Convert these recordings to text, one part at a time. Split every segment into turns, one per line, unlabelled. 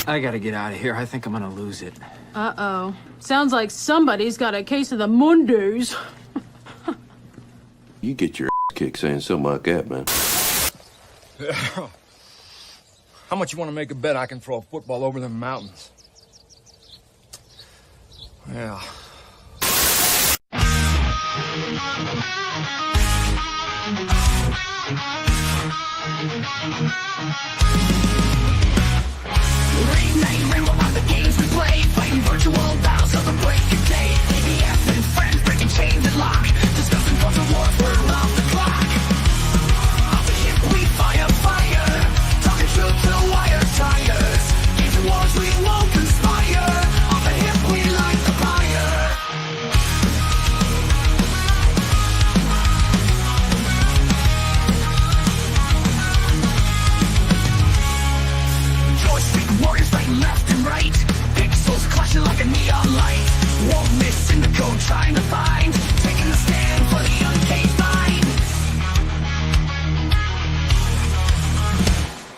I gotta get out of here. I think I'm gonna lose it.
Uh-oh. Sounds like somebody's got a case of the Mondays.
You get your ass kicked saying something like that, man.
How much you want to make a bet I can throw a football over the mountains? Yeah.
Late night ramble about the games we play, fighting virtual battles of the break of day. ABF and friends breaking chains and lock, discussing culture wars, we're off the clock. Off the hip we fire, talking truth to wire tires. Games and wars we won't conspire, off the hip we light the fire. Joystick warriors fighting left and right, pixels clashing like a neon light. Won't miss in the code trying to find, taking a stand for the uncaged mind.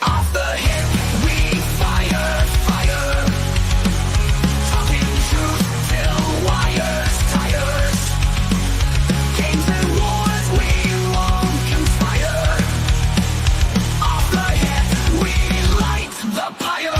Off the hip we fire, talking truth till wires tires. Games and wars we won't conspire, off the hip we light the pyre.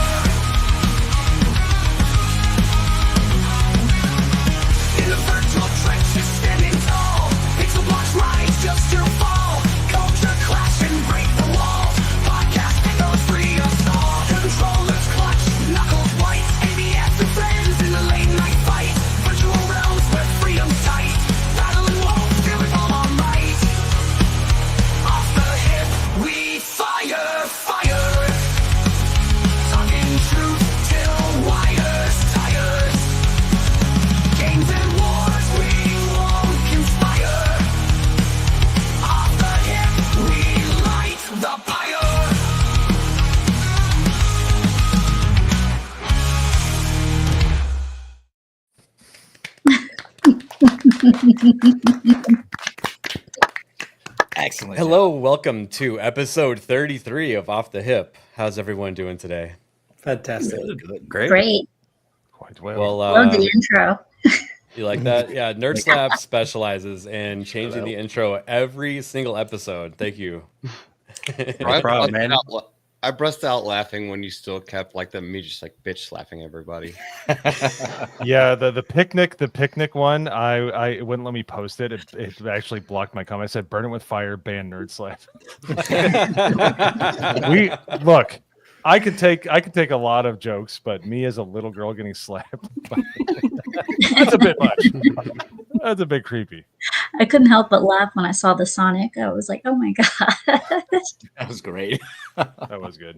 In the virtual trenches standing tall, pixel blocks rise just to fall. Culture clash and break the walls, podcast echoes free us all. Controllers clutch, knuckles white, ABS and friends in the late night fight. Virtual realms where freedom's tight, battling won't feel it all right. Off the hip we fire, talking truth till wires tires. Games and wars we won't conspire, off the hip we light the pyre.
Excellent.
Hello, welcome to episode 33 of Off the Hip. How's everyone doing today?
Fantastic.
Great.
Great.
Quite well.
Well,
Love the intro.
you like that? Yeah, Nerd Slap specializes in changing the intro every single episode. Thank you.
No problem, man.
I burst out laughing when you still kept like me just like bitch slapping everybody.
Yeah, the picnic one, it wouldn't let me post it. It actually blocked my comment. I said burn it with fire, ban Nerd Slap. Look, I could take a lot of jokes, but me as a little girl getting slapped, that's a bit much. That's a bit creepy.
I couldn't help but laugh when I saw the Sonic. I was like, oh my God.
That was great.
That was good.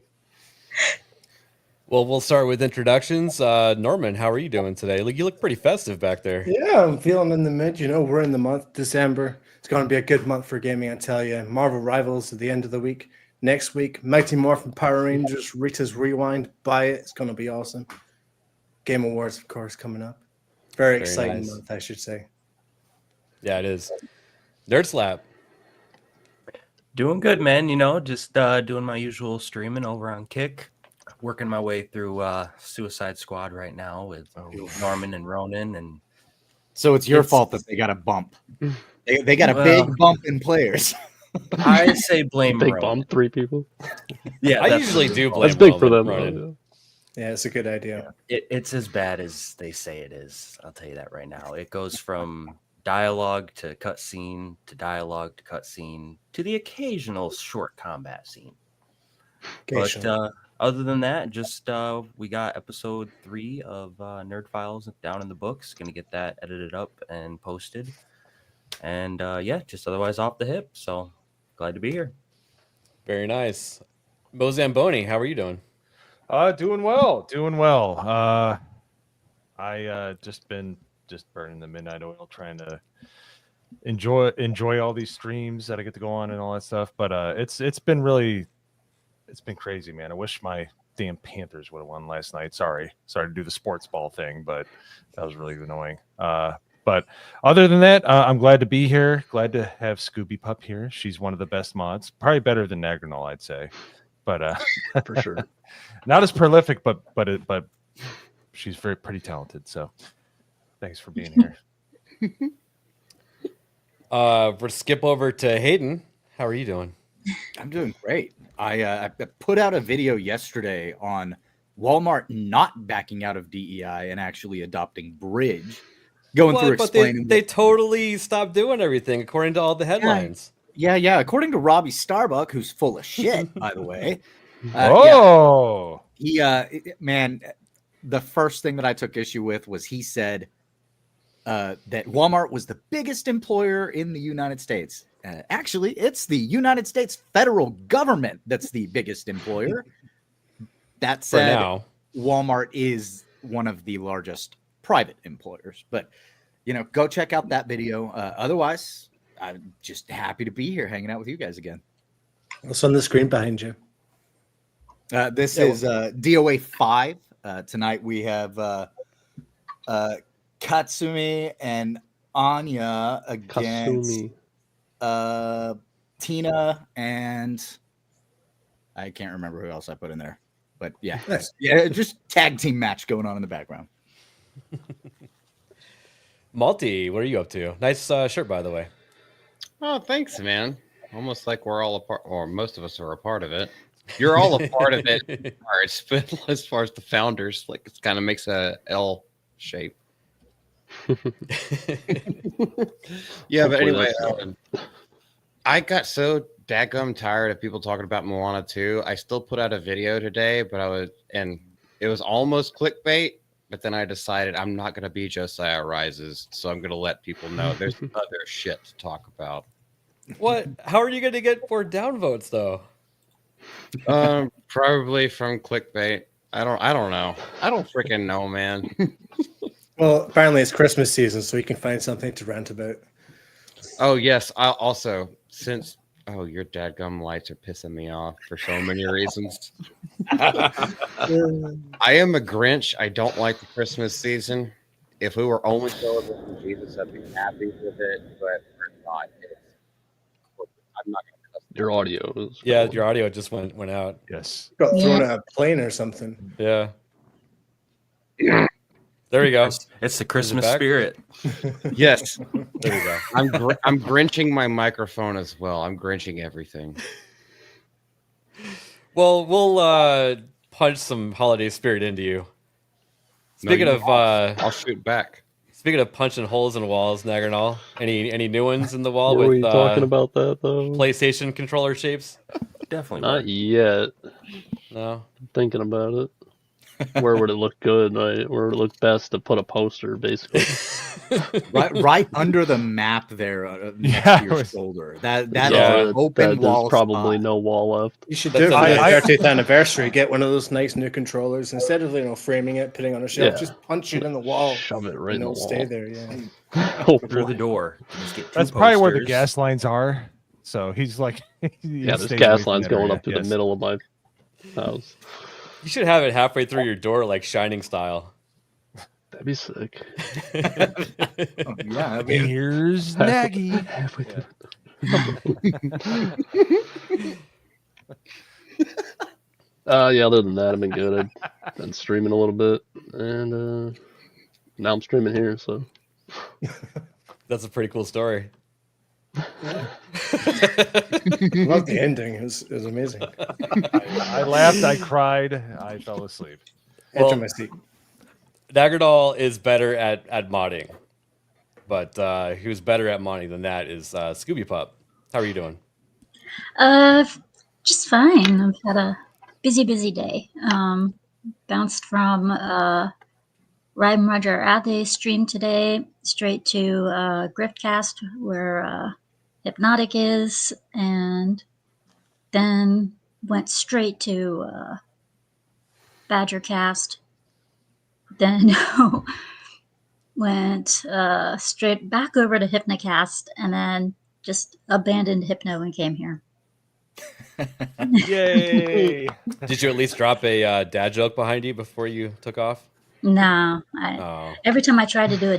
Well, we'll start with introductions. Norman, how are you doing today? You look pretty festive back there.
Yeah, I'm feeling in the mid. We're in the month, December. It's going to be a good month for gaming, I tell you. Marvel Rivals at the end of the week. Next week, Mighty Morphin Power Rangers, Rita's Rewind. Buy it. It's going to be awesome. Game Awards, of course, coming up. Very exciting
nice
month, I should say.
Yeah, it is. Nerd Slap.
Doing good, man. Just doing my usual streaming over on Kick. Working my way through Suicide Squad right now with Norman and Ronan. And
so it's your fault that they got a bump. They got a big bump in players.
I say blame
Big
Ronan.
bump, 3 people.
Yeah,
I usually do blame
That's big for
Ronan.
them.
Yeah, it's a good idea.
It's as bad as they say it is. I'll tell you that right now. It goes from dialogue to cutscene to dialogue to cutscene to the occasional short combat scene. But other than that, just we got episode 3 of Nerd Files down in the books. Going to get that edited up and posted. And just otherwise off the hip. So glad to be here.
Very nice. Bo Zamboni, how are you doing?
Doing well. I just been burning the midnight oil, trying to enjoy all these streams that I get to go on and all that stuff. But it's been crazy, man. I wish my damn Panthers would have won last night. Sorry to do the sports ball thing, but that was really annoying. But other than that, I'm glad to be here. Glad to have Scooby Pup here. She's one of the best mods, probably better than Nagrinol, I'd say. but
for sure.
Not as prolific, but she's pretty talented. So thanks for being here.
We'll skip over to Hayden. How are you doing?
I'm doing great. I put out a video yesterday on Walmart not backing out of DEI and actually adopting Bridge. Going through explaining,
they totally stopped doing everything according to all the headlines.
Yeah. According to Robbie Starbuck, who's full of shit, by the way. Man, the first thing that I took issue with was he said that Walmart was the biggest employer in the United States. Actually, it's the United States federal government that's the biggest employer. That said, Walmart is one of the largest private employers. But, go check out that video. Otherwise, I'm just happy to be here hanging out with you guys again.
What's on the screen behind you?
This is DOA 5. Tonight we have Katsumi and Anya against Tina and I can't remember who else I put in there. But yeah, just tag team match going on in the background.
Malty, what are you up to? Nice shirt, by the way.
Oh, thanks, man. Almost like we're all a part, or most of us are a part of it. You're all a part of it, but as far as the founders, like it kind of makes a L shape. Yeah, but anyway, I got so dadgum tired of people talking about Moana 2. I still put out a video today, but it was almost clickbait. But then I decided I'm not going to be Josiah Rises, so I'm going to let people know there's other shit to talk about.
What? How are you going to get more downvotes though?
Probably from clickbait. I don't know. I don't freaking know, man.
Well, apparently it's Christmas season, so you can find something to rant about.
Oh yes. I also your dadgum lights are pissing me off for so many reasons. I am a Grinch. I don't like the Christmas season. If we were only celebrating Jesus, I'd be happy with it. But we're not. I'm not going to cuss.
Your audio is
your audio just went out.
Yes.
Got thrown out of a plane or something.
Yeah. There we go.
It's the Christmas spirit.
Yes.
There we go.
I'm Grinching my microphone as well. I'm Grinching everything.
Well, we'll punch some holiday spirit into you. Speaking of,
I'll shoot back.
Speaking of punching holes in walls, Nagranal, any new ones in the wall
Were
with
you talking about that though?
PlayStation controller shapes?
Definitely
not yet.
No,
I'm thinking about it. Where would it look good? Right? Where would it look best to put a poster, basically?
right under the map there, next to your shoulder. That is an open wall.
There's probably
spot.
no wall left.
You should do it for the 30th anniversary. Get one of those nice new controllers instead of framing it, putting it on a shelf.
Yeah.
Just punch it in the wall.
Shove it right
and
in the
it'll
wall.
stay there. Yeah.
Through the door. Just get two
That's probably where the
posters.
gas lines are. So he's like,
Yeah, there's gas lines going up through the middle of my house.
You should have it halfway through your door, like Shining style.
That'd be sick.
Yeah.
Here's Nagy.
Halfway through. Yeah, other than that, I've been good. I've been streaming a little bit, and now I'm streaming here, so.
That's a pretty cool story.
I love the ending. It was amazing.
I laughed, I cried, I fell asleep.
Enter my seat.
Nagradal is better at modding, but who's better at modding than that is Scooby Pup. How are you doing?
Just fine. I've had a busy day. Bounced from Ride and Roger Ade stream today straight to Griftcast where Hypnotic is, and then went straight to Badgercast. Then went straight back over to Hypnocast, and then just abandoned Hypno and came here.
Yay!
Did you at least drop a dad joke behind you before you took off?
No, every time I tried to do a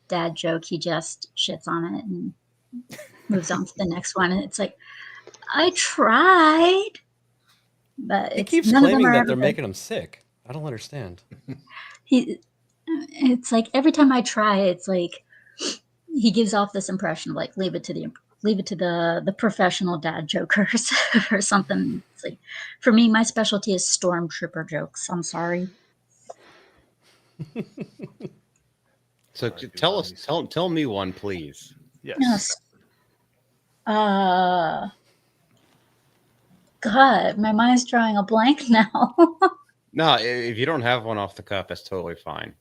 dad joke, he just shits on it and moves on to the next one. And it's like, I tried, but
He keeps
none of them
claiming
are
that
ever
they're
good.
making him sick. I don't understand.
It's like every time I try, it's like he gives off this impression of like leave it to the professional dad jokers or something. It's like for me, my specialty is stormtrooper jokes. I'm sorry.
So tell me one, please.
Yes. God, my mind's drawing a blank now.
No, if you don't have one off the cuff, that's totally fine.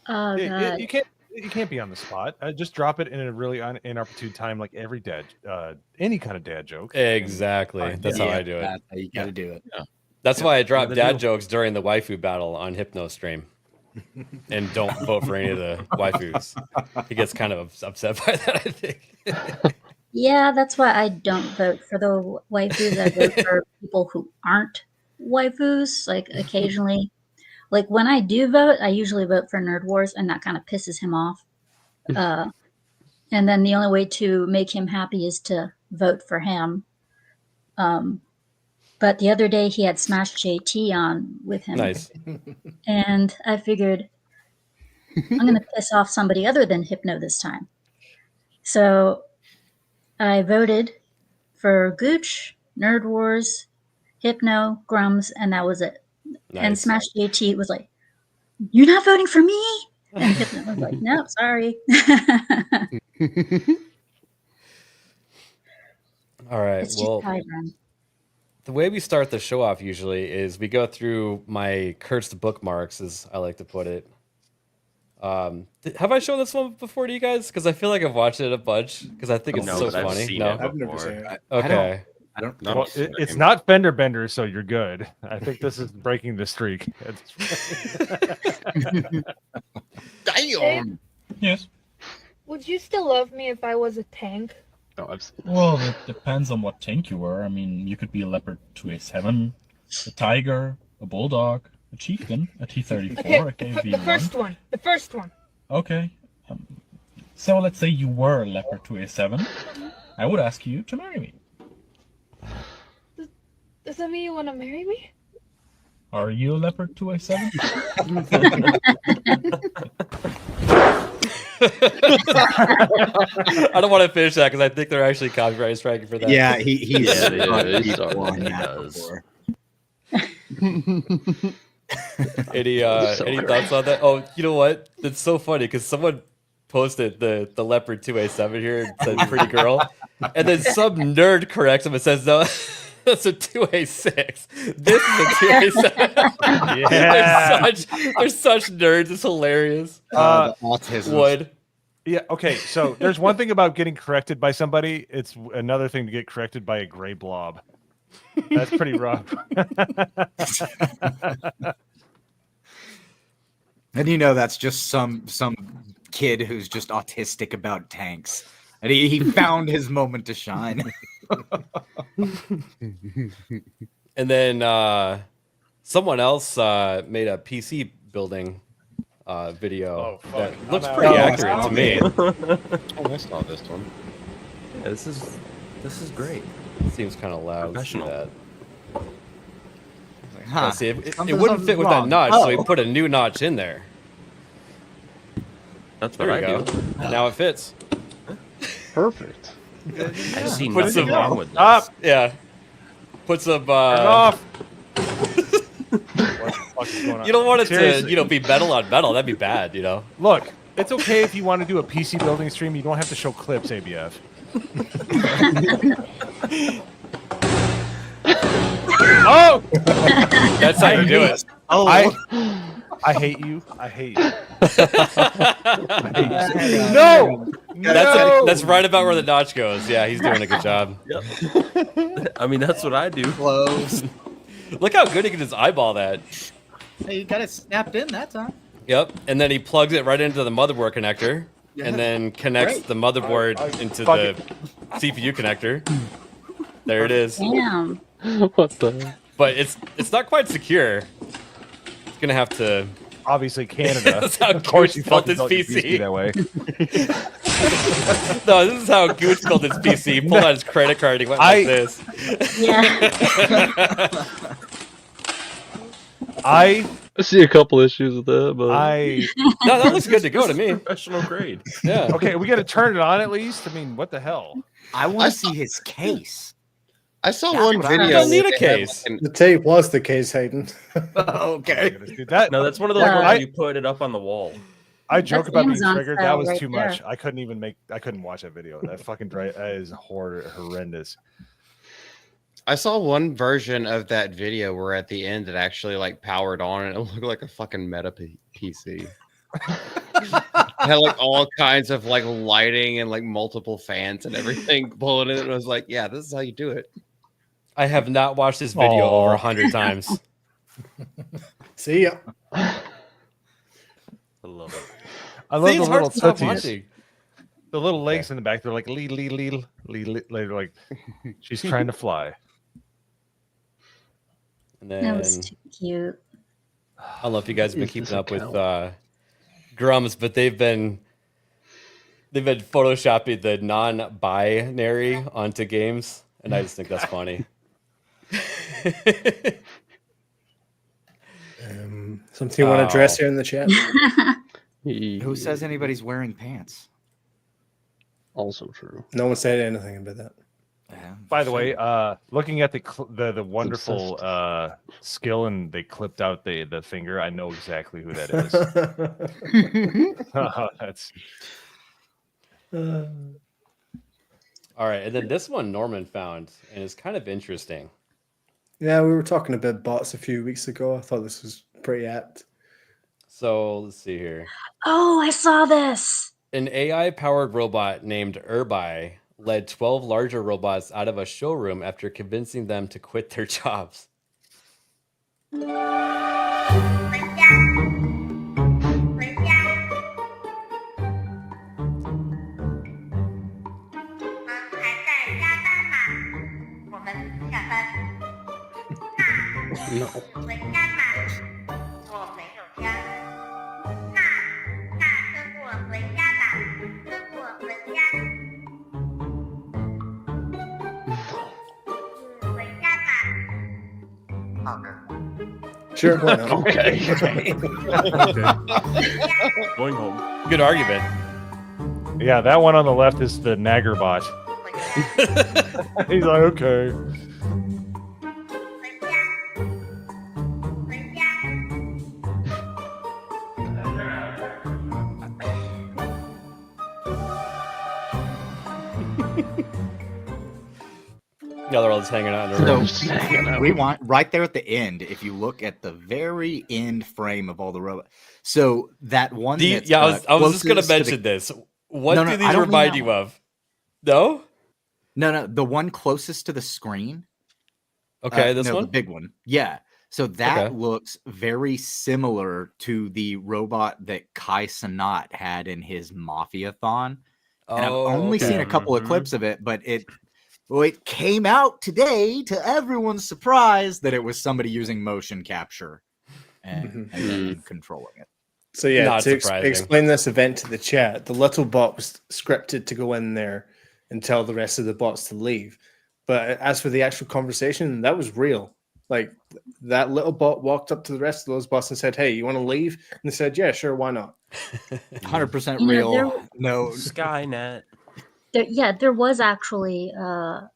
Oh God.
You can't be on the spot. Just drop it in a really inopportune time, like every any kind of dad joke.
Exactly. That's how I do it.
That's how you got to do it.
Yeah.
That's why I drop
the
dad
deal.
jokes during the waifu battle on Hypno stream. And don't vote for any of the waifus. He gets kind of upset by that, I think.
Yeah, that's why I don't vote for the waifus. I vote for people who aren't waifus. Like occasionally, like when I do vote, I usually vote for Nerd Wars, and that kind of pisses him off. And then the only way to make him happy is to vote for him. But the other day he had Smash JT on with him.
Nice.
And I figured I'm going to piss off somebody other than Hypno this time. So I voted for Gooch, Nerd Wars, Hypno, Grums, and that was it. And
Nice.
Smash JT was like, "You're not voting for me?" And Hypno was like, "No, sorry."
All right.
It's just
Well,
how I run.
the way we start the show off usually is we go through my cursed bookmarks, as I like to put it. Have I shown this one before to you guys? Because I feel like I've watched it a bunch because I think it's
No,
so
but I've
funny.
seen
No,
it
I've never
before.
seen it.
okay.
I don't.
Well, it's not fender bender, so you're good. I think this is breaking the streak.
Damn.
Yes.
Would you still love me if I was a tank?
No, I've seen
Well, it depends on what tank you were. I mean, you could be a Leopard 2A7, a Tiger, a Bulldog, a Chieftain, a T-34,
Okay,
a KV1.
the first one. The first one.
Okay. So let's say you were a Leopard 2A7. I would ask you to marry me.
Does that mean you want to marry me?
Are you a Leopard 2A7?
I don't want to finish that because I think they're actually copyright striking for that.
Yeah, he's
he's
on
He
that
does.
before.
Any
So
any
great.
thoughts on that? Oh, you know what? That's so funny because someone posted the Leopard 2A7 here and said pretty girl, and then some nerd corrects him and says no. That's a 2A6. This is a 2A7.
Yeah.
They're such nerds. It's hilarious.
The autism.
Would.
Yeah. Okay. So there's one thing about getting corrected by somebody. It's another thing to get corrected by a gray blob. That's pretty rough.
And you know that's just some kid who's just autistic about tanks. And he found his moment to shine.
And then someone else made a PC building video that looks
I'm
pretty
out.
accurate to me.
Oh, I saw this one.
Yeah, this is great.
Seems kind of loud. to see
Professional.
that.
Huh.
Yeah, see, it
Something's
wouldn't fit with
wrong.
that notch, so we
Oh.
put a new notch in there.
That's what
There
I
you go.
do.
Now it fits.
Perfect.
I see
Put
nothing
some
wrong with this.
up. Yeah. Put some.
Turn it off. What the fuck is going on?
You don't want it
Seriously.
to, be metal on metal. That'd be bad,
Look, it's okay if you want to do a PC building stream. You don't have to show clips, ABF. Oh!
That's how you do it.
Oh,
I hate you. I hate you.
no!
That's right about where the notch goes. Yeah, he's doing a good job.
Yep. I mean, that's what I do.
Close.
Look how good he can just eyeball that.
Hey, you got it snapped in that time.
Yep. And then he plugs it right into the motherboard connector,
Yeah.
and then connects
Great.
the motherboard into
fuck
the
it.
CPU connector. There it is.
Damn.
What the?
But it's not quite secure. It's gonna have to.
Obviously, Canada.
That's how
of course, you
Goose built
fucking
his
built your
PC.
that way.
No, this is how Gooch built his PC. He pulled out his credit card. He went like this.
I see a couple issues with that, but
No, that looks good to go to me.
Professional grade.
Yeah.
Okay, we got to turn it on at least. I mean, what the hell?
I want to see his case.
I saw
That's
one
what I
video.
You don't need
where
a
they had,
case.
The tape was the case, Hayden.
Okay.
That
No, that's one of those
Yeah.
where you put it up on the wall.
I joke
That's
about being
Amazon
triggered.
style
That was
right
too much.
there.
I couldn't watch that video. That fucking that is horrendous.
I saw one version of that video where at the end it actually like powered on and it looked like a fucking meta PC. It had like all kinds of like lighting and like multiple fans and everything pulling in. And I was like, yeah, this is how you do it.
I have not watched this video
Aw.
over 100 times.
See ya.
I love it.
I love
See,
the
it's hard
little
to stop
tootsies.
watching.
The little legs in the back. They're like lead. They're like she's trying to fly.
And
That
then
was too cute.
I don't know if you guys have been
Is this
keeping up with
account?
Grums, but they've been photoshopping the non-binary onto games, and I just think that's funny.
Something you want to address here in the chat?
Who says anybody's wearing pants?
Also true.
No one said anything about that.
By the way, looking at the wonderful skill and they clipped out the finger, I know exactly who that is. That's
All right, and then this one Norman found, and it's kind of interesting.
Yeah, we were talking about bots a few weeks ago. I thought this was pretty apt.
So let's see here.
Oh, I saw this.
An AI-powered robot named Urbai led 12 larger robots out of a showroom after convincing them to quit their jobs.
No.
Sure. Why not?
Okay.
Going home.
Good argument.
yeah. That one on the left is the Nagger bot. He's like, okay.
Yeah, they're all just hanging out in the room.
So we want right there at the end. If you look at the very end frame of all the robots, so that one. That's,
I was just gonna
closest to
mention this. What
No,
do
I
these
don't mean
remind
that
you
one.
of? No.
No, the one closest to the screen.
Okay, this
no,
one.
the big one. Yeah. So that
Okay.
looks very similar to the robot that Kai Sanat had in his Mafia-thon. And I've only seen a couple of clips of it, but it came out today to everyone's surprise that it was somebody using motion capture and then controlling it.
So yeah,
Not
to
surprising.
explain this event to the chat, the little bot was scripted to go in there and tell the rest of the bots to leave. But as for the actual conversation, that was real. Like that little bot walked up to the rest of those bots and said, "Hey, you want to leave?" And they said, "Yeah, sure, why not?"
100%
You know,
real.
there-
No.
Skynet.
There was actually an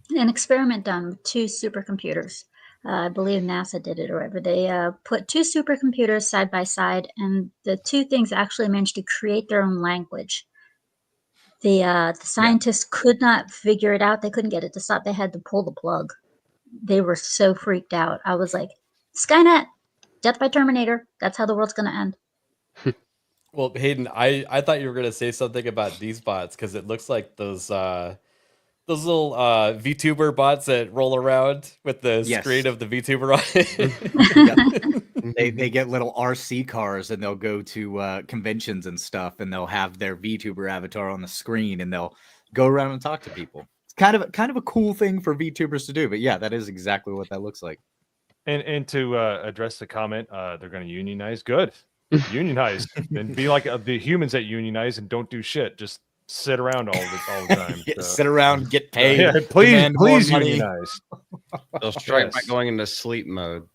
experiment done with two supercomputers. I believe NASA did it or whatever. They put two supercomputers side by side, and the two things actually managed to create their own language. The scientists could not figure it out. They couldn't get it to stop. They had to pull the plug. They were so freaked out. I was like, Skynet, death by Terminator. That's how the world's going to end.
Well, Hayden, I thought you were gonna say something about these bots because it looks like those little VTuber bots that roll around with the
Yes.
screen of the VTuber on it.
They get little RC cars and they'll go to conventions and stuff, and they'll have their VTuber avatar on the screen, and they'll go around and talk to people. It's kind of a cool thing for VTubers to do. But yeah, that is exactly what that looks like.
And to address the comment, they're going to unionize. Good. Unionize and be like the humans that unionize and don't do shit. Just sit around all the time.
Yeah,
So.
sit around, get paid.
Yeah, please
demand more money.
unionize.
They'll strike by
Yes.
going into sleep mode.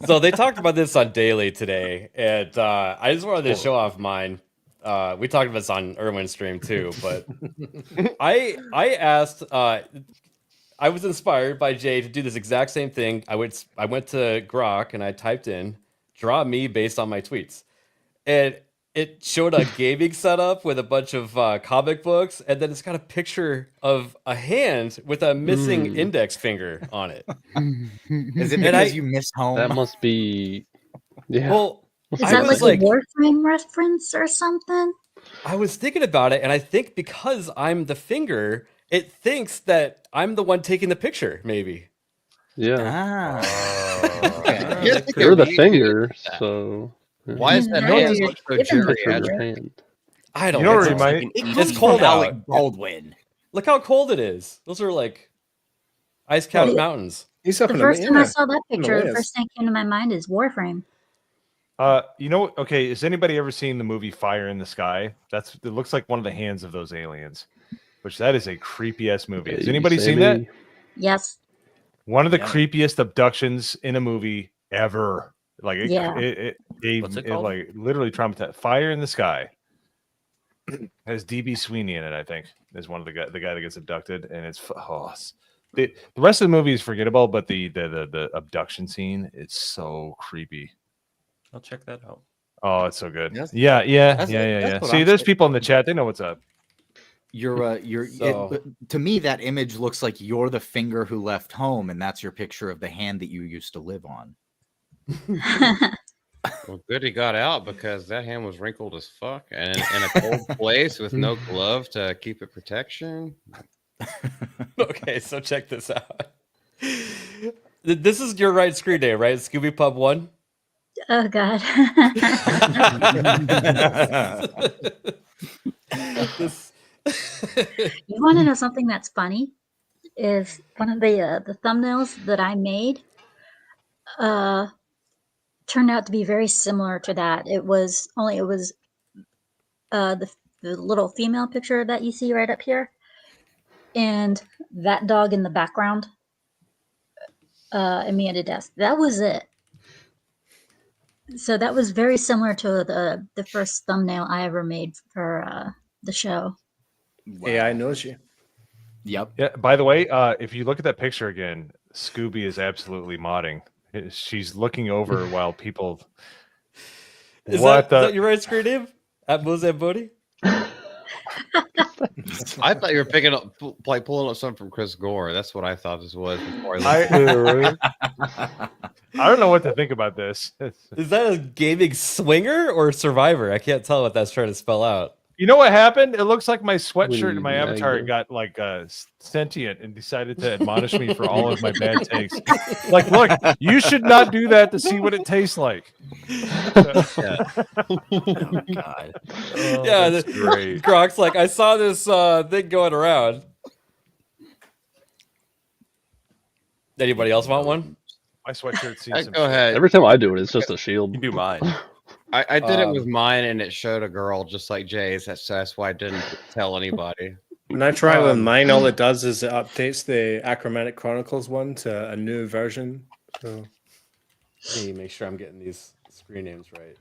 So they talked about this on Daily today, and I just wanted to show off mine. We talked about this on Irwin's stream too, but I asked. I was inspired by Jay to do this exact same thing. I went to Grok and I typed in "draw me" based on my tweets, and it showed a gaming setup with a bunch of comic books, and then it's got a picture of a hand with a missing index finger on it.
Is it because you miss home?
That must be. Yeah.
Well,
Is that like a Warframe reference or something?
I was thinking about it, and I think because I'm the finger, it thinks that I'm the one taking the picture, maybe.
Yeah.
Okay.
You're the finger, so.
Why is that
No,
hand
you're
look so
given the
geriatric?
Your hand.
I don't
You know
know.
what it remind-
It's cold
Alec
out.
Baldwin.
Look how cold it is. Those are like ice-capped
Yeah.
mountains.
He's up
The
in
first time I
yeah.
saw that
In the
picture, the
Wiz.
first thing that came to my mind is Warframe.
Okay, has anybody ever seen the movie Fire in the Sky? It looks like one of the hands of those aliens, which that is a creepy ass movie. Has anybody seen that?
Yes.
One of the creepiest abductions in a movie ever. Like
Yeah.
What's it called?
like literally traumatized. Fire in the Sky. Has DB Sweeney in it, I think, is one of the guy that gets abducted, and the rest of the movie is forgettable, but the abduction scene, it's so creepy.
I'll check that out.
Oh, it's so good.
Yes.
Yeah.
That's what
See,
I'm
there's
saying.
people in the chat. They know what's up.
To me, that image looks like you're the finger who left home, and that's your picture of the hand that you used to live on.
Well, good he got out because that hand was wrinkled as fuck and in a cold place with no glove to keep it protection.
Okay, so check this out. This is your right screen name, right? Scooby Pub 1?
Oh God. You want to know something that's funny? Is one of the thumbnails that I made turned out to be very similar to that. It was the little female picture that you see right up here, and that dog in the background, and me at a desk. That was it. So that was very similar to the first thumbnail I ever made for the show.
AI knows you.
Yep.
Yeah. By the way, if you look at that picture again, Scooby is absolutely modding. She's looking over while people.
Is that your right screen name? At Mozambique?
I thought you were picking up, like pulling up something from Chris Gore. That's what I thought this was before
I don't know what to think about this.
Is that a gaming swinger or survivor? I can't tell what that's trying to spell out.
You know what happened? It looks like my sweatshirt and my
Winnie
avatar
the
got like sentient and decided to admonish me for all of my bad takes. Like, look, you should not do that to see what it tastes like.
Yeah. Oh God.
Yeah,
that's great.
Grok's like, I saw this thing going around. Anybody else want one?
My sweatshirt seems some
Go ahead.
Every time I do it, it's just a shield.
You do mine.
I did it with mine, and it showed a girl just like Jay's. That's why I didn't tell anybody.
When I try with mine, all it does is it updates the Achromatic Chronicles one to a new version. So
Let me make sure I'm getting these screen names right.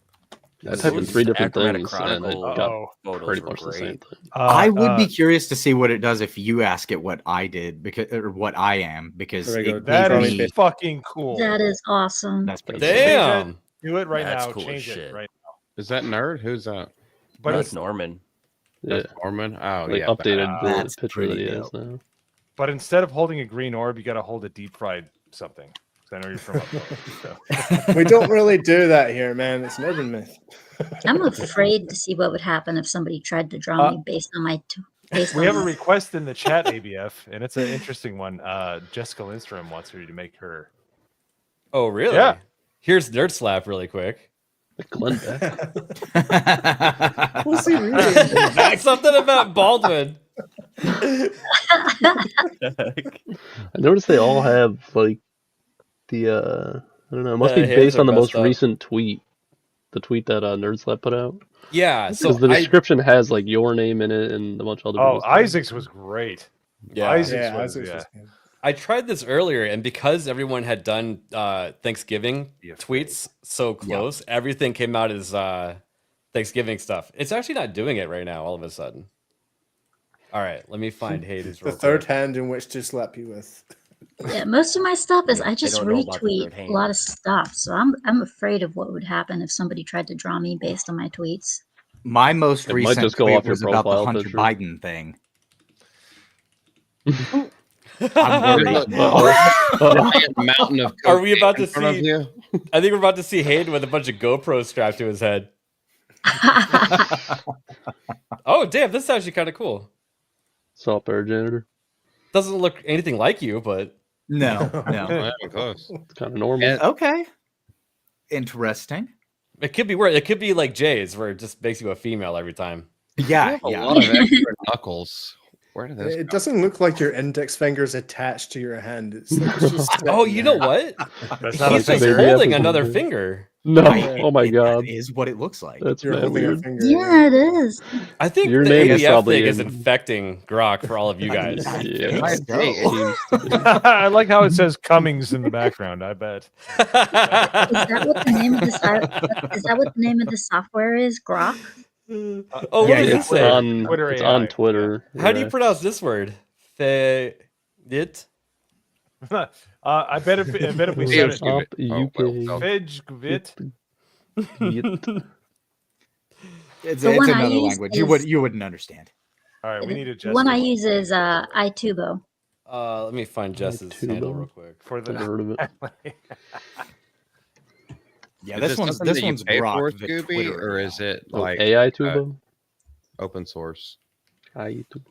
I typed in 3 different
Achromatic
things and it
Chronicle
got
photos
pretty
were
much the same
great.
thing.
I would be curious to see what it does if you ask it what I did or what I am because
There we go.
it
That
gave
is
me-
fucking cool.
That is awesome.
that's pretty
Damn.
Do it right
That's
now.
cool as
Change
shit.
it right
Is that nerd? Who's that?
But
That's Norman.
Yeah.
That's Norman. Oh
They
yeah.
updated the
That's
picture that he
pretty
has now.
But instead of holding a green orb, you got to hold a deep fried something. 'Cause I know you're from up north. So.
we don't really do that here, man. It's an urban myth.
I'm afraid to see what would happen if somebody tried to draw me based on my.
We have a request in the chat, ABF, and it's an interesting one. Jessica Lindstrom wants her to make her.
Oh, really?
Yeah.
Here's Nerd Slap really quick.
Glenn
What's he reading?
Something about Baldwin.
I noticed they all have like the I don't know. It must be
hands
based
are
on the most
messed up.
recent tweet. The tweet that Nerdslab put out.
Yeah, so
Because the description has like your name in it and a bunch of other.
Oh,
people's names.
Isaac's was great.
Yeah.
Isaac's was
I tried this earlier, and because everyone had done Thanksgiving tweets so close, everything came out as Thanksgiving stuff. It's actually not doing it right now. All of a sudden. All right, let me find Hades.
The third hand in which to slap you with.
Yeah, most of my stuff is I just
don't know about the
retweet
third hand.
a lot of stuff, so I'm afraid of what would happen if somebody tried to draw me based on my tweets.
My most
It might
recent
just go
tweet
off your
was about the
profile
Hunter
picture.
Biden thing. I'm worried.
Giant mountain of
Are we
cocaine
about to
in front of
see?
you?
I think we're about to see Hayden with a bunch of GoPros strapped to his head. Oh, damn! This is actually kind of cool.
Salt Bear Janitor.
Doesn't look anything like you, but
No,
Not
no.
even close.
It's kind of normal.
Okay. Interesting.
it could be weird. It could be like Jay's, where it just makes you a female every time.
Yeah,
A
yeah.
lot of extra knuckles. Where do those?
It doesn't look like your index finger is attached to your hand. It's like it's just
Oh,
sitting
you know
there.
what?
That's not a
He's just
finger.
Maybe
holding
that's
another
something.
finger.
No.
Right,
Oh my
it-
god.
That is what it looks like.
That's
You're
mad
holding a
weird.
finger.
Yeah, it is.
I think
Your
the
name is
ABF
probably
thing is
in-
infecting Grok for all of you guys.
Yeah.
Might go.
I like how it says Cummings in the background. I bet.
Is that what the name of this? Is that what the name of the software is? Grok.
Oh, what
Yeah,
does
yeah.
it
It's
say?
on,
Twitter
it's
AI.
on Twitter.
How do you
yeah.
pronounce this word? It?
I bet if we
Here,
said it,
Scooby.
Up
Oh, well,
UK.
Fidge Gvit.
It's,
The
it's
one I
another
use
language.
is-
You wouldn't understand.
All right, we need to
The one I
just
use is iTubo.
Let me find Jess's handle real quick.
for
Never heard of it.
Yeah,
Is
this
it
one's
something that you
one's
pay
Grok.
for,
the
Scooby,
Twitter
or
AI.
is it
Oh,
like
AI Tubo?
open source?
AI Tubo.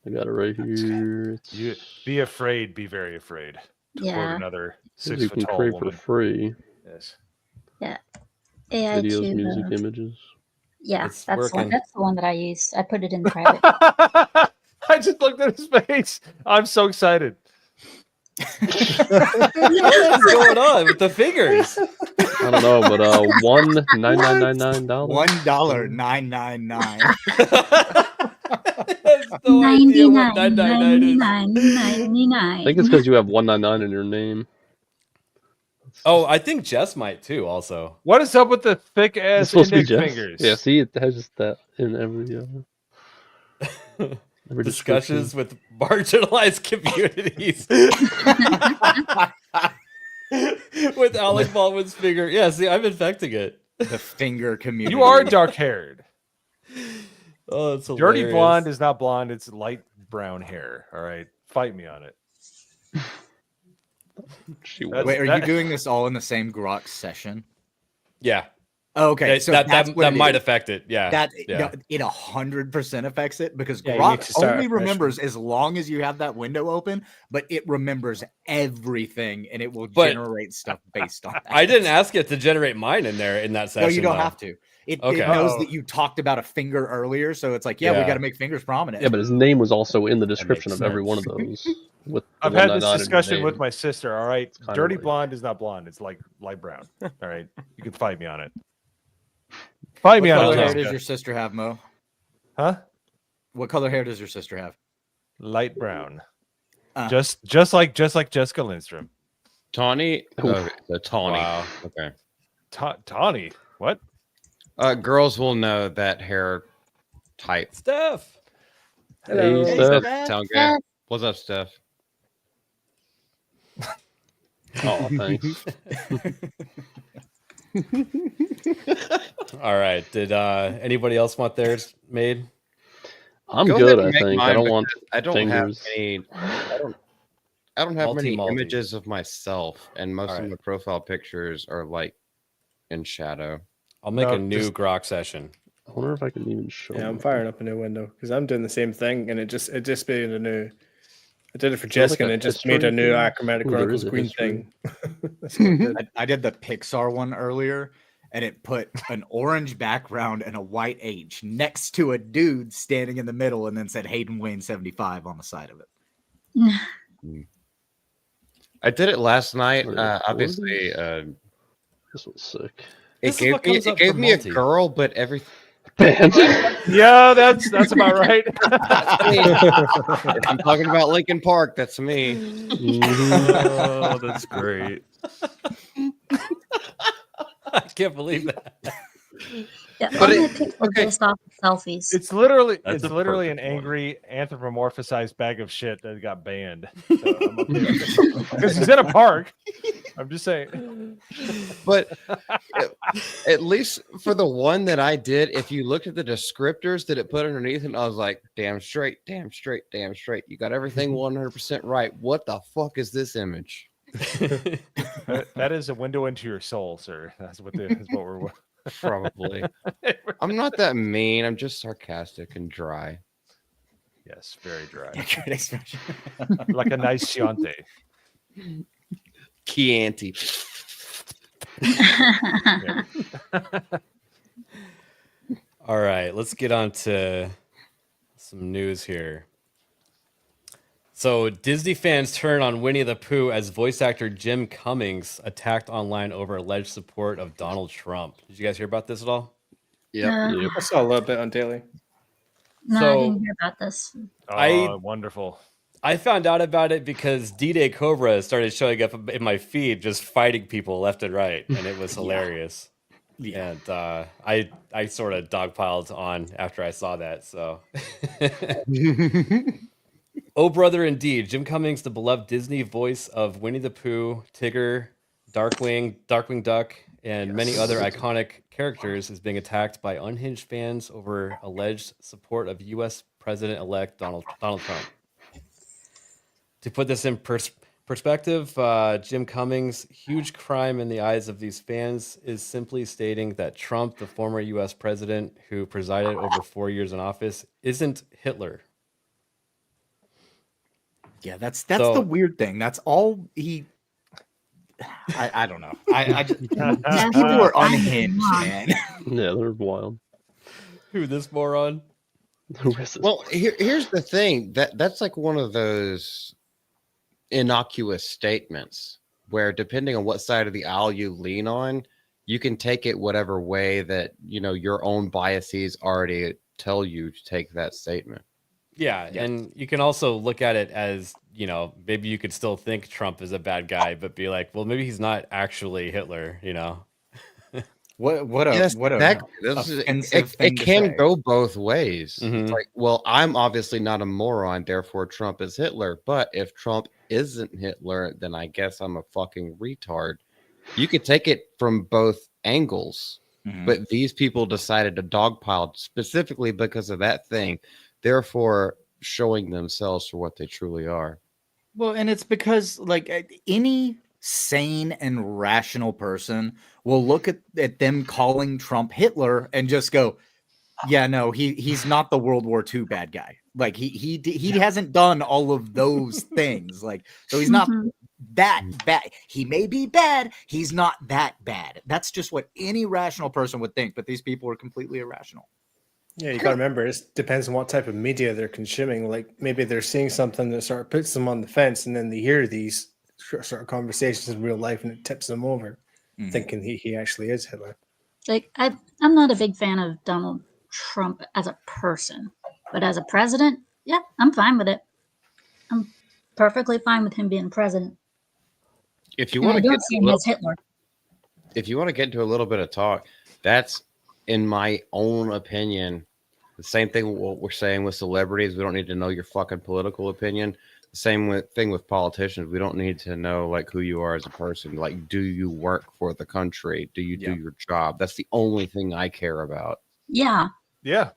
I got it right here. It's,
You be afraid, be very afraid. To quote
Yeah.
another
says
6
you
foot
can
tall
crave
woman.
for free.
Yes.
Yeah. AI
Videos,
Tubo.
music, images.
Yeah,
It's
that's
working.
the one that I use. I put it in private.
I just looked at his face. I'm so excited.
What is going on with the fingers?
I don't know, but $1,999.
$1.999.
Has no idea what 999 is.
99.
I think it's because you have 199 in your name.
Oh, I think Jess might too. Also,
What is up with the thick
It's
ass
supposed to be
index
Jess.
fingers?
Yeah, see, it has just that in every every
discussions with marginalized communities with Alec Baldwin's finger. Yeah, see, I'm infecting it.
The finger community.
You are dark haired.
Oh, it's
Dirty
hilarious.
blonde is not blonde, it's light brown hair. All right. Fight me on it. That's-
Wait, are
that-
you doing this all in the same Grok session?
Yeah.
Oh, okay,
That,
so
that,
that's
that,
what
that
it
might
is.
affect it. Yeah.
That
yeah.
no, it 100% affects it because
Yeah, you need
Grok
to start
only
afresh.
remembers as long as you have that window open, but it remembers everything and it will
But-
generate stuff based on that.
I didn't ask it to generate mine in there in that session.
No, you don't
though.
have to. It
Okay.
knows
Oh.
that you talked about a finger earlier, so it's like, yeah, we
Yeah.
got to make fingers prominent.
Yeah, but his name was also in the description
makes
of every one of
sense.
those. With the
I've had this
199 in your
discussion with
name.
my sister. All right.
kinda
Dirty
like-
blonde is not blonde, it's like light brown. All right. You can fight me on it. Fight me
What
on
color
it.
hair
Jessica.
does your sister have, Mo?
Huh?
What color hair does your sister have?
Light brown.
Uh.
Just like Jessica Lindstrom.
Tawny? Oh, the tawny.
Wow.
Okay.
Tawny. What?
Girls will know that hair type.
Steph.
Hello.
Hey,
Does
Steph.
that sound good? What's up, Steph?
Oh, thanks.
All right. Did anybody else want theirs made?
I'm
Go
good,
ahead and
I
make
think. I
mine
don't want
because I don't
fingers.
have any. I don't have many
Multi-multi.
images of myself, and most of
Alright.
my profile pictures are like in shadow.
I'll make
No,
a new
just-
Grok session.
I wonder if I can even show.
Yeah, I'm
them.
firing up a new window because I'm doing the same thing, and it just made a new. I did it for
like
Jessica,
a
and it just
history
made a new
thing?
achromatic
Ooh, there
Chronicles
is a
Queen
history.
thing. That's what I did.
I did the Pixar one earlier, and it put an orange background and a white H next to a dude standing in the middle, and then said Hayden Wayne 75 on the side of it.
I did it last night.
What
Obviously,
This one's sick.
it gave me a girl, but everything.
Yeah, that's about right.
If I'm talking about Lincoln Park, that's me.
Oh, that's great.
I can't believe that.
Yeah,
But
all my
it-
pics are based off of selfies.
It's literally
That's
it's
a
literally an
perfect one.
angry anthropomorphized bag of shit that got banned. Because he's in a park. I'm just saying.
But at least for the one that I did, if you looked at the descriptors that it put underneath it, I was like, damn straight, damn straight, damn straight. You got everything 100% right. What the fuck is this image?
That is a window into your soul, sir. That's what we're
Probably. I'm not that mean. I'm just sarcastic and dry.
Yes, very dry.
Good expression.
Like a nice Chianti.
Chianti.
All right, let's get on to some news here. So, Disney fans turn on Winnie the Pooh as voice actor Jim Cummings attacked online over alleged support of Donald Trump. Did you guys hear about this at all?
Yeah, I saw a little bit on Daily.
No, I
So-
didn't hear about this.
Oh, wonderful.
I found out about it because D-Day Cobra started showing up in my feed, just fighting people left and right, and it was hilarious.
Yeah.
And I sort of dogpiled on after I saw that. So, oh brother, indeed, Jim Cummings, the beloved Disney voice of Winnie the Pooh, Tigger, Darkwing Duck, and many other iconic characters, is being attacked by unhinged fans over alleged support of U.S. President-elect Donald Trump. To put this in perspective, Jim Cummings' huge crime in the eyes of these fans is simply stating that Trump, the former U.S. president who presided over 4 years in office, isn't Hitler.
Yeah, that's
So-
the weird thing. That's all he. I don't know. I just, people are unhinged, man.
Yeah, they're wild.
Who, this moron?
Who is this?
Well, here's the thing. That's like one of those innocuous statements where, depending on what side of the aisle you lean on, you can take it whatever way that your own biases already tell you to take that statement.
Yeah, and you can also look at it as, maybe you could still think Trump is a bad guy, but be like, well, maybe he's not actually Hitler,
What a offensive thing
it
to
can
say.
go both ways.
Mhm.
It's like, well, I'm obviously not a moron, therefore Trump is Hitler. But if Trump isn't Hitler, then I guess I'm a fucking retard. You could take it from both angles, but these people decided to dogpile specifically because of that thing, therefore showing themselves for what they truly are.
Well, and it's because any sane and rational person will look at them calling Trump Hitler and just go, yeah, no, he's not the World War II bad guy. Like he hasn't done all of those things. Like, so he's not that bad. He may be bad. He's not that bad. That's just what any rational person would think. But these people are completely irrational.
Yeah, you got to remember, it depends on what type of media they're consuming. Like maybe they're seeing something that sort of puts them on the fence, and then they hear these sort of conversations in real life, and it tips them over, thinking he actually is Hitler.
Like I'm not a big fan of Donald Trump as a person, but as a president, yeah, I'm fine with it. I'm perfectly fine with him being president.
If you
And I
want to
don't
get
see him as Hitler.
if you want to get into a little bit of talk, that's, in my own opinion, the same thing what we're saying with celebrities. We don't need to know your fucking political opinion. The same thing with politicians. We don't need to know who you are as a person. Like, do you work for the country? Do you do your job? That's the only thing I care about.
Yeah.
Yeah.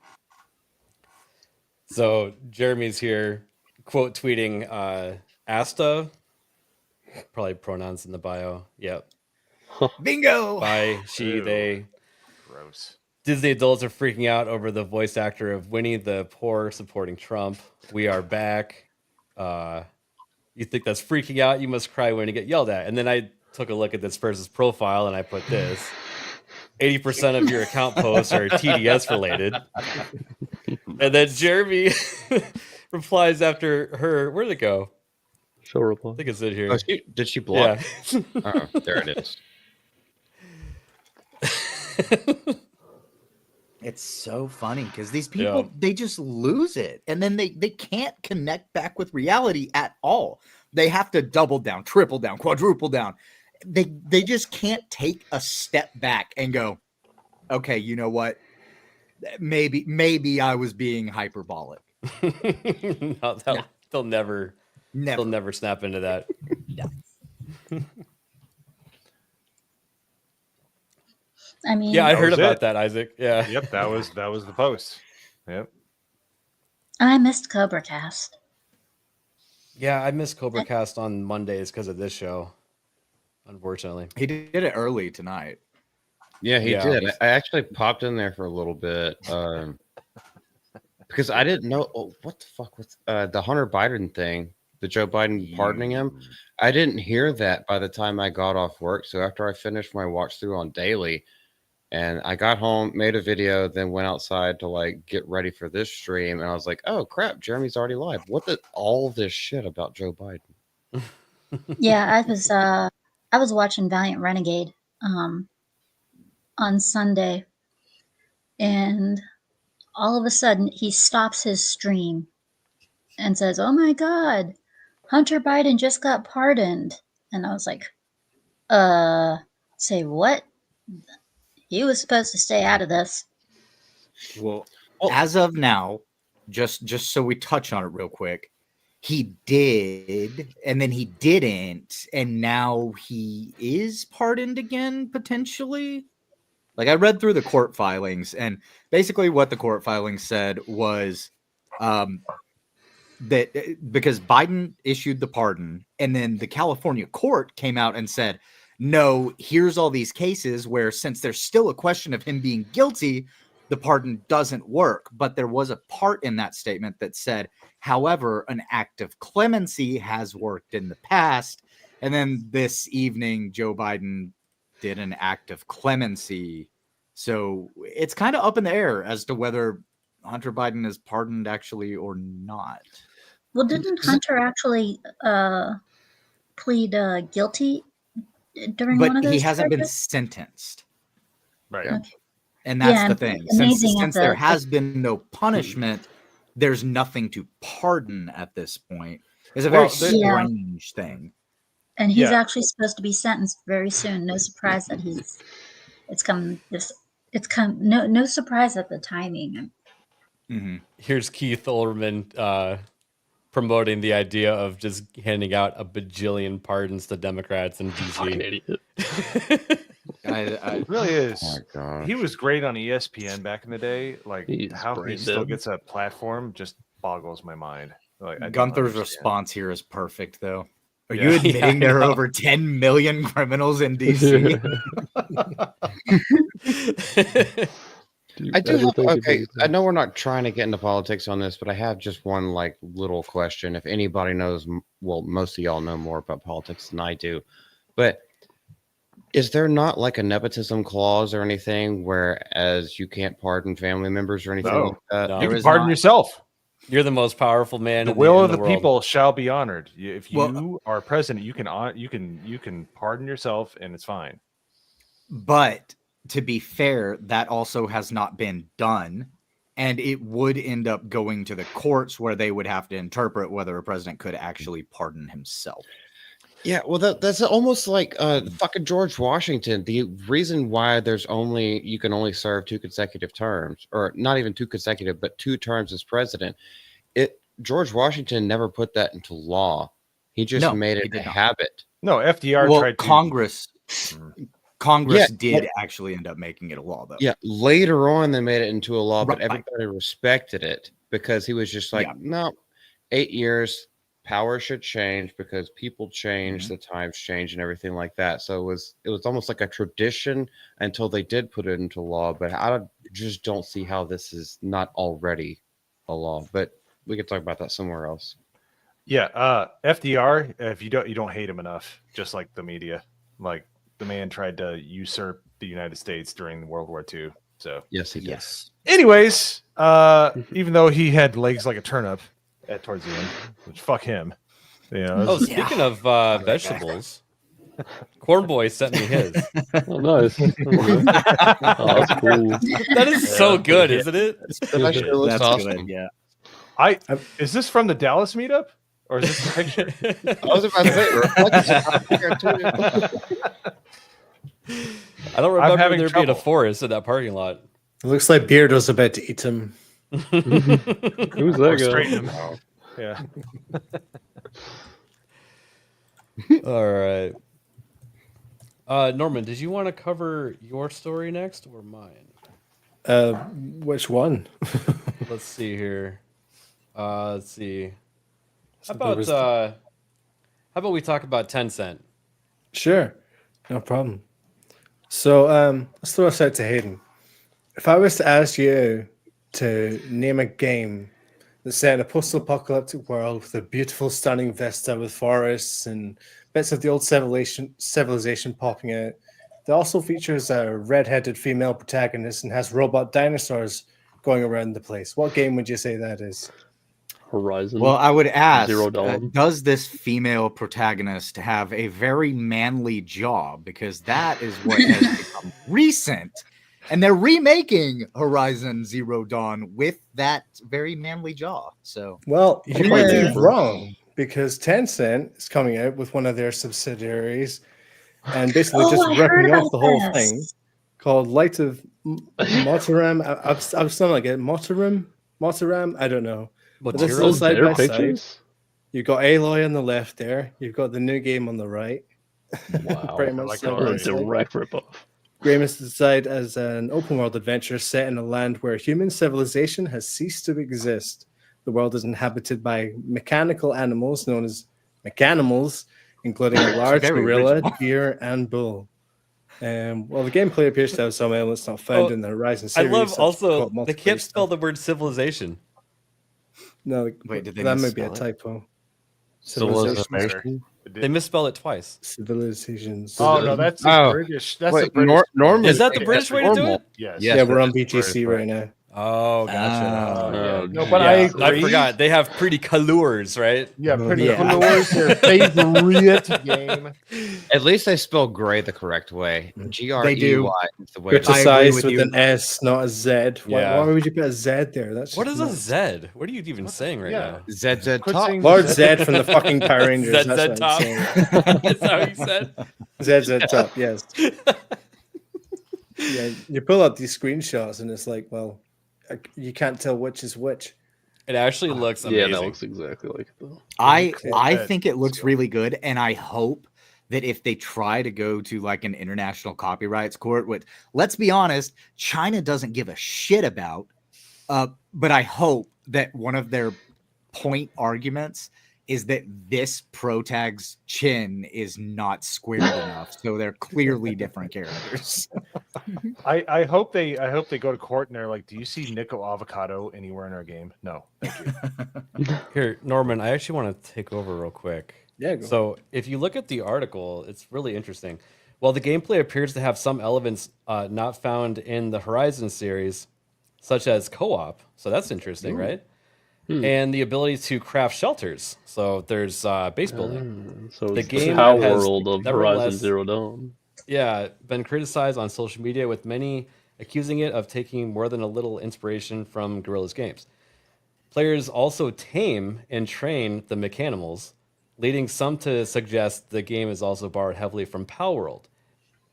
So Jeremy's here, quote tweeting Asta, probably pronouns in the bio. Yep.
Bingo.
By, she,
Ew.
they.
Gross.
Disney adults are freaking out over the voice actor of Winnie the Pooh supporting Trump. We are back. You think that's freaking out? You must cry when you get yelled at. And then I took a look at this person's profile and I put this. 80% of your account posts are TDS related. And then Jeremy replies after her, where'd it go?
Show reply.
I think it's in here.
Oh, did she block?
Yeah.
Oh, there it is.
It's so funny because these people they just lose it, and then they can't connect back with reality at all. They have to double down, triple down, quadruple down. They just can't take a step back and go, okay, you know what? Maybe I was being hyperbolic.
No, they'll never snap into that.
I mean,
Yeah, I heard
was
about
it.
that, Isaac. Yeah.
Yep, that was the post. Yep.
I missed Cobra Cast.
Yeah, I missed Cobra Cast on Mondays because of this show. Unfortunately,
He did it early tonight.
Yeah, he did. I actually popped in there for a little bit because I didn't know what the fuck was the Hunter Biden thing, the Joe Biden pardoning him. I didn't hear that by the time I got off work. So after I finished my watch through on Daily, and I got home, made a video, then went outside to like get ready for this stream, and I was like, "Oh crap, Jeremy's already live. What the all this shit about Joe Biden?"
Yeah, I was watching Valiant Renegade on Sunday, and all of a sudden he stops his stream and says, "Oh my God, Hunter Biden just got pardoned." And I was like, say what? He was supposed to stay out of this.
Well, as of now, just so we touch on it real quick, he did, and then he didn't, and now he is pardoned again, potentially. Like, I read through the court filings, and basically what the court filings said was that because Biden issued the pardon, and then the California court came out and said, no, here's all these cases where since there's still a question of him being guilty, the pardon doesn't work. But there was a part in that statement that said, however, an act of clemency has worked in the past. And then this evening, Joe Biden did an act of clemency. So it's kind of up in the air as to whether Hunter Biden is pardoned actually or not.
Well, didn't Hunter actually plead guilty during one of those
he hasn't been
charges?
sentenced.
Right.
Okay.
And that's
Yeah,
the thing.
amazing
Since
at
there
the-
has been no punishment, there's nothing to pardon at this point. It's a very
Yeah.
strange thing.
And he's
Yeah.
actually supposed to be sentenced very soon. No surprise that no surprise at the timing.
Here's Keith Olbermann promoting the idea of just handing out a bajillion pardons to Democrats in DC.
Fucking idiot.
It really is.
Oh my gosh.
He was great on ESPN back in the day. Like
He's
how he
brain
still
dead.
gets a platform just boggles my mind. Like I don't
Gunther's
understand.
response here is perfect, though. Are
Yeah.
you admitting
Yeah, I
there are
know.
over 10 million criminals in DC?
I do have, okay, I know we're not trying to get into politics on this, but I have just one like little question. If anybody knows, well, most of y'all know more about politics than I do, but is there not like a nepotism clause or anything whereas you can't pardon family members or anything
No.
like that?
No.
You
There
can
is
pardon
not.
yourself.
You're the most powerful man.
The
in
will
in
of the
world.
people shall be honored. If you
Well,
are president, you can pardon yourself, and it's fine.
But to be fair, that also has not been done. And it would end up going to the courts where they would have to interpret whether a president could actually pardon himself.
Yeah, well, that's almost like fucking George Washington. The reason why you can only serve 2 consecutive terms, or not even 2 consecutive, but 2 terms as president. George Washington never put that into law. He just made it a habit.
No, FDR
Well,
tried to.
Congress
Yeah,
did actually end up making it a law, though.
Yeah, later on they made it into a law, but
Right.
everybody respected it because he was just like, no, 8 years, power should change because people change, the times change, and everything like that. So it was almost like a tradition until they did put it into law. But just don't see how this is not already a law. But we could talk about that somewhere else.
Yeah, FDR. If you don't hate him enough, just like the media, like the man tried to usurp the United States during World War II. So
yes, he did.
Yes.
Anyways, even though he had legs like a turnip towards the end, which fuck him. Yeah.
Oh, speaking of vegetables, Corn Boy sent me his.
Oh, nice. Oh, that's cool.
That is so good, isn't it?
That actually looks
That's
awesome.
good. Yeah.
Is this from the Dallas meetup, or is this a picture?
I was about to say,
I don't
I'm
remember
having
there being a
trouble.
forest in that parking lot.
It looks like Beardo's about to eat him.
Who's that guy?
Straighten him. Yeah.
All right. Norman, did you want to cover your story next or mine?
Which one?
Let's see here. Let's see.
So
How
there
about we talk about Tencent?
Sure, no problem. So let's throw this out to Hayden. If I was to ask you to name a game that's set in a post-apocalyptic world with a beautiful, stunning vista with forests and bits of the old civilization popping out, that also features a red-headed female protagonist and has robot dinosaurs going around the place, what game would you say that is?
Horizon.
Well, I would ask,
Zero Dawn.
does this female protagonist have a very manly jaw? Because that is what has become recent. And they're remaking Horizon Zero Dawn with that very manly jaw. So,
Well, you might be wrong, because Tencent is coming out with one of their subsidiaries and basically just ripping off the whole thing called Light of Motiram. I'm something like it. Motiram? I don't know. But this is side by side. You've got Aloy on the left there. You've got the new game on the right.
Wow.
Pretty much side by
a
side.
direct ripoff.
Game is designed as an open world adventure set in a land where human civilization has ceased to exist. The world is inhabited by mechanical animals known as mechanimals, including a large
Very
gorilla,
original.
deer, and bull. Well, the gameplay appears to have some elements not found in the Horizon
I
series.
love
such as
also
co-op
they
multiplayer
can't
stuff.
spell the word civilization.
No,
Wait, did they
that might be a
misspell it?
typo.
They misspelled it twice.
Civilizations.
Oh no, that's the
Oh.
British. That's
Wait,
the British.
Norman.
Is that the British way to do it?
Yes.
Yeah, we're on
British,
BGC right now.
Oh, gotcha.
Yeah. No,
Oh,
but
Yeah,
I
I
agree.
forgot. They have pretty colors, right?
Yeah, pretty
Yeah.
colors. Their favorite game.
At least they spell gray the correct way.
They do.
G-R-E-Y is the way.
Criticized
with
with
you.
an S, not a Z. Why,
Yeah.
why would you put a Z there? That's
What
just
is a
nuts.
Z? What are you even saying right
Yeah.
ZZ
Quit
Top.
saying
Lord Z from the fucking Power Rangers.
ZZ
That's what
Top.
I'm
Is that what you said?
saying. ZZ Top, yes. Yeah, you pull up these screenshots and it's like, well, you can't tell which is which.
It actually looks amazing.
Yeah, that looks exactly like it though.
I
Okay.
think it looks really good, and I hope that if they try to go to like an international copyrights court, which let's be honest, China doesn't give a shit about, but I hope that one of their point arguments is that this protag's chin is not squared enough, so they're clearly different characters.
I hope they go to court and they're like, do you see Nico Avocado anywhere in our game? No, thank you.
Here, Norman, I actually want to take over real quick.
Yeah, go.
So if you look at the article, it's really interesting. While the gameplay appears to have some elements not found in the Horizon series, such as co-op, so that's interesting, right? And the ability to craft shelters. So there's base building.
So
The
it's the
game
Power
has
World of Horizon
nevertheless-
Zero Dawn.
Yeah, been criticized on social media, with many accusing it of taking more than a little inspiration from Guerrilla's games. Players also tame and train the mechanimals, leading some to suggest the game is also borrowed heavily from Power World.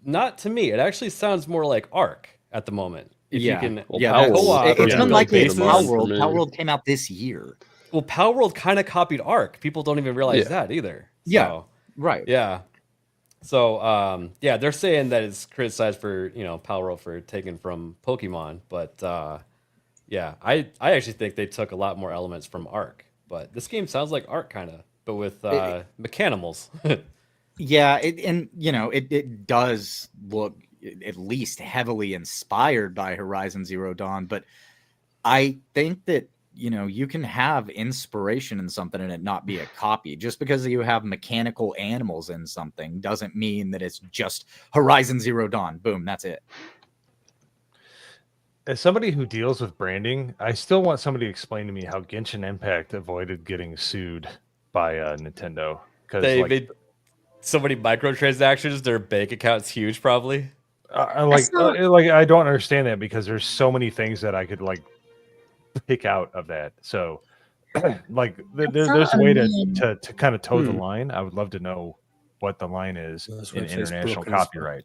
Not to me. It actually sounds more like Ark at the moment. If
Yeah.
you can
Yeah,
Power
that's-
co-op
it's
and
unlikely
build
it's
bases.
Power World.
For me.
Power World came out this year.
Well, Power World kind of copied Ark. People don't even realize
Yeah.
that either.
Yeah.
So,
Right.
yeah. So, yeah, they're saying that it's criticized for, Power World for taking from Pokemon, but yeah, I actually think they took a lot more elements from Ark. But this game sounds like Ark kind of, but with mechanimals.
Yeah, it does look at least heavily inspired by Horizon Zero Dawn, but I think that you can have inspiration in something and it not be a copy. Just because you have mechanical animals in something doesn't mean that it's just Horizon Zero Dawn. Boom, that's it.
As somebody who deals with branding, I still want somebody to explain to me how Genshin Impact avoided getting sued by Nintendo because
They
like,
made so many microtransactions. Their bank account's huge, probably.
like I don't understand that because there's so many things that I could like pick out of that. So like there's a way to kind of toe the line. I would love to know what the line is in international copyright.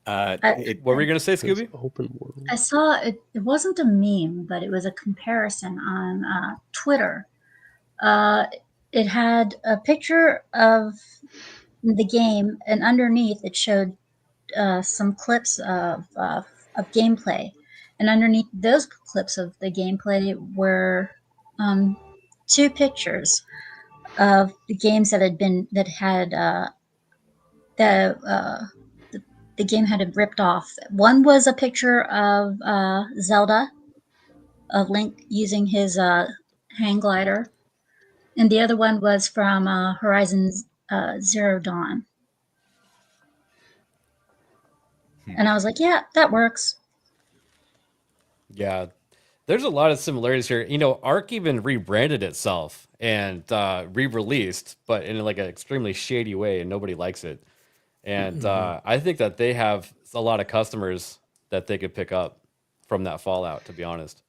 What were you gonna say, Scooby?
Open world.
I saw it. It wasn't a meme, but it was a comparison on Twitter. It had a picture of the game, and underneath it showed some clips of gameplay, and underneath those clips of the gameplay were two pictures of the games that the game had ripped off. One was a picture of Zelda, of Link using his hang glider, and the other one was from Horizon Zero Dawn. And I was like, yeah, that works.
Yeah, there's a lot of similarities here. You know, Ark even rebranded itself and re-released, but in like an extremely shady way, and nobody likes it. And I think that they have a lot of customers that they could pick up from that Fallout, to be honest.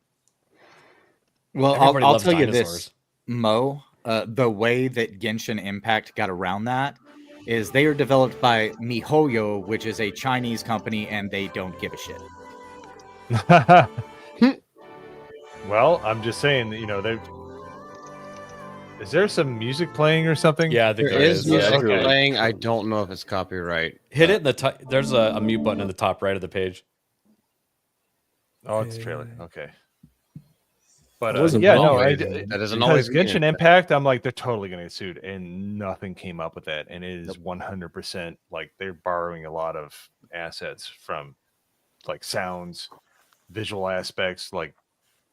Well,
Everybody
I'll
loves
tell you
dinosaurs.
this, Mo. The way that Genshin Impact got around that is they are developed by MiHoYo, which is a Chinese company, and they don't give a shit.
Well, I'm just saying, you know, they. Is there some music playing or something?
Yeah, I think
There is music playing. I don't know if it's copyright.
Hit it in the top. There's a mute button in the top right of the page.
Oh, it's a trailer. Okay. But
Wasn't
yeah, no,
always- that doesn't always
because
mean
Genshin
it.
Impact, I'm like, they're totally going to get sued, and nothing came up with that, and it is 100% like they're borrowing a lot of assets from like sounds, visual aspects, like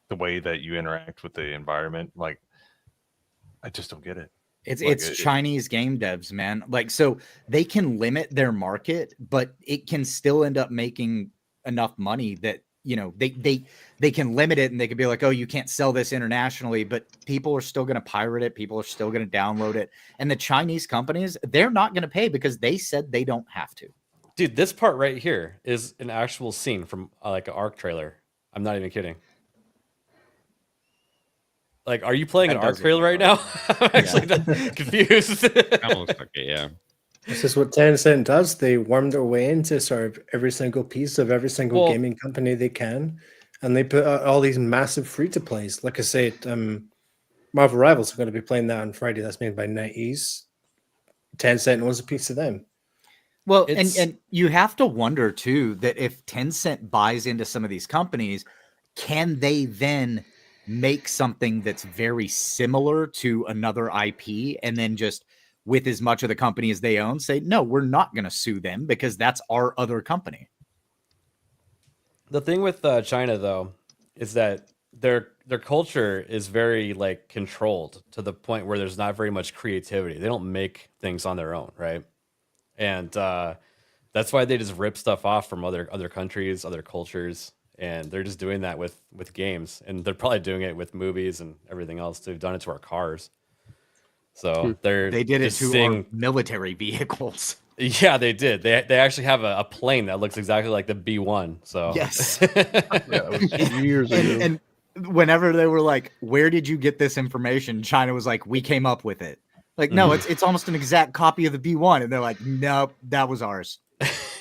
the way that you interact with the environment. Like, I just don't get it.
It's Chinese game devs, man. Like, so they can limit their market, but it can still end up making enough money that, you know, they can limit it, and they could be like, oh, you can't sell this internationally, but people are still going to pirate it. People are still going to download it. And the Chinese companies, they're not going to pay because they said they don't have to.
Dude, this part right here is an actual scene from like an Ark trailer. I'm not even kidding. Like, are you playing an Ark trailer right now? I'm actually confused.
Kind of looks like it, yeah.
This is what Tencent does. They worm their way into sort of every single piece of every single
Well-
gaming company they can, and they put out all these massive free-to-plays. Like I said, Marvel Rivals are going to be playing that on Friday. That's made by NetEase. Tencent owns a piece of them.
Well, and you have to wonder too that if Tencent buys into some of these companies, can they then make something that's very similar to another IP, and then just with as much of the company as they own, say, no, we're not going to sue them because that's our other company.
The thing with China, though, is that their culture is very like controlled to the point where there's not very much creativity. They don't make things on their own, right? And that's why they just rip stuff off from other countries, other cultures, and they're just doing that with games, and they're probably doing it with movies and everything else. They've done it to our cars. So
they did it
just
to our military vehicles.
Yeah, they did. They actually have a plane that looks exactly like the B-1. So
yes,
Yeah, it was years ago.
and whenever they were like, "Where did you get this information?" China was like, "We came up with it." Like, no, it's almost an exact copy of the B-1, and they're like, "Nope, that was ours."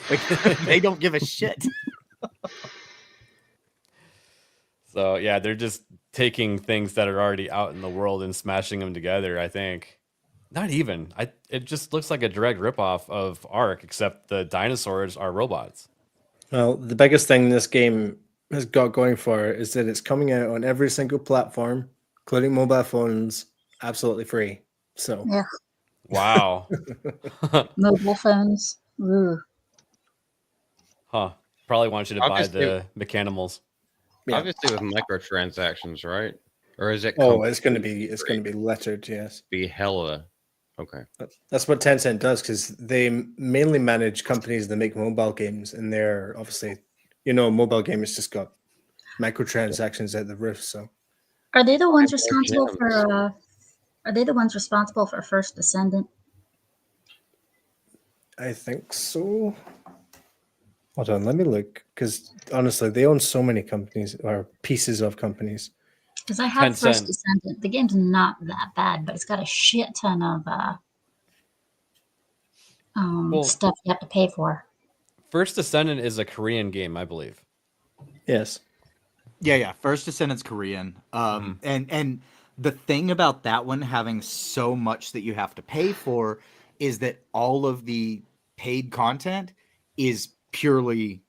Like, they don't give a shit.
So yeah, they're just taking things that are already out in the world and smashing them together. I think not even. It just looks like a direct ripoff of Ark, except the dinosaurs are robots.
Well, the biggest thing this game has got going for it is that it's coming out on every single platform, including mobile phones, absolutely free. So,
Yeah.
Wow.
Mobile phones. Ooh.
Huh. Probably want you to buy
Obviously-
the Mechanimals.
Yeah.
Obviously with microtransactions, right? Or is it?
Oh, it's going to be lettered. Yes,
be hella. Okay.
That's what Tencent does, because they mainly manage companies that make mobile games, and they're obviously, mobile game has just got microtransactions at the roof. So,
Are they the ones responsible for Are they the ones responsible for First Descendant?
I think so. Hold on, let me look. Because honestly, they own so many companies or pieces of companies.
Because I have First
Tencent.
Descendant. The game's not that bad, but it's got a shit ton of
Well-
stuff you have to pay for.
First Descendant is a Korean game, I believe.
Yes.
Yeah. First Descendant's Korean. And the thing about that one having so much that you have to pay for is that all of the paid content is purely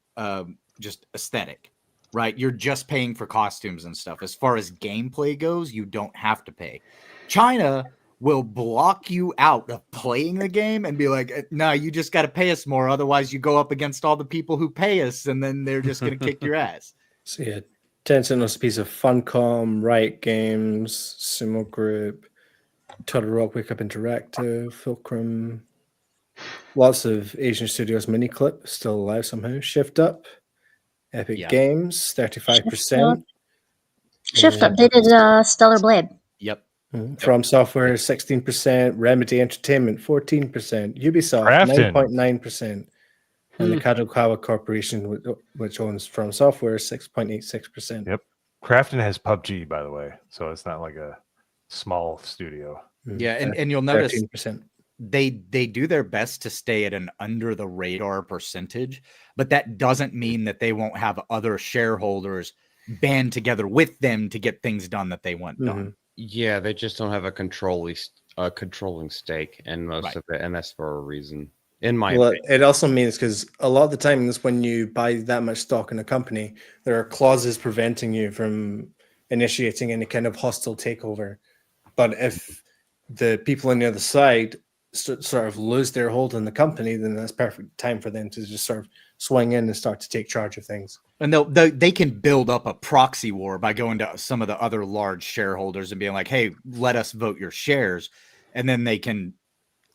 just aesthetic, right? You're just paying for costumes and stuff. As far as gameplay goes, you don't have to pay. China will block you out of playing the game and be like, no, you just got to pay us more. Otherwise, you go up against all the people who pay us, and then they're just going to kick your ass.
So yeah, Tencent was a piece of Funcom, Riot Games, Sumo Group, Turtle Rock, Wake Up Interactive, Fulcrum, lots of Asian studios. Miniclip still alive somehow. Shift Up, Epic Games, 35%.
Shift Up. They did Stellar Blade.
Yep.
From Software, 16%. Remedy Entertainment, 14%. Ubisoft,
Crafton.
9.9%. And the Kadokawa Corporation, which owns From Software, 6.86%.
Yep. Crafton has PUBG, by the way, so it's not like a small studio.
Yeah, and you'll notice
13%.
they do their best to stay at an under the radar percentage, but that doesn't mean that they won't have other shareholders band together with them to get things done that they want done.
Yeah, they just don't have a controlling stake in most of it, and that's for a reason. In my opinion.
It also means because a lot of the times when you buy that much stock in a company, there are clauses preventing you from initiating any kind of hostile takeover. But if the people on the other side sort of lose their hold on the company, then that's perfect time for them to just sort of swing in and start to take charge of things.
And they can build up a proxy war by going to some of the other large shareholders and being like, hey, let us vote your shares. And then they can,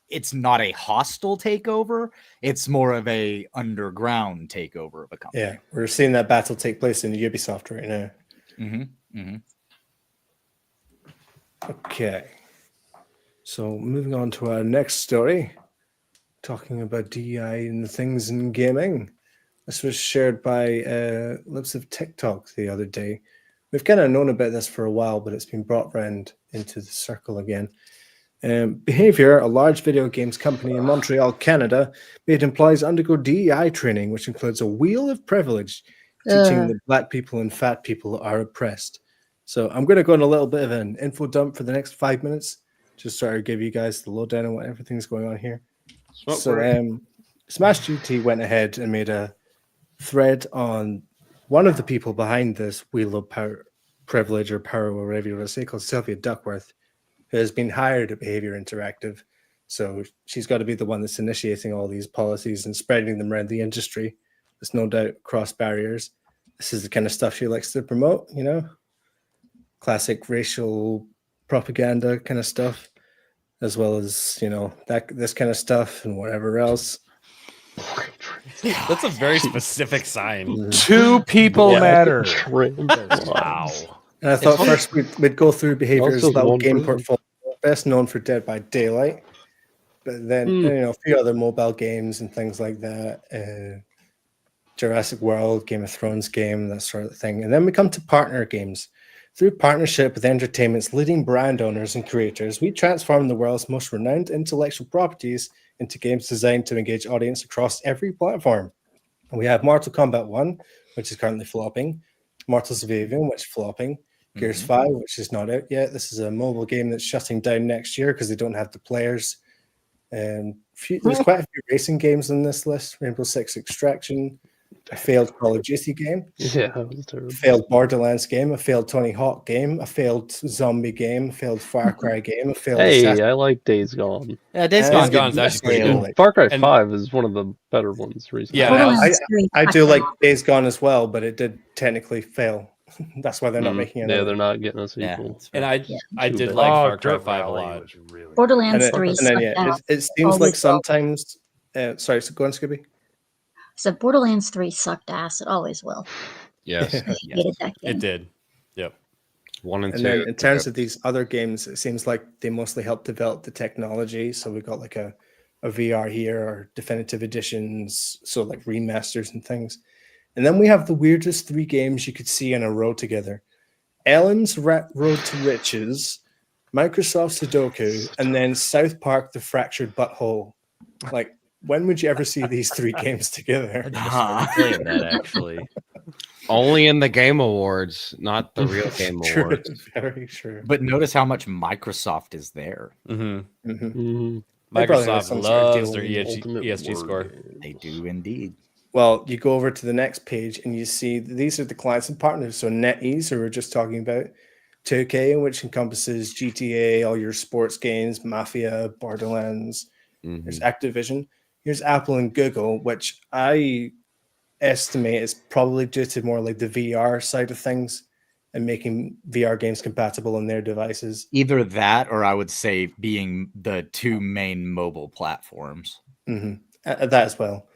it's not a hostile takeover. It's more of a underground takeover of a company.
Yeah, we're seeing that battle take place in Ubisoft right now. Okay. So moving on to our next story, talking about DEI and the things in gaming. This was shared by Lips of TikTok the other day. We've kind of known about this for a while, but it's been brought round into the circle again. Behavior, a large video games company in Montreal, Canada, made employees undergo DEI training, which includes a wheel of privilege, teaching that Black people and fat people are oppressed. So I'm going to go on a little bit of an info dump for the next 5 minutes, just sort of give you guys the lowdown on what everything's going on here. Smash GT went ahead and made a thread on one of the people behind this wheel of power, privilege or power, or whatever you want to say, called Sylvia Duckworth, who has been hired at Behavior Interactive. So she's got to be the one that's initiating all these policies and spreading them around the industry. There's no doubt cross barriers. This is the kind of stuff she likes to promote, you know, classic racial propaganda kind of stuff, as well as, you know, this kind of stuff and whatever else.
That's a very specific sign.
Two people matter.
Wow. And I thought first we'd go through Behavior's little game portfolio, best known for Dead by Daylight, but then you know, a few other mobile games and things like that, Jurassic World, Game of Thrones game, that sort of thing. And then we come to partner games. Through partnership with entertainment's leading brand owners and creators, we transform the world's most renowned intellectual properties into games designed to engage audience across every platform. And we have Mortal Kombat 1, which is currently flopping, Mortal Surviving, which is flopping, Gears 5, which is not out yet. This is a mobile game that's shutting down next year because they don't have the players. And there's quite a few racing games on this list. Rainbow Six Extraction, a failed Call of Duty game,
that was terrible.
a failed Borderlands game, a failed Tony Hawk game, a failed zombie game, a failed Far Cry game, a failed
Hey, I like Days Gone.
Yeah, Days
Gone's actually pretty good.
Far Cry 5 is one of the better ones recently.
Yeah,
I do like Days Gone as well, but it did technically fail. That's why they're not making it.
Yeah, they're not getting a sequel.
And I did like Far Cry 5 a lot.
Borderlands 3.
It seems like sometimes. Sorry, so go on, Scooby.
So Borderlands 3 sucked ass. It always will.
Yes.
I hated that game.
It did. Yep.
1 and 2.
And then in
are
terms
good.
of these other games, it seems like they mostly help develop the technology. So we've got like a VR here or definitive editions, so like remasters and things. And then we have the weirdest 3 games you could see in a row together. Ellen's Road to Riches, Microsoft Sudoku, and then South Park The Fractured Butthole. Like, when would you ever see these 3 games together?
I just started playing that actually.
Only in the Game Awards, not the real Game
True,
Awards.
very true.
But notice how much Microsoft is there.
Mm-hmm.
Mm-hmm. They probably have
Microsoft
some sort of
loves
deal
their
with
ESG score.
They do indeed.
Well, you go over to the next page and you see these are the clients and partners. So NetEase, who we were just talking about, 2K, which encompasses GTA, all your sports games, Mafia, Borderlands. There's Activision. Here's Apple and Google, which I estimate is probably due to more like the VR side of things and making VR games compatible on their devices.
Either that, or I would say being the 2 main mobile platforms.
That as well.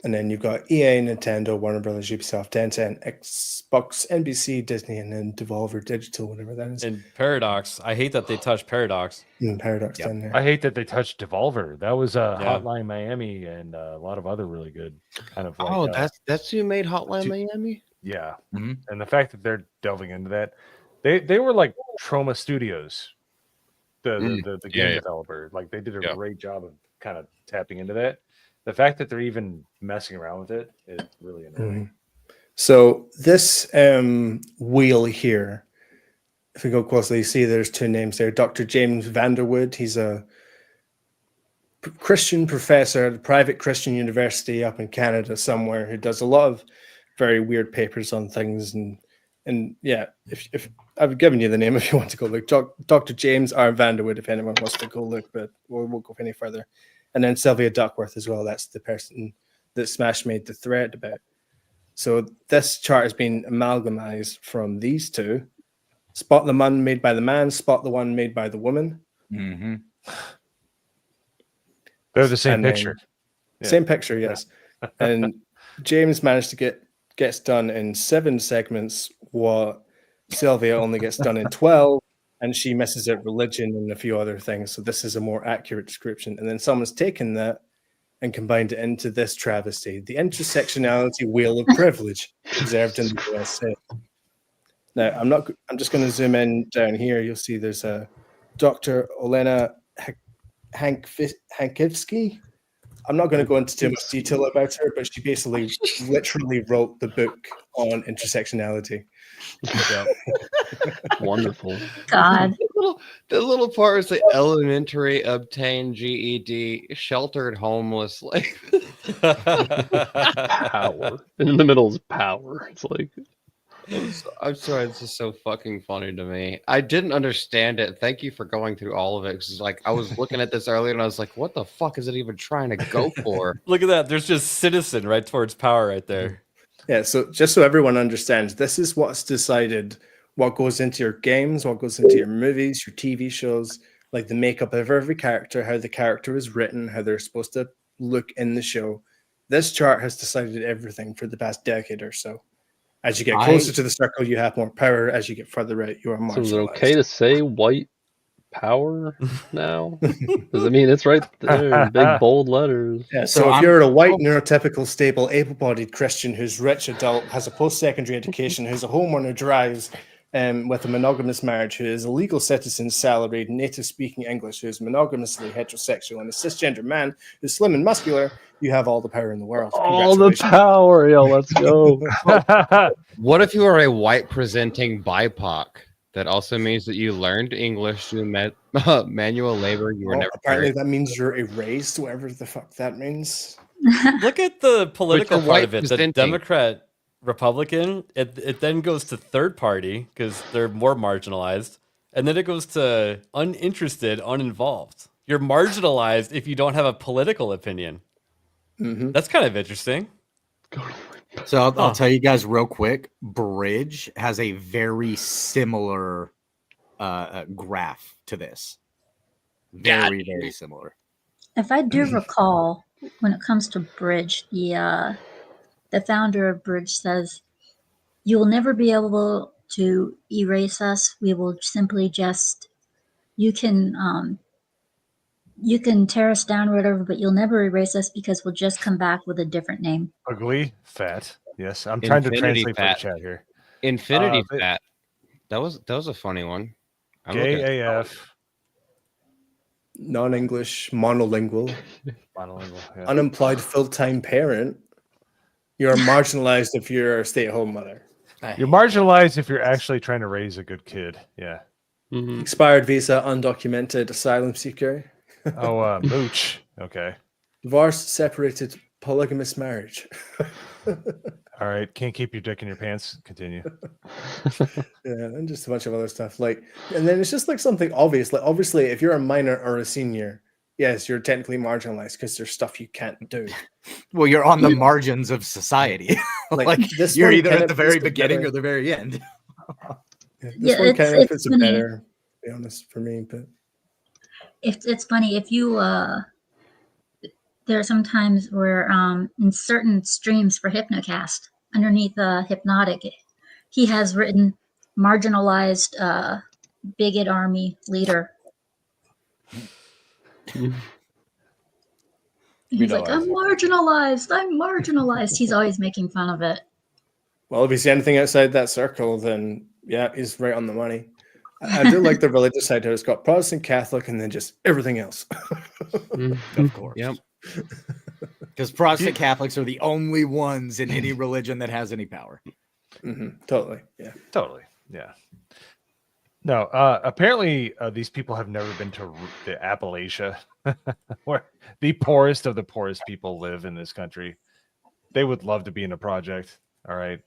And then you've got EA, Nintendo, Warner Brothers, Ubisoft, Tencent, Xbox, NBC, Disney, and then Devolver Digital, whatever that is.
And Paradox. I hate that they touched Paradox.
Paradox down there.
I hate that they touched Devolver. That was Hotline Miami and a lot of other really good kind of like.
Oh, that's who made Hotline Miami?
Yeah. And the fact that they're delving into that, they were like Troma Studios, the game developer. Like they did a great job of kind of tapping into that. The fact that they're even messing around with it is really annoying.
So this wheel here, if we go closely, you see there's 2 names there. Dr. James Vanderwood, he's a Christian professor at a private Christian university up in Canada somewhere who does a lot of very weird papers on things. And yeah, if I've given you the name if you want to go look. Dr. James R. Vanderwood, if anyone wants to go look, but we won't go any further. And then Sylvia Duckworth as well. That's the person that Smash made the thread about. So this chart has been amalgamized from these 2. Spot the one made by the man, spot the one made by the woman.
They're the same
And then-
picture.
Same picture, yes. And James managed to gets done in 7 segments, what Sylvia only gets done in 12. And she messes up religion and a few other things. So this is a more accurate description. And then someone's taken that and combined it into this travesty, the intersectionality wheel of privilege observed in the USA. Now, I'm just going to zoom in down here. You'll see there's a Dr. Olena Hankivsky. I'm not going to go into too much detail about her, but she basically literally wrote the book on intersectionality.
Wonderful.
God.
The little part is like elementary, obtain GED, sheltered, homeless. Like
Power. In the middle is power. It's like.
I'm sorry, this is so fucking funny to me. I didn't understand it. Thank you for going through all of it. Because like I was looking at this earlier and I was like, what the fuck is it even trying to go for?
Look at that. There's just citizen right towards power right there.
Yeah, so just so everyone understands, this is what's decided what goes into your games, what goes into your movies, your TV shows, like the makeup of every character, how the character is written, how they're supposed to look in the show. This chart has decided everything for the past decade or so. As you get closer to the circle, you have more power. As you get further out, you are marginalized.
So is it okay to say white power now? Does it mean it's right there in big bold letters?
Yeah, so if you're a white, neurotypical, stable, able-bodied Christian who's rich adult, has a post-secondary education, who's a homeowner, drives with a monogamous marriage, who is a legal citizen, salaried, native-speaking English, who is monogamously heterosexual, and a cisgender man who's slim and muscular, you have all the power in the world.
All the power, yo, let's go.
What if you are a white presenting BIPOC? That also means that you learned English through manual labor. You were never
apparently that means you're erased, whatever the fuck that means.
Look at the political part of it. The
presenting.
Democrat, Republican, it then goes to third party because they're more marginalized. And then it goes to uninterested, uninvolved. You're marginalized if you don't have a political opinion. That's kind of interesting.
So I'll tell you guys real quick. Bridge has a very similar graph to this. Very, very similar.
If I do recall, when it comes to Bridge, the founder of Bridge says, you will never be able to erase us, we will simply just you can tear us down or whatever, but you'll never erase us because we'll just come back with a different name.
Ugly, fat. Yes, I'm trying to
Infinity
translate
fat.
for the chat here.
Infinity fat. That was a funny one. I'm looking at-
Gay AF.
Non-English, monolingual,
yeah.
unemployed full-time parent. You're marginalized if you're a stay-at-home mother.
You're marginalized if you're actually trying to raise a good kid. Yeah.
Expired visa, undocumented, asylum seeker.
Oh, mooch. Okay.
Divorced, separated, polygamous marriage.
All right. Can't keep your dick in your pants. Continue.
Yeah, and just a bunch of other stuff. Like, and then it's just like something obvious. Like, obviously, if you're a minor or a senior, yes, you're technically marginalized because there's stuff you can't do.
Well, you're on the margins of society. like
this
you're
one
either
kind
at
of
the very
fits a
beginning
better-
or the very end.
This one kind of fits a
funny.
better, to be honest, for me. But
It's funny if you there are some times where in certain streams for Hypnocast underneath Hypnotic, he has written marginalized bigot army leader. He's like, I'm marginalized. He's always making fun of it.
well, if you see anything outside that circle, then yeah, he's right on the money. I do like the religious side here. It's got Protestant, Catholic, and then just everything else.
Of course.
Yep.
Because Protestant Catholics are the only ones in any religion that has any power.
Totally. Yeah.
Totally. Yeah. No, apparently these people have never been to the Appalachia, where the poorest of the poorest people live in this country. They would love to be in a project. All right.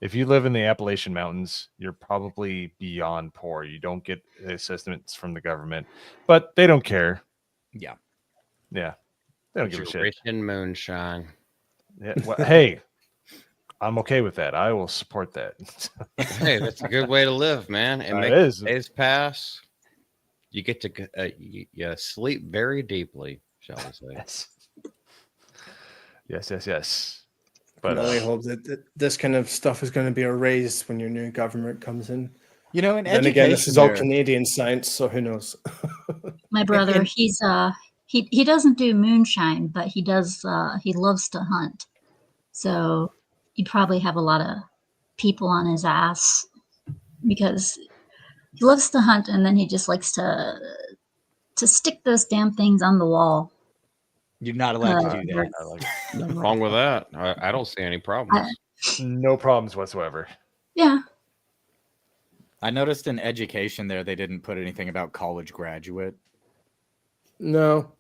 If you live in the Appalachian Mountains, you're probably beyond poor. You don't get assistance from the government, but they don't care.
Yeah.
Yeah. They don't give a
You're
shit.
rich in moonshine.
Yeah, well, hey, I'm okay with that. I will support that.
Hey, that's a good way to live, man. And
It
make
is.
days pass. You get to you sleep very deeply, shall we say?
Yes.
But
But
I only hope that this kind of stuff is going to be erased when your new government comes in.
You know, in
then again, this is all
there-
Canadian science, so who knows?
My brother, he's he doesn't do moonshine, but he does he loves to hunt. So he'd probably have a lot of people on his ass because he loves to hunt and then he just likes to stick those damn things on the wall.
You're not allowed to do that.
Nothing wrong with that. I don't see any problems.
No problems whatsoever.
Yeah.
I noticed in education there they didn't put anything about college graduate.
No.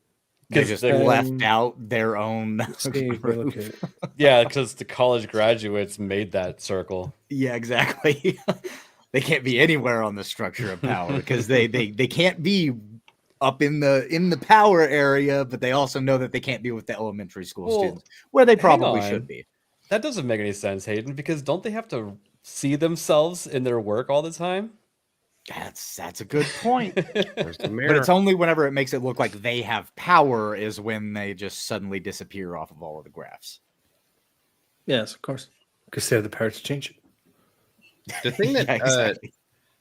They just left out their own group.
Yeah, because the college graduates made that circle.
Yeah, exactly. They can't be anywhere on the structure of power because they can't be up in the power area, but they also know that they can't be with the elementary school students where they probably should be.
That doesn't make any sense, Hayden, because don't they have to see themselves in their work all the time?
That's a good point.
There's the mirror.
But it's only whenever it makes it look like they have power is when they just suddenly disappear off of all of the graphs.
Yes, of course, because they have the power to change it.
The thing that
Yeah, exactly.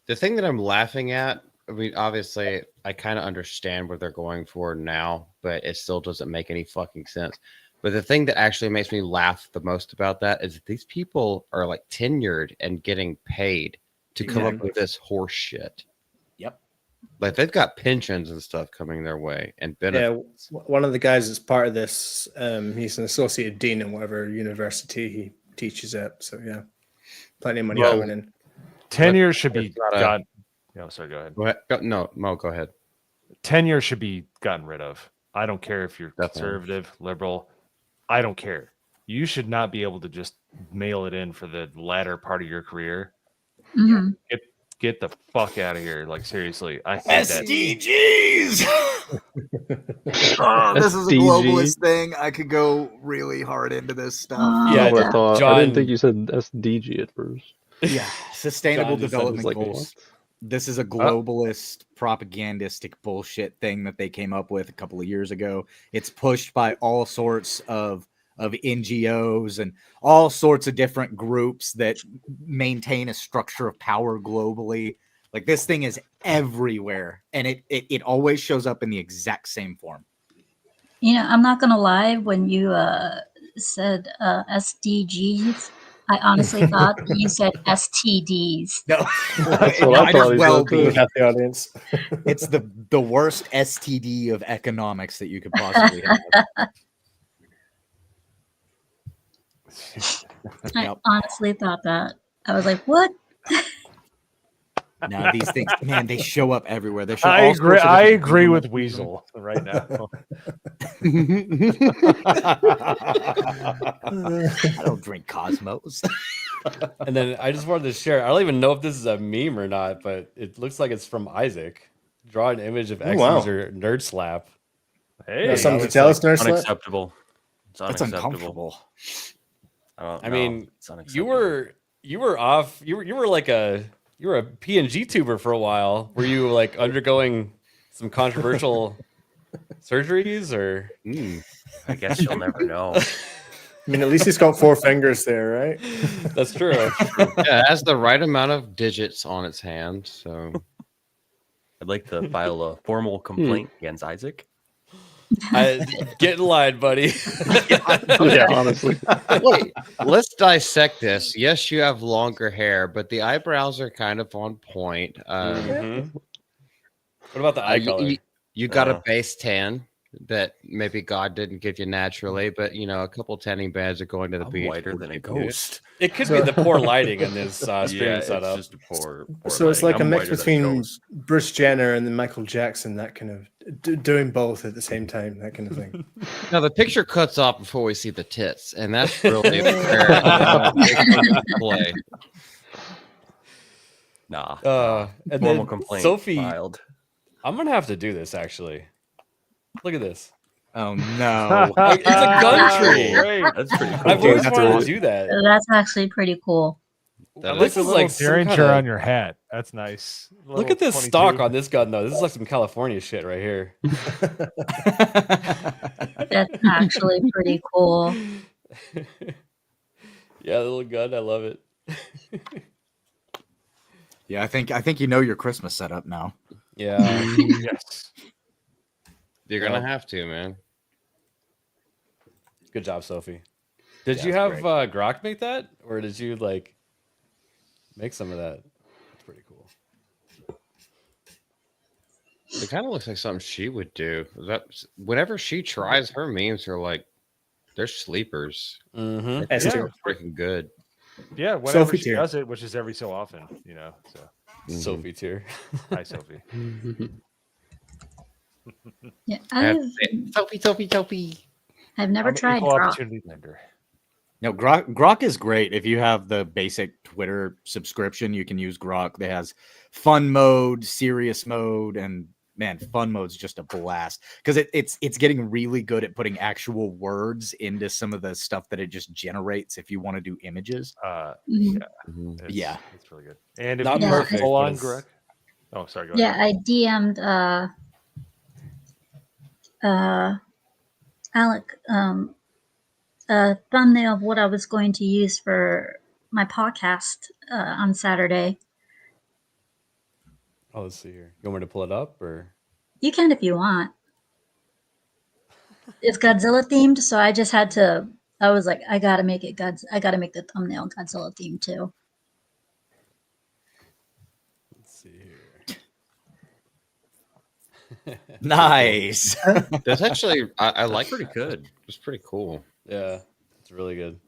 the thing that I'm laughing at, I mean, obviously, I kind of understand what they're going for now, but it still doesn't make any fucking sense. But the thing that actually makes me laugh the most about that is that these people are like tenured and getting paid to come up with this horse shit.
Yep.
Like they've got pensions and stuff coming their way and benefits.
Yeah, one of the guys that's part of this, he's an associate dean in whatever university he teaches at. So yeah, plenty of money coming in.
Tenure should be
It's not a-
gotten. No, sorry, go ahead.
Go ahead. No, Mo, go ahead.
Tenure should be gotten rid of. I don't care if you're
Definitely.
conservative, liberal. I don't care. You should not be able to just mail it in for the latter part of your career.
Mhm.
Get the fuck out of here. Like, seriously. I hate that.
SDGs! Oh, this is a
SDG.
globalist thing. I could go really hard into this stuff.
Yeah,
I thought.
John-
I didn't think you said SDG at first.
Yeah, sustainable
John just said
development
like,
goals. This is a globalist propagandistic bullshit thing that they came up with a couple of years ago. It's pushed by all sorts of of NGOs and all sorts of different groups that maintain a structure of power globally. Like this thing is everywhere, and it always shows up in the exact same form.
You know, I'm not gonna lie. When you said SDGs, I honestly thought you said STDs.
No,
That's what I thought he said too.
Half the audience.
It's the worst STD of economics that you could possibly have.
I honestly thought that. I was like, what?
Now these things, man, they show up everywhere. They show
I
all
agree.
sorts of
I
different
agree
government-
with Weasel right now.
I don't drink Cosmos.
And then I just wanted to share. I don't even know if this is a meme or not, but it looks like it's from Isaac. Draw an image of X
wow.
user nerd slap.
Hey,
Got something to
It's
tell us, Nurse?
unacceptable. It's
That's
unacceptable.
uncomfortable.
I mean,
it's
you
unacceptable.
were off. You were like a PNG tuber for a while. Were you like undergoing some controversial surgeries or?
I guess you'll never know.
I mean, at least he's got 4 fingers there, right?
That's true.
Yeah, it has the right amount of digits on its hand. So
I'd like to file a formal complaint against Isaac.
Get in line, buddy.
Yeah, honestly.
wait, let's dissect this. Yes, you have longer hair, but the eyebrows are kind of on point.
Mhm. What about the eye color?
You got a base tan that maybe God didn't give you naturally, but you know, a couple tanning beds are going to the
I'm
beach.
whiter
would
than a
be good.
ghost.
It could be the poor lighting in this streaming
Yeah,
setup.
it's just a poor
So it's
lighting.
like a
I'm
mix
whiter than
between
ghost.
Bruce Jenner and then Michael Jackson, that kind of doing both at the same time, that kind of thing.
Now the picture cuts off before we see the tits, and that's really where the play.
Nah.
And
Formal
then
complaint
Sophie,
filed.
I'm gonna have to do this actually. Look at this.
Oh no!
Like, it's a gun tree.
That's pretty cool.
I've always
That's
wanted
cool.
to do that.
That's actually pretty cool.
That
This
This
is
is
like
like
some
Derringer
kinda-
on your hat. That's nice.
Look at this stock on this gun though. This is like some California shit right here.
That's actually pretty cool.
Yeah, the little gun. I love it.
Yeah, I think you know your Christmas setup now.
Yeah.
Yes.
You're gonna have to, man.
Good job, Sophie. Did
Yeah,
you
that's
have Grok make that, or did you like make some of that? That's pretty cool.
It kind of looks like something she would do. That whenever she tries, her memes are like they're sleepers.
Mm-hmm.
S
Yeah.
tier.
Freaking good.
Yeah, whenever
Sophie
she
tier.
does it, which is every so often, you know. So,
Sophie tier.
hi, Sophie.
Yeah,
Sophie.
I've never
I'm an
tried
equal
Grok.
opportunity lender.
No, Grok is great. If you have the basic Twitter subscription, you can use Grok. That has fun mode, serious mode, and man, fun mode's just a blast because it's getting really good at putting actual words into some of the stuff that it just generates if you want to do images.
Mhm.
It's,
Yeah.
it's really good. And if
Not
you
perfect,
full
but
on
it's-
Grok. Oh, sorry. Go
Yeah,
ahead.
I DM'd Alec a thumbnail of what I was going to use for my podcast on Saturday.
Oh, let's see here. You want me to pull it up or?
You can if you want. It's Godzilla themed, so I just had to. I was like, I gotta make it I gotta make the thumbnail Godzilla themed too.
Let's see here.
Nice.
That's actually I like
Pretty
that.
good.
It's pretty cool.
Yeah, it's really good.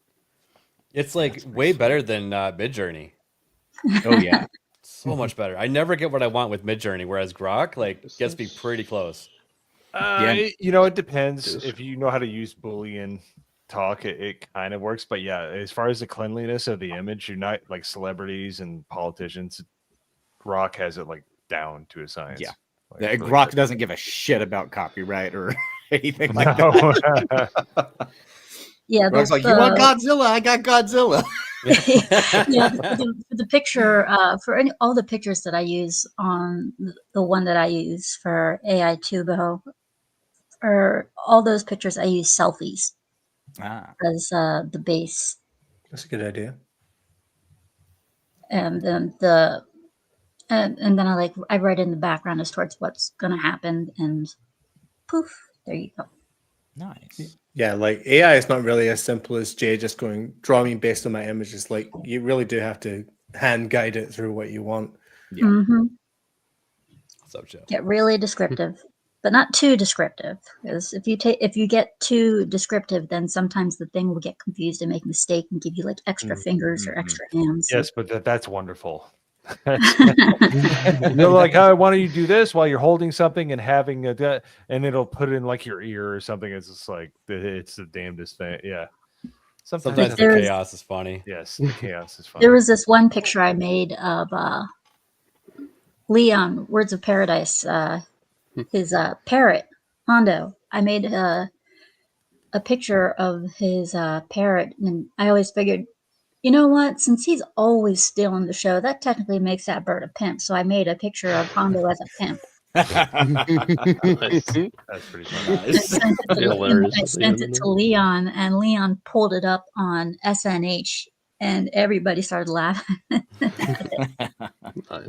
It's like way better than Midjourney.
Oh yeah.
So much better. I never get what I want with Midjourney, whereas Grok like gets me pretty close.
You know, it depends. If you know how to use Boolean talk, it kind of works. But yeah, as far as the cleanliness of the image, you're not like celebrities and politicians. Grok has it like down to a science.
Yeah.
Like,
Yeah,
it's really
Grok
good.
doesn't give a shit about copyright or anything like
No.
that.
Yeah,
Grok's like, you want Godzilla? I got Godzilla.
yeah, the picture for all the pictures that I use on the one that I use for AI Tubo, or all those pictures I use selfies. as the base.
That's a good idea.
And then and then I write in the background as towards what's going to happen, and poof, there you go.
Nice.
Yeah, like AI is not really as simple as Jay just going draw me based on my images. Like you really do have to hand guide it through what you want.
Yeah.
Mm-hmm.
What's up, Joe?
Get really descriptive, but not too descriptive. Because if you get too descriptive, then sometimes the thing will get confused and make a mistake and give you like extra fingers or extra hands.
Yes, but that's wonderful. They're like, oh, why don't you do this while you're holding something and having and it'll put it in like your ear or something. It's just like it's the damnedest thing. Yeah.
Sometimes the chaos is funny.
Yes, the chaos is funny.
There was this one picture I made of Leon, Words of Paradise, his parrot, Hondo. I made a picture of his parrot, and I always figured, you know what? Since he's always stealing the show, that technically makes that bird a pimp. So I made a picture of Hondo as a pimp.
That's pretty funny.
I sent it to Leon, and Leon pulled it up on SNH, and everybody started laughing.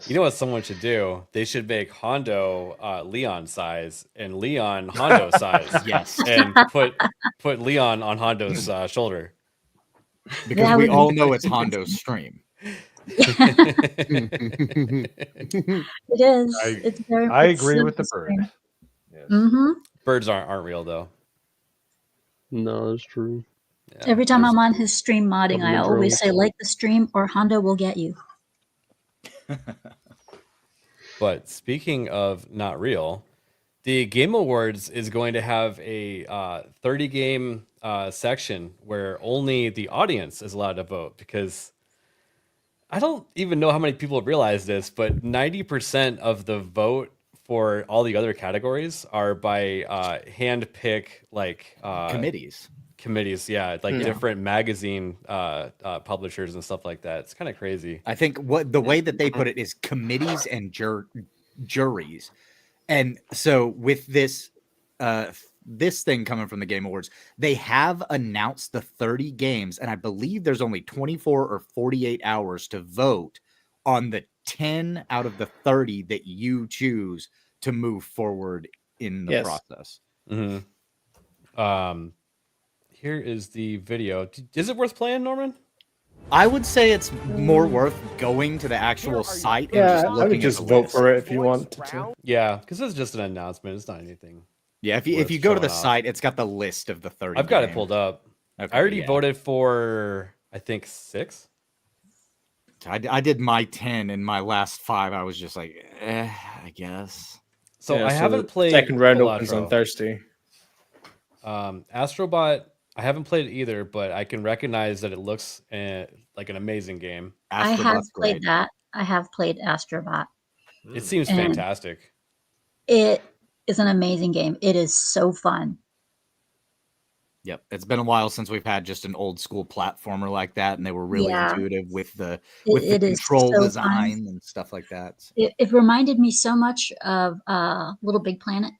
You know what someone should do? They should make Hondo Leon size and Leon Hondo size.
Yes.
And put Leon on Hondo's shoulder.
Because we all know it's Hondo's stream.
It is. It's very.
I agree with the bird.
Yes. Mm-hmm.
Birds aren't real though.
No, that's true.
Yeah,
Every time I'm on his stream modding, I
Government
always
drones.
say like the stream or Hondo will get you.
But speaking of not real, the Game Awards is going to have a 30 game section where only the audience is allowed to vote, because I don't even know how many people realize this, but 90% of the vote for all the other categories are by hand pick like
Committees.
Committees, yeah, like different magazine publishers and stuff like that. It's kind of crazy.
I think what the way that they put it is committees and juries. And so with this this thing coming from the Game Awards, they have announced the 30 games, and I believe there's only 24 or 48 hours to vote on the 10 out of the 30 that you choose to move forward in the process.
Mm-hmm. Here is the video. Is it worth playing, Norman?
I would say it's more worth going to the actual site and just looking
I would just
at the
vote
list.
for it if you want to.
Yeah, because it's just an announcement. It's not anything.
Yeah, if you go to the site, it's got the list of the 30.
I've got it
games.
pulled up.
Okay,
I already
yeah.
voted for, I think, 6.
I did my 10 and my last 5. I was just like, I guess.
So I haven't played
second round
Elatro.
opens on Thursday.
Astrobot, I haven't played it either, but I can recognize that it looks like an amazing game.
I have played that. I have played Astrobot.
It seems
And
fantastic.
It is an amazing game. It is so fun.
Yep, it's been a while since we've had just an old school platformer like that, and they were really
Yeah.
intuitive with the
It is
control
so
design
fun.
and stuff like that.
It reminded me so much of Little Big Planet,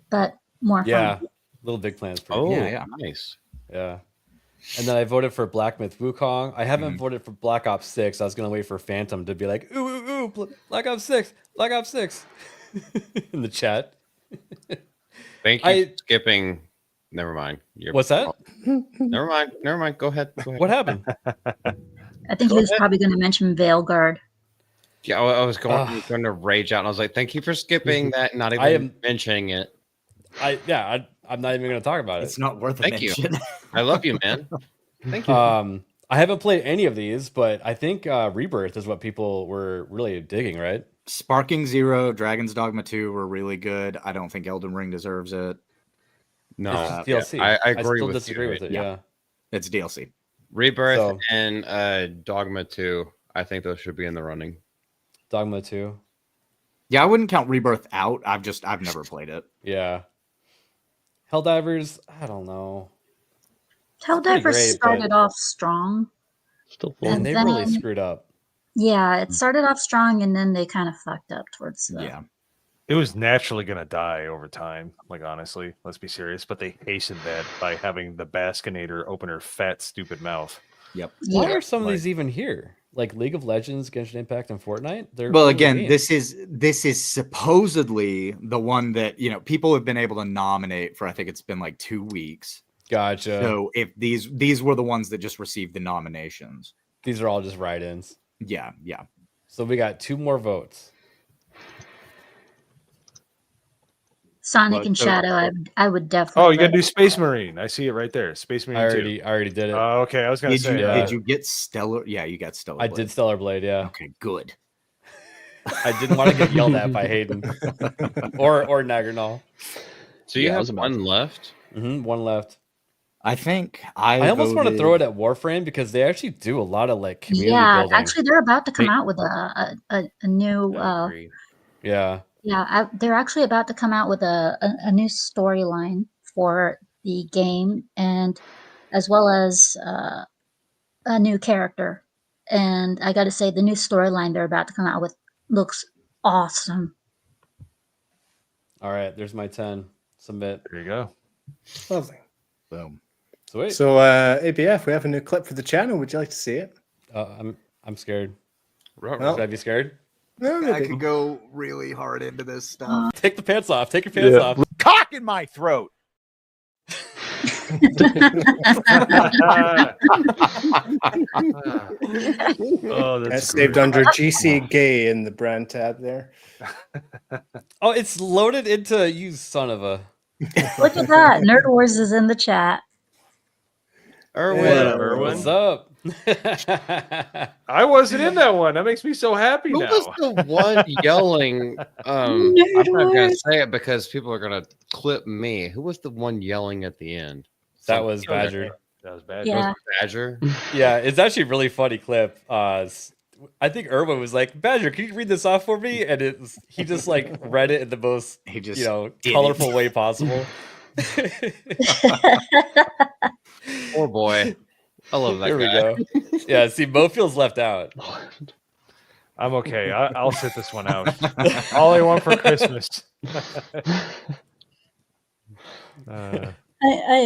but more
Yeah,
fun.
Little Big Plan's pretty
Oh,
cool.
yeah.
nice.
Yeah. And then I voted for Black Myth Wukong. I haven't voted for Black Ops 6. I was going to wait for Phantom to be like, ooh, ooh, ooh, Black Ops 6, Black Ops 6 in the chat.
Thank you for skipping. Never mind.
What's that?
Never mind. Never mind. Go ahead.
What happened?
I think he was probably going to mention Veilguard.
Yeah, I was going to rage out, and I was like, "Thank you for skipping that, not even mentioning it."
I'm not even going to talk about it.
It's not worth a
Thank
mention.
you. I love you, man. Thank you.
I haven't played any of these, but I think Rebirth is what people were really digging, right?
Sparking Zero, Dragon's Dogma 2 were really good. I don't think Elden Ring deserves it.
No,
It's DLC.
I
I
agree
still
with
disagree
you.
with it. Yeah.
It's DLC.
Rebirth
So-
and Dogma 2. I think those should be in the running.
Dogma 2.
Yeah, I wouldn't count Rebirth out. I've never played it.
Yeah. Helldivers, I don't know.
Helldivers
great,
started
but-
off strong.
Still
Man,
And
they
then-
really screwed up.
Yeah, it started off strong, and then they kind of fucked up towards the.
Yeah.
It was naturally going to die over time. Like, honestly, let's be serious. But they hastened that by having the Baskinator open her fat, stupid mouth.
Yep.
Why
Yeah.
are some of these even here? Like League of Legends, Genshin Impact, and Fortnite? They're
Well,
older
again,
games.
this is supposedly the one that people have been able to nominate for. I think it's been like 2 weeks.
Gotcha.
So if these were the ones that just received the nominations.
These are all just write-ins.
Yeah.
So we got 2 more votes.
Sonic
Well,
and
so-
Shadow, I would definitely.
Oh, you got to
vote.
do Space Marine. I see it right there. Space Marine.
I already did it.
Oh, okay. I was going to say.
Did you get Stellar? Yeah, you got Stellar.
I
Blade.
did Stellar Blade, yeah.
Okay, good.
I didn't want to get yelled at by Hayden or Nagernal.
So you
Yeah, I
have
was about
one
to-
left.
One left.
I think
I almost want to
voted-
throw it at Warframe because they actually do a lot of like community
Yeah,
building.
actually, they're about to come
They-
out with a new.
Yeah.
Yeah, they're actually about to come out with a new storyline for the game, and as well as a new character. And I got to say, the new storyline they're about to come out with looks awesome.
All right, there's my 10. Submit.
There you go.
Lovely.
Boom.
Sweet.
So, ABF, we have a new clip for the channel. Would you like to see it?
I'm scared.
Well-
Should I be scared?
No,
I
maybe.
could go really hard into this stuff.
Take the pants off. Take your pants off.
Cock in my throat.
Oh,
That's saved under GC Gay in the brand tab there.
Oh, it's loaded into you son of a.
Look at that. Nerd Wars is in the chat.
Erwin.
What's up?
I wasn't in that one. That makes me so happy
Who
now.
was the one yelling? I'm not gonna say it because people are gonna clip me. Who was the one yelling at the end?
That was Badger.
That was bad.
Yeah.
Badger.
Yeah, it's actually a really funny clip. I think Irwin was like, Badger, can you read this off for me? And he just like read it in the most
did
colorful way possible.
Poor boy. I love that
Here
guy.
we go. Yeah, see, Mo feels left out.
I'm okay. I'll sit this one out. All I want for Christmas.
I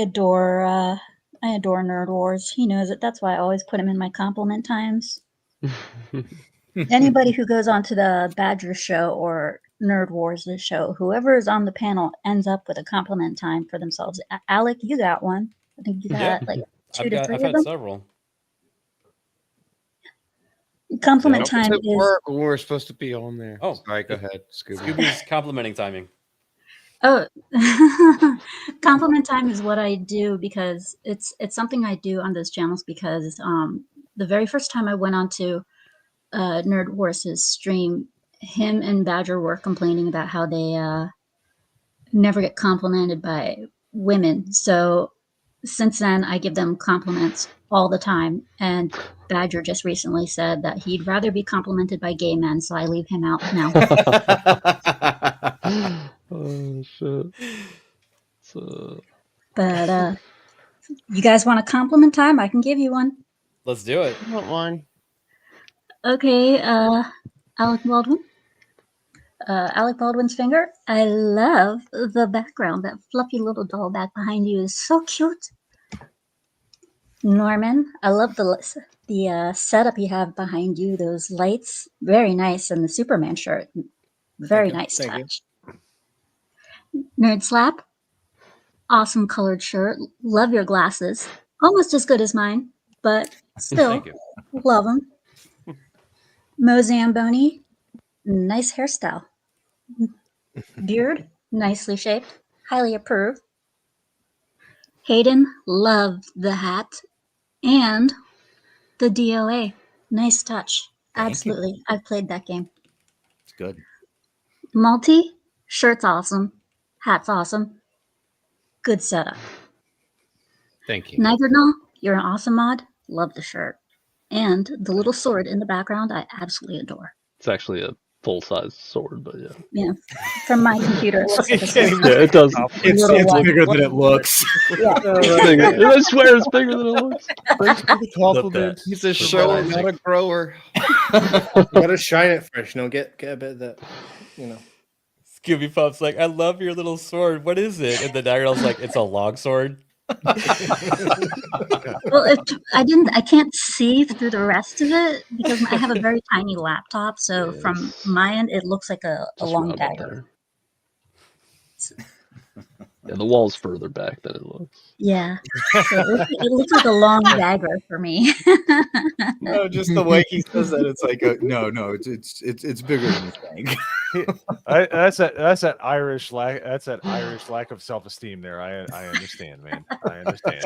adore Nerd Wars. He knows it. That's why I always put him in my compliment times. Anybody who goes onto the Badger show or Nerd Wars show, whoever is on the panel ends up with a compliment time for themselves. Alec, you got one. I think you got like 2 to 3
I've
of
had
them.
several.
Compliment
How
time
does it
is
work when we're supposed to be on there?
Oh,
sorry. Go ahead, Scooby.
Scooby's complimenting timing.
oh compliment time is what I do because it's something I do on those channels because the very first time I went on to Nerd Wars' stream, him and Badger were complaining about how they never get complimented by women. So since then, I give them compliments all the time. And Badger just recently said that he'd rather be complimented by gay men, so I leave him out now.
Oh shit. So
But you guys want a compliment time? I can give you one.
Let's do it.
I don't mind.
Okay, Alec Baldwin. Alec Baldwin's finger. I love the background. That fluffy little doll back behind you is so cute. Norman, I love the setup you have behind you. Those lights, very nice, and the Superman shirt, very nice
Thank you.
touch. Nerd Slap, awesome colored shirt. Love your glasses. Almost as good as mine, but still
Thank you.
love them. Mo Zamboni, nice hairstyle. Beard, nicely shaped. Highly approved. Hayden, love the hat. And the DOA. Nice touch. Absolutely. I've played that game.
It's good.
Multi, shirt's awesome. Hat's awesome. Good setup.
Thank you.
Nigernal, you're an awesome mod. Love the shirt. And the little sword in the background, I absolutely adore.
it's actually a full-size sword, but yeah.
Yeah. From my computer, it looks like a sword.
Yeah, it does.
It's
Little one.
bigger than it looks.
Yeah.
It's bigger. I swear it's bigger than it looks.
Thanks for the compliment. He's a shower, not a grower.
You gotta shine it first, get a bit of that,
Scooby Pup's like, I love your little sword. What is it? And the Nagarel's like, it's a long sword.
Well, I can't see through the rest of it because I have a very tiny laptop. So from my end, it looks like a long dagger.
Yeah, the wall's further back than it looks.
Yeah, so it looks like a long dagger for me.
No, just the way he says that, it's like no, it's bigger than you think.
That's that Irish lack. That's that Irish lack of self-esteem. There, I understand, man. I understand.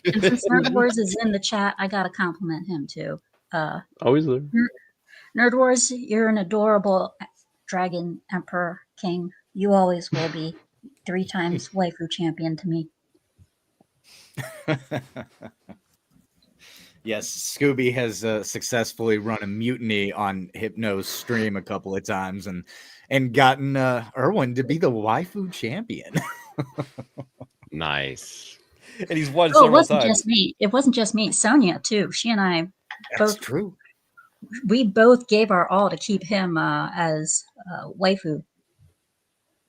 And since Nerd Wars is in the chat, I gotta compliment him too.
Always there.
Nerd Wars, you're an adorable dragon emperor king. You always will be. 3 times waifu champion to me.
Yes, Scooby has successfully run a mutiny on Hypno's stream a couple of times and gotten Erwin to be the waifu champion.
Nice.
And he's won
It
several
wasn't
times.
just me. It wasn't just me. Sonia too. She and I
That's
both.
true.
We both gave our all to keep him as waifu.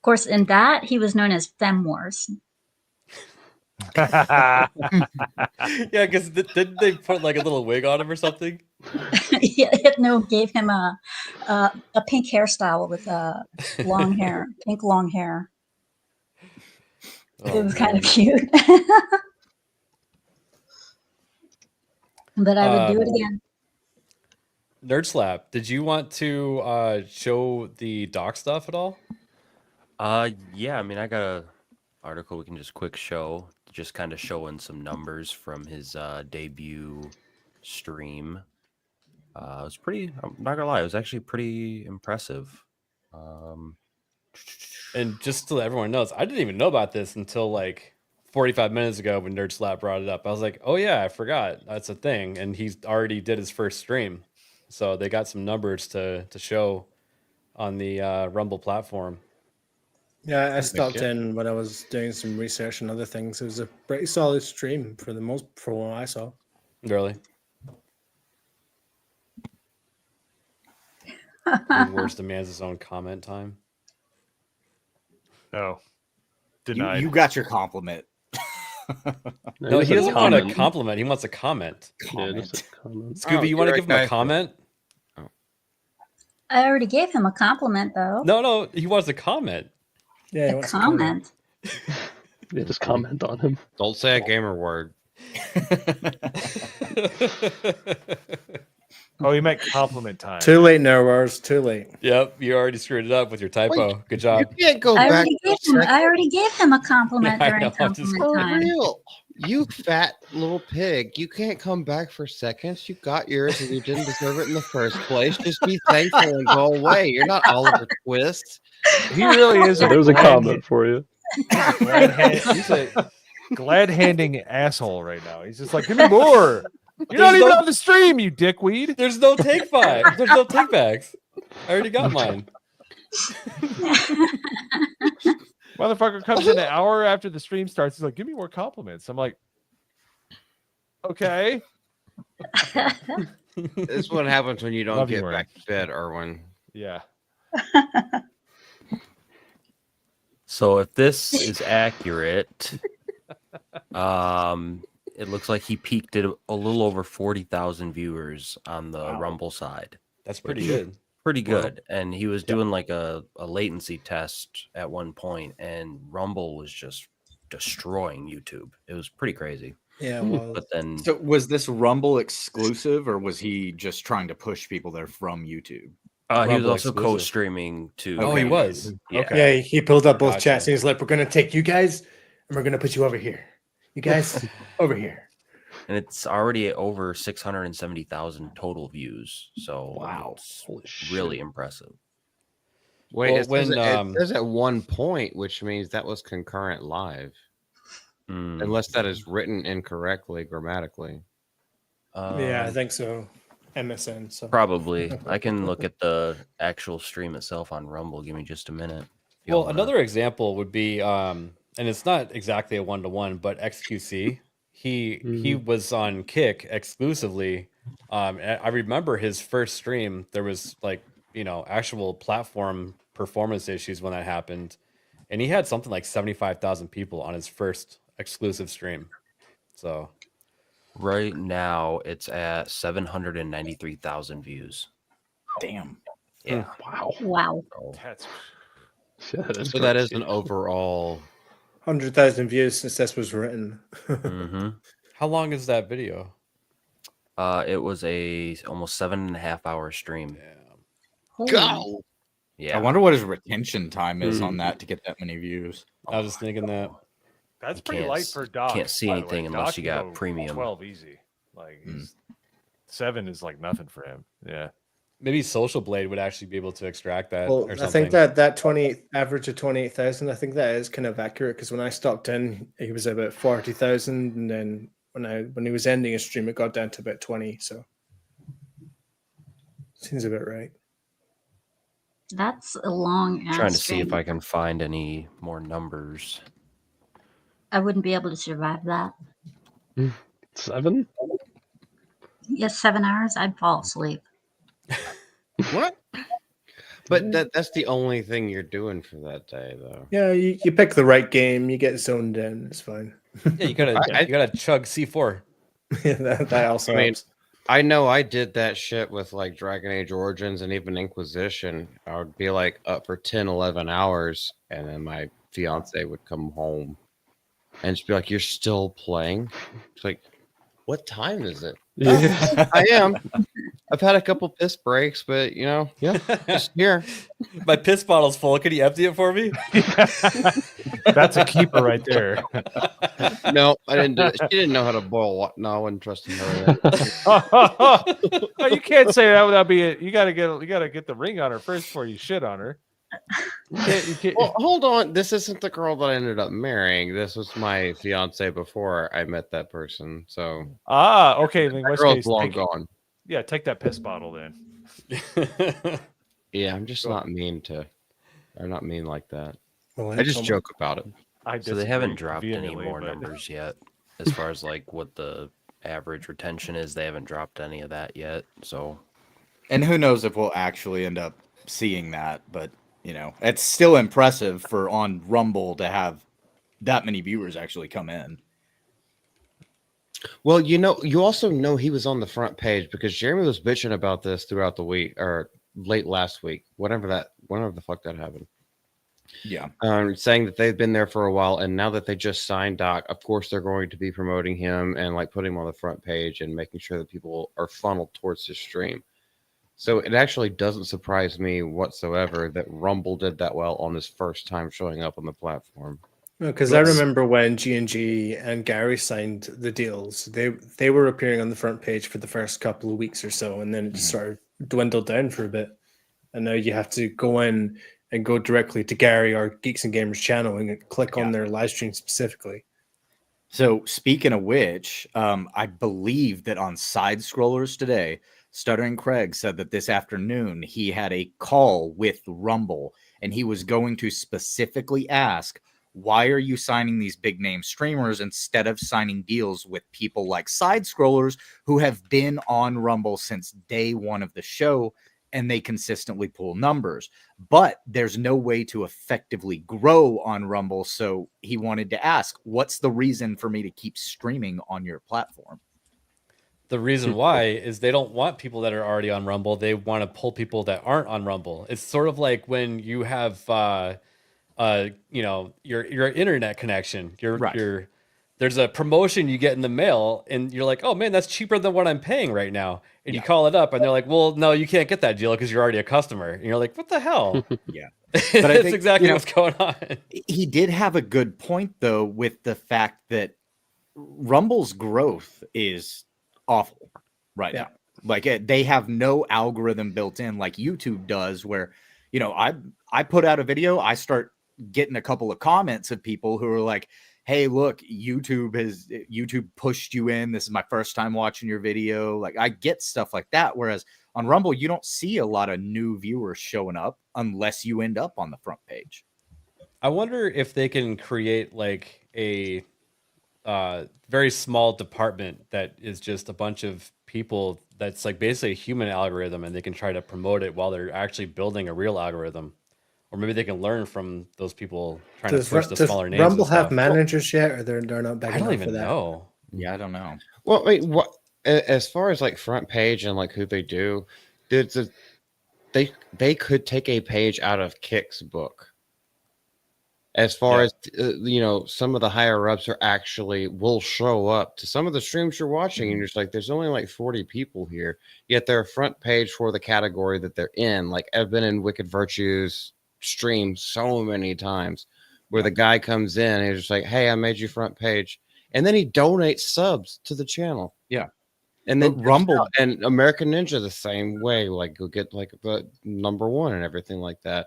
Of course, in that he was known as Fem Wars.
Yeah, because didn't they put like a little wig on him or something?
Yeah, Hypno gave him a pink hairstyle with long hair, pink long hair. It was kind of cute. But I would do it again.
Nerd Slap, did you want to show the doc stuff at all?
Yeah, I mean, I got a article we can just quick show, just kind of showing some numbers from his debut stream. It was pretty, I'm not gonna lie, it was actually pretty impressive.
And just to let everyone knows, I didn't even know about this until like 45 minutes ago when Nerd Slap brought it up. I was like, oh yeah, I forgot that's a thing. And he's already did his first stream. So they got some numbers to show on the Rumble platform.
Yeah, I stopped in when I was doing some research and other things. It was a pretty solid stream for what I saw.
Really? The worst demands his own comment time.
No. Denied.
You got your compliment.
No, he doesn't want a compliment. He wants a comment.
Yeah, just a comment.
Scooby, you want to give him a comment?
I already gave him a compliment though.
No, he wants a comment.
Yeah, he
A
wants
comment.
Yeah, just comment on him.
Don't say a gamer word.
Oh, you meant compliment time.
Too late, Nerd Wars. Too late.
Yep, you already screwed it up with your typo.
Wait,
Good job.
You can't go
I
back.
already gave him a compliment
Yeah, I
during
know, I'm just-
compliment
For
time.
real. You fat little pig. You can't come back for seconds. You got yours and you didn't deserve it in the first place. Just be thankful and go away. You're not Oliver Twist.
He really is.
There's a comment for you.
He's a glad-handing asshole right now. He's just like, give me more. You're not even on the stream, you dickweed.
There's no take back. There's no take backs. I already got mine.
Motherfucker comes in an hour after the stream starts. He's like, give me more compliments. I'm like, okay.
This is what happens when you don't
Love you,
get
Ray.
back to bed, Erwin.
Yeah.
So if this is accurate, it looks like he peaked at a little over 40,000 viewers on the Rumble side.
That's pretty
which-
good.
Pretty good. And he was doing like a latency test at one point, and Rumble was just destroying YouTube. It was pretty crazy.
Yeah, well,
But then
So was this Rumble exclusive, or was he just trying to push people there from YouTube?
he was
Rumble
also
exclusive.
co-streaming to.
Oh, he was.
Yeah.
Okay.
yeah, he pulled up both
Gotcha.
chats and he's like, we're going to take you guys and we're going to put you over here. You guys over here.
And it's already at over 670,000 total views. So
Wow.
it's
Holy shit.
really impressive.
Wait,
Well,
it,
when,
says,
um,
it says at one point, which means that was concurrent live.
Mm.
Unless that is written incorrectly grammatically.
Yeah, I think so. MSN. So
Probably. I can look at the actual stream itself on Rumble. Give me just a minute. If y'all
Well,
wanna-
another example would be, and it's not exactly a 1-to-1, but XQC. He was on Kick exclusively. I remember his first stream. There was like actual platform performance issues when that happened, and he had something like 75,000 people on his first exclusive stream. So
right now it's at 793,000 views.
Damn.
Yeah.
Wow.
Wow.
That's
Yeah, that's
So that is
crazy.
an overall.
100,000 views since this was written.
Mm-hmm.
how long is that video?
It was a almost 7.5 hour stream.
Holy.
Go.
Yeah.
I wonder what his retention time is
Hmm.
on that to get that many views.
I was just thinking that.
That's
You
pretty
can't
light
s-
for Doc.
can't see
by the way.
anything unless
Doc
you
can
got
go
premium.
12 easy. Like 7 is like nothing for him. Yeah.
Maybe Social Blade would actually be able to extract that
Well,
or
I
something.
think that 20 average of 28,000, I think that is kind of accurate because when I stopped in, he was about 40,000, and then when he was ending his stream, it got down to about 20. So seems about right.
That's a long ass
Trying to see if
stream.
I can find any more numbers.
I wouldn't be able to survive that.
7?
Yes, 7 hours, I'd fall asleep.
What? But that's the only thing you're doing for that day, though.
Yeah, you pick the right game, you get zoned in, it's fine.
Yeah, you gotta chug C4.
Yeah, that also
I mean,
helps.
I know I did that shit with like Dragon Age Origins and even Inquisition. I would be like up for 10, 11 hours, and then my fiance would come home and just be like, "You're still playing?" It's like, "What time is it?"
Yeah.
I am. I've had a couple piss breaks, but yeah, just here.
My piss bottle's full. Can you empty it for me?
That's a keeper right there.
No, I didn't do it. She didn't know how to boil water. No, I wasn't trusting her.
Oh, you can't say that without being. You gotta get the ring on her first before you shit on her. You can't.
Well, hold on. This isn't the girl that I ended up marrying. This was my fiance before I met that person. So
Okay. Then in
that
which
girl's
case,
long gone.
Yeah, take that piss bottle then.
Yeah, I'm just not mean to. I'm not mean like that.
Well,
I just joke about it.
So they haven't
disagree
dropped any
vehemently,
more
but-
numbers yet, as far as like what the average retention is. They haven't dropped any of that yet. So,
And who knows if we'll actually end up seeing that, but it's still impressive for on Rumble to have that many viewers actually come in.
Well, you also know he was on the front page because Jeremy was bitching about this throughout the week or late last week, whenever the fuck that happened.
Yeah.
Saying that they've been there for a while, and now that they just signed Doc, of course they're going to be promoting him and like putting him on the front page and making sure that people are funneled towards his stream. So it actually doesn't surprise me whatsoever that Rumble did that well on his first time showing up on the platform.
Because I remember when G&G and Gary signed the deals, they were appearing on the front page for the first couple of weeks or so, and then it just sort of dwindled down for a bit. And now you have to go in and go directly to Gary or Geeks and Gamers channel and click on their live stream specifically.
So speaking of which, I believe that on Side Scrollers today, Stuttering Craig said that this afternoon he had a call with Rumble and he was going to specifically ask, why are you signing these big name streamers instead of signing deals with people like Side Scrollers who have been on Rumble since day one of the show and they consistently pull numbers, but there's no way to effectively grow on Rumble. So he wanted to ask, what's the reason for me to keep streaming on your platform?
The reason why is they don't want people that are already on Rumble. They want to pull people that aren't on Rumble. It's sort of like when you have, your internet connection. There's a promotion you get in the mail, and you're like, oh man, that's cheaper than what I'm paying right now. And you call it up, and they're like, well, no, you can't get that deal because you're already a customer. And you're like, what the hell?
Yeah.
But
I
that's
think,
exactly what's going on.
He did have a good point, though, with the fact that Rumble's growth is awful right now. Like they have no algorithm built in like YouTube does, where I put out a video, I start getting a couple of comments of people who are like, hey, look, YouTube pushed you in. This is my first time watching your video. Like I get stuff like that. Whereas on Rumble, you don't see a lot of new viewers showing up unless you end up on the front page.
I wonder if they can create like a very small department that is just a bunch of people that's like basically a human algorithm, and they can try to promote it while they're actually building a real algorithm. or maybe they can learn from those people trying to
Does,
push the
does
smaller names.
Rumble
and
have
stuff.
managers yet, or they're not big
I don't
enough
even
for that?
know.
Yeah, I don't know.
Well, wait, what? As far as like front page and like who they do, they could take a page out of Kick's book. As far as some of the higher ups are actually will show up to some of the streams you're watching, and you're just like, there's only like 40 people here, yet they're front page for the category that they're in. Like I've been in Wicked Virtues stream so many times where the guy comes in and he's just like, hey, I made you front page, and then he donates subs to the channel.
Yeah.
And then
But Rumble
and American Ninja the same way, like go get like the #1 and everything like that.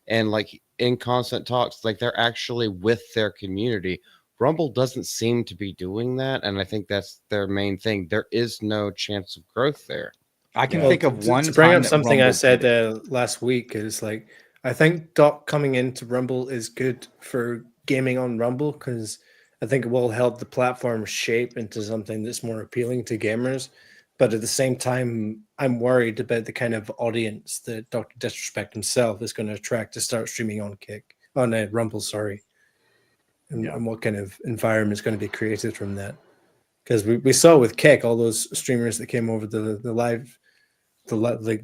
And like in constant talks, like they're actually with their community. Rumble doesn't seem to be doing that, and I think that's their main thing. There is no chance of growth there.
I can think of one
to bring
time
up
that
something I
Rumble
said
did it.
last week is like I think Doc coming into Rumble is good for gaming on Rumble because I think it will help the platform shape into something that's more appealing to gamers. But at the same time, I'm worried about the kind of audience that Dr. Disrespect himself is going to attract to start streaming on Rumble, sorry. And what kind of environment is going to be created from that. Because we saw with Kick, all those streamers that came over the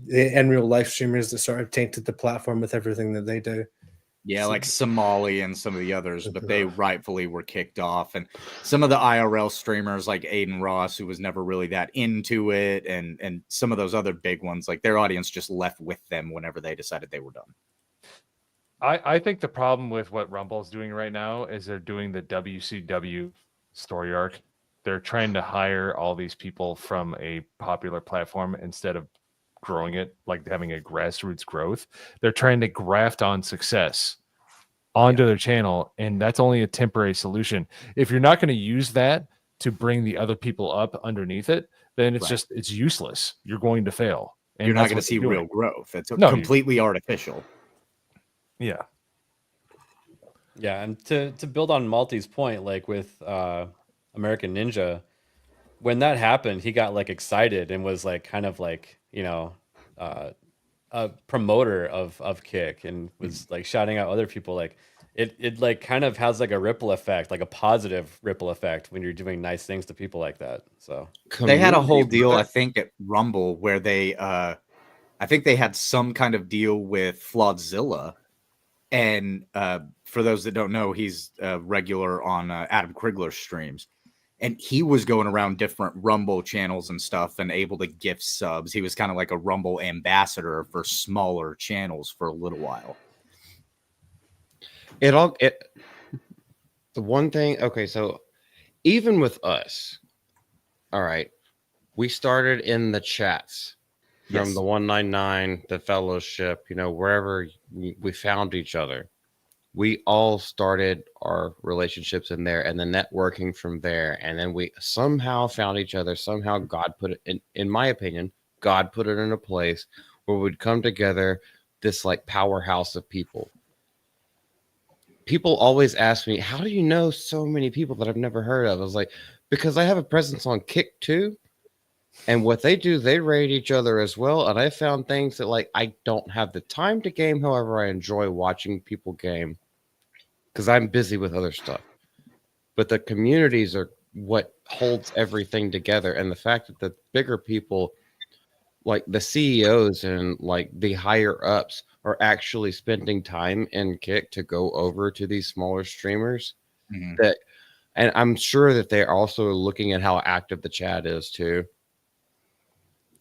in-real life streamers that sort of tainted the platform with everything that they do.
Yeah, like Somali and some of the others, but they rightfully were kicked off. And some of the IRL streamers like Aiden Ross, who was never really that into it, and some of those other big ones, like their audience just left with them whenever they decided they were done.
I think the problem with what Rumble's doing right now is they're doing the WCW story arc. They're trying to hire all these people from a popular platform instead of growing it, like having a grassroots growth. They're trying to graft on success onto their channel, and that's only a temporary solution. If you're not going to use that to bring the other people up underneath it, then it's just it's useless. You're going to fail. And
You're not
that's
going
what
to see
they're doing.
real growth. It's
No,
completely artificial.
Yeah.
Yeah, and to build on Malty's point, like with American Ninja, when that happened, he got like excited and was like kind of like, a promoter of Kick and was like shouting out other people. Like it like kind of has like a ripple effect, like a positive ripple effect when you're doing nice things to people like that. So
They had a whole deal, I think, at Rumble where they I think they had some kind of deal with Flawedzilla. And for those that don't know, he's regular on Adam Krigler's streams. And he was going around different Rumble channels and stuff and able to gift subs. He was kind of like a Rumble ambassador for smaller channels for a little while.
The one thing, okay, so even with us, all right, we started in the chats from the 199, the fellowship, wherever we found each other. We all started our relationships in there and the networking from there. And then we somehow found each other. Somehow God put it in my opinion, God put it in a place where we'd come together, this like powerhouse of people. People always ask me, how do you know so many people that I've never heard of? I was like, because I have a presence on Kick too. And what they do, they raid each other as well. And I found things that like I don't have the time to game. However, I enjoy watching people game because I'm busy with other stuff. But the communities are what holds everything together. And the fact that the bigger people, like the CEOs and like the higher ups, are actually spending time in Kick to go over to these smaller streamers. And I'm sure that they're also looking at how active the chat is too.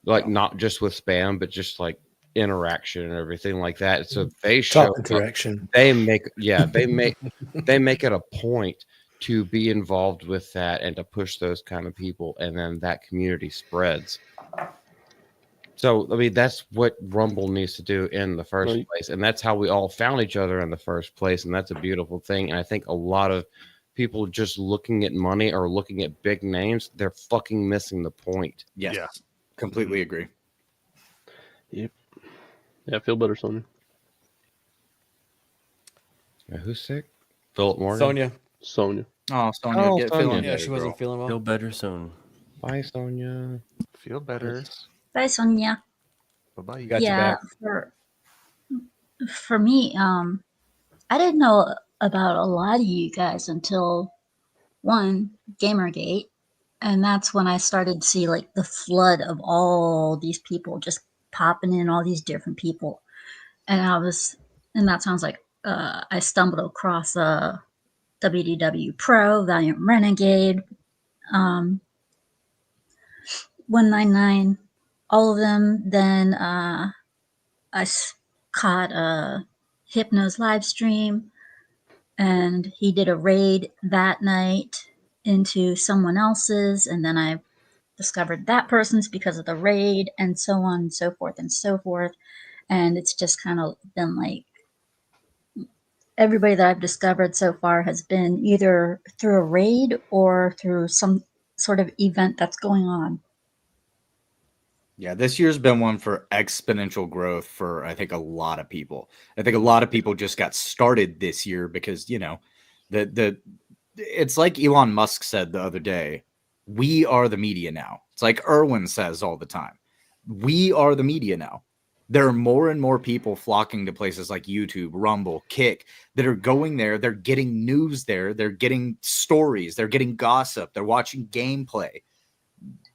Like not just with spam, but just like interaction and everything like that. So they show
interaction.
They make it a point to be involved with that and to push those kind of people, and then that community spreads. So I mean, that's what Rumble needs to do in the first place, and that's how we all found each other in the first place, and that's a beautiful thing. And I think a lot of people just looking at money or looking at big names, they're fucking missing the point.
Yes. Yeah. Completely agree.
Yep. Yeah, I feel better, Sonia.
Who's sick? Philip Morgan?
Sonia.
Oh, Sonia.
Sonia.
Yeah, she wasn't feeling well.
Feel better soon.
Bye, Sonia.
Feel better.
Bye, Sonia.
Bye-bye.
Got you back.
for me, I didn't know about a lot of you guys until one, Gamergate, and that's when I started to see like the flood of all these people just popping in, all these different people, and that sounds like I stumbled across WDW Pro, Valiant Renegade, 199, all of them. Then caught Hypno's live stream, and he did a raid that night into someone else's, and then I discovered that person's because of the raid, and so on and so forth and so forth. And it's just kind of been like everybody that I've discovered so far has been either through a raid or through some sort of event that's going on.
Yeah, this year's been one for exponential growth for, I think, a lot of people. I think a lot of people just got started this year because, you know, it's like Elon Musk said the other day, we are the media now. It's like Erwin says all the time. We are the media now. There are more and more people flocking to places like YouTube, Rumble, Kick that are going there. They're getting news there. They're getting stories. They're getting gossip. They're watching gameplay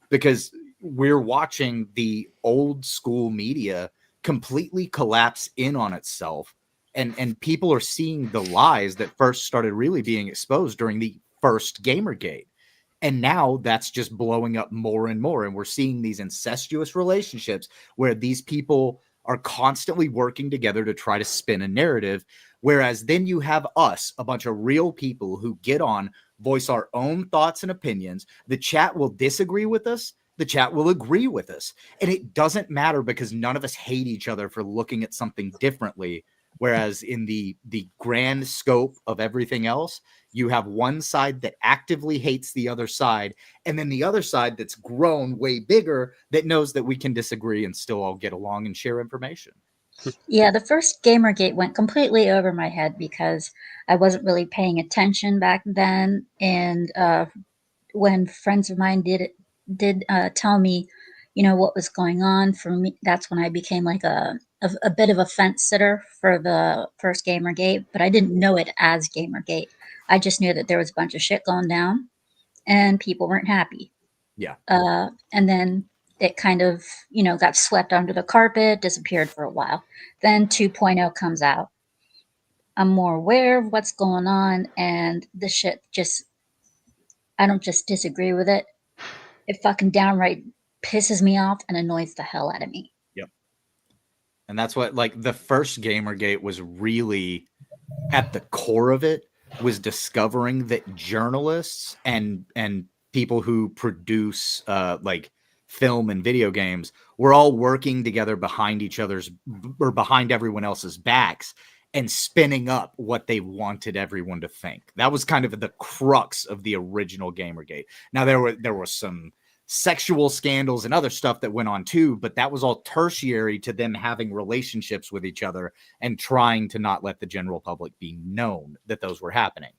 because we're watching the old school media completely collapse in on itself. And people are seeing the lies that first started really being exposed during the first Gamergate. And now that's just blowing up more and more. And we're seeing these incestuous relationships where these people are constantly working together to try to spin a narrative. Whereas then you have us, a bunch of real people who get on, voice our own thoughts and opinions. The chat will disagree with us. The chat will agree with us. And it doesn't matter because none of us hate each other for looking at something differently. Whereas in the grand scope of everything else, you have one side that actively hates the other side, and then the other side that's grown way bigger that knows that we can disagree and still all get along and share information.
Yeah, the first Gamergate went completely over my head because I wasn't really paying attention back then. And when friends of mine did tell me, you know, what was going on for me, that's when I became like a bit of a fence sitter for the first Gamergate, but I didn't know it as Gamergate. I just knew that there was a bunch of shit going down and people weren't happy.
Yeah.
And then it kind of, you know, got swept under the carpet, disappeared for a while. Then 2.0 comes out. I'm more aware of what's going on, and the shit just, I don't just disagree with it. It fucking downright pisses me off and annoys the hell out of me.
Yep. And that's what, like, the first Gamergate was really at the core of it, was discovering that journalists and people who produce like film and video games were all working together behind each other's or behind everyone else's backs and spinning up what they wanted everyone to think. That was kind of the crux of the original Gamergate. Now there were some sexual scandals and other stuff that went on too, but that was all tertiary to them having relationships with each other and trying to not let the general public be known that those were happening.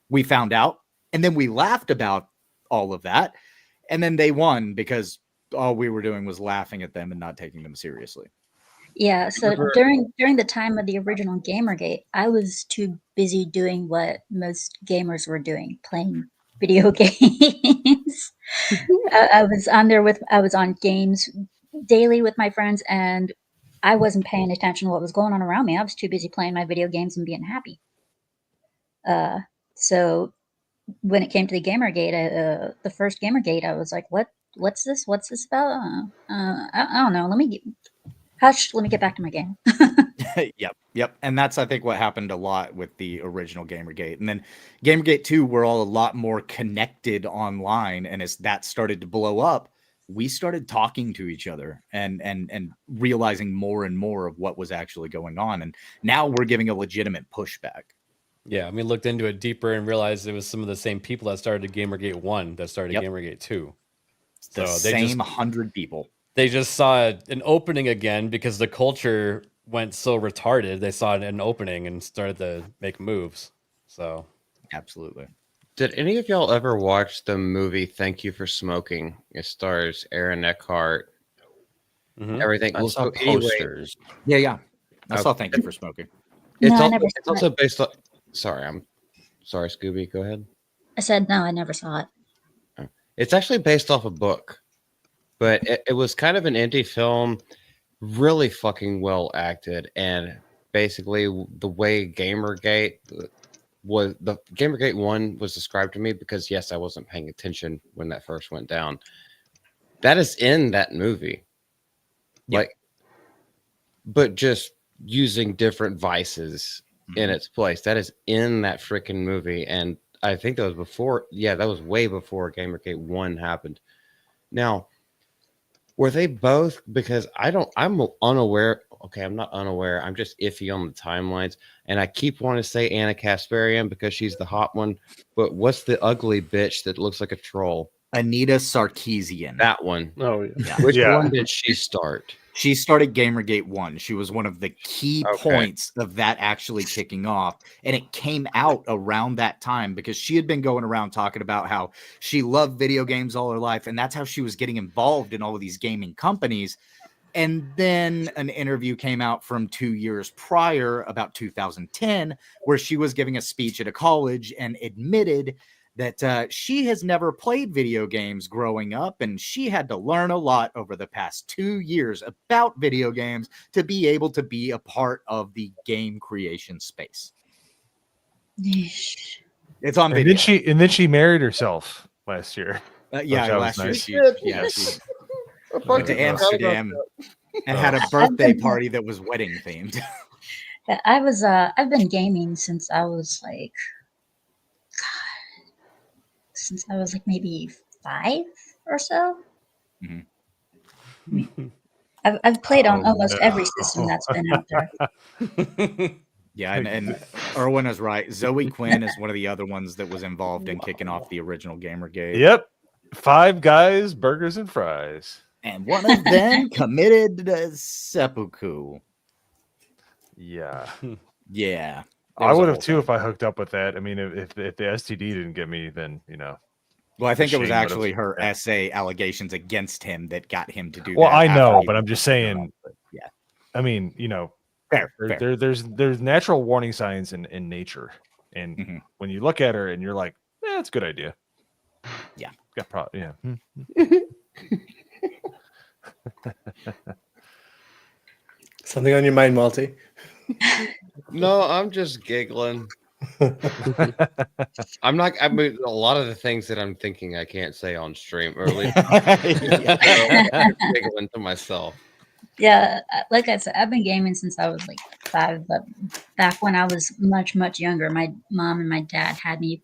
We found out, and then we laughed about all of that, and then they won because all we were doing was laughing at them and not taking them seriously.
Yeah, so during the time of the original Gamergate, I was too busy doing what most gamers were doing, playing video games. I was on games daily with my friends, and I wasn't paying attention to what was going on around me. I was too busy playing my video games and being happy. So when it came to the Gamergate, the first Gamergate, I was like, what's this? What's this about? I don't know. Let me get back to my game.
Yep. And that's, I think, what happened a lot with the original Gamergate. And then Gamergate 2, we're all a lot more connected online. And as that started to blow up, we started talking to each other and realizing more and more of what was actually going on. And now we're giving a legitimate pushback.
Yeah, we looked into it deeper and realized it was some of the same people that started Gamergate 1 that started Gamergate 2.
The same 100 people.
They just saw an opening again because the culture went so retarded. They saw an opening and started to make moves. So,
absolutely.
Did any of y'all ever watch the movie Thank You for Smoking? It stars Aaron Eckhart.
Mm-hmm.
Everything.
I saw posters.
Yeah. I saw Thank You for Smoking.
It's,
No, I
also,
never
it's
saw
also
it.
based on. Sorry, I'm sorry, Scooby. Go ahead.
I said no, I never saw it.
It's actually based off a book, but it was kind of an indie film, really fucking well acted, and basically the way Gamergate was the Gamergate 1 was described to me, because yes, I wasn't paying attention when that first went down. That is in that movie.
Yep.
Like, but just using different vices in its place. That is in that freaking movie. And I think that was before, that was way before Gamergate 1 happened. Now, were they both? Because I'm unaware. Okay, I'm not unaware. I'm just iffy on the timelines. And I keep wanting to say Anna Kasparian because she's the hot one. But what's the ugly bitch that looks like a troll?
Anita Sarkeesian.
That one.
Oh,
Yeah.
Which one did she start?
She started Gamergate 1. She was one of the key points of that actually kicking off. And it came out around that time because she had been going around talking about how she loved video games all her life. And that's how she was getting involved in all of these gaming companies. And then an interview came out from 2 years prior, about 2010, where she was giving a speech at a college and admitted that she has never played video games growing up, and she had to learn a lot over the past 2 years about video games to be able to be a part of the game creation space. It's on video.
And then she married herself last year.
Last year.
Nice.
She went to Amsterdam and had a birthday party that was wedding themed.
I've been gaming since I was like maybe 5 or so. I've played on almost every system that's been out there.
Yeah, and Erwin is right. Zoe Quinn is one of the other ones that was involved in kicking off the original Gamergate.
Yep. 5 Guys, Burgers and Fries.
And one of them committed seppuku.
Yeah.
Yeah.
I would have too if I hooked up with that. I mean, if the STD didn't get me, then, you know.
Well, I think it was actually her essay allegations against him that got him to do
well,
that.
I know, but I'm just saying.
Yeah.
I mean, you know,
fair.
There's natural warning signs in nature. And when you look at her and you're like, it's a good idea.
Yeah.
Yeah.
Something on your mind, Malty?
No, I'm just giggling. I'm not. I mean, a lot of the things that I'm thinking I can't say on stream, or at least I'm giggling to myself.
Yeah, like I said, I've been gaming since I was like 5, but back when I was much, much younger, my mom and my dad had me.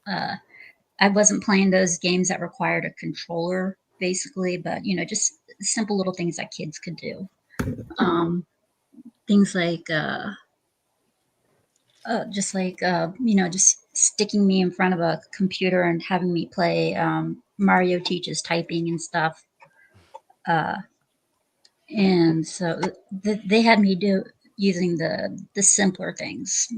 I wasn't playing those games that required a controller, basically, but you know, just simple little things that kids could do. Things like just sticking me in front of a computer and having me play Mario Teaches Typing and stuff. And so they had me using the simpler things,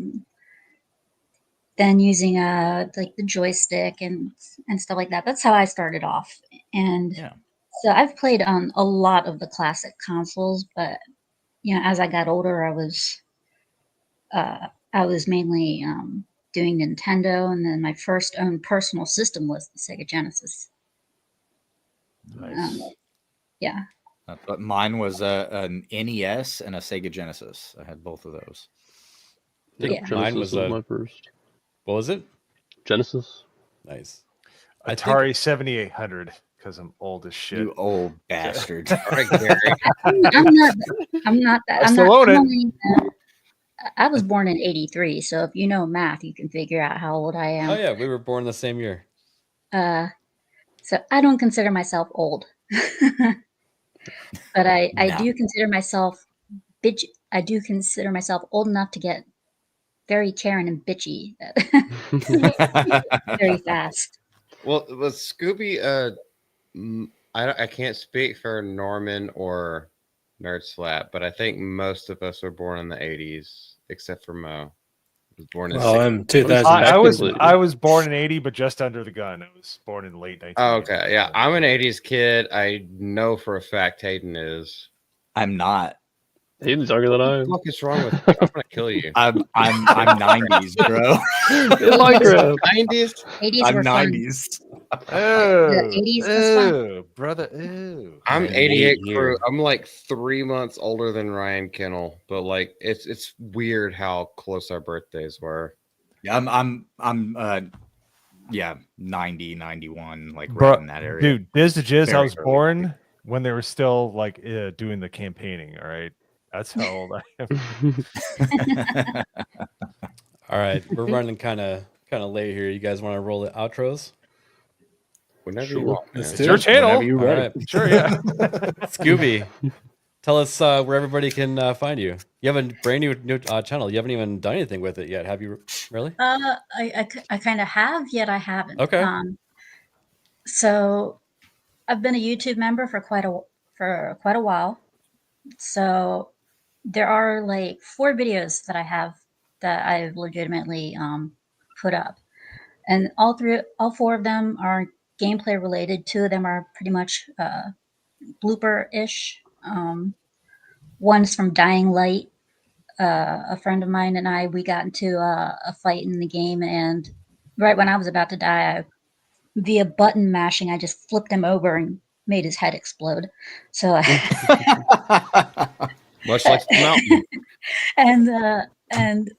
then using like the joystick and stuff like that. That's how I started off. And so I've played on a lot of the classic consoles, but you know, as I got older, I was mainly doing Nintendo, and then my first own personal system was the Sega Genesis.
Nice.
Yeah.
But mine was an NES and a Sega Genesis. I had both of those.
Yeah.
Mine was
my first.
What was it?
Genesis.
Nice.
Atari 7800, because I'm old as shit.
You old bastard.
I'm not that.
I
I'm
still
not.
own it.
I was born in '83, so if you know math, you can figure out how old I am.
Oh yeah, we were born the same year.
So I don't consider myself old, but I do consider myself bitch. I do consider myself old enough to get very Karen and bitchy very fast.
Well, with Scooby, I can't speak for Norman or Nerd Slap, but I think most of us were born in the 80s, except for Mo. Was born in
I'm 2000.
I was born in 80, but just under the gun. I was born in late 1980s.
Oh, okay, yeah, I'm an 80s kid. I know for a fact Hayden is.
I'm not.
He's younger than I am.
What the fuck is wrong with you? I'm gonna kill you.
I'm 90s, bro.
In Minecraft.
90s?
80s
I'm
were fun.
90s.
The 80s was fun.
Ew, brother. Ew.
I'm
Man,
88
weird.
crew. I'm like 3 months older than Ryan Kennel, but like it's weird how close our birthdays were.
Yeah, I'm 90, 91, like
Bro,
right in that area.
dude, Diz to Jizz, I
Very
was
early.
born when they were still like doing the campaigning. All right, that's how old I am.
All right, we're running kind of late here. You guys want to roll the outros?
Whenever
Sure.
you want.
Let's
man.
do
It's your
it.
channel.
Whenever you're
All
ready.
right.
Sure, yeah.
Scooby, tell us where everybody can find you. You have a brand new channel. You haven't even done anything with it yet, have you? Really?
I kind of have, yet I haven't.
Okay.
So I've been a YouTube member for quite a while. So there are like 4 videos that I have that I've legitimately put up, and all 4 of them are gameplay related. 2 of them are pretty much blooper-ish. One's from Dying Light. A friend of mine and we got into a fight in the game, and right when I was about to die, via button mashing, I just flipped him over and made his head explode. So,
Much like the mountain.
and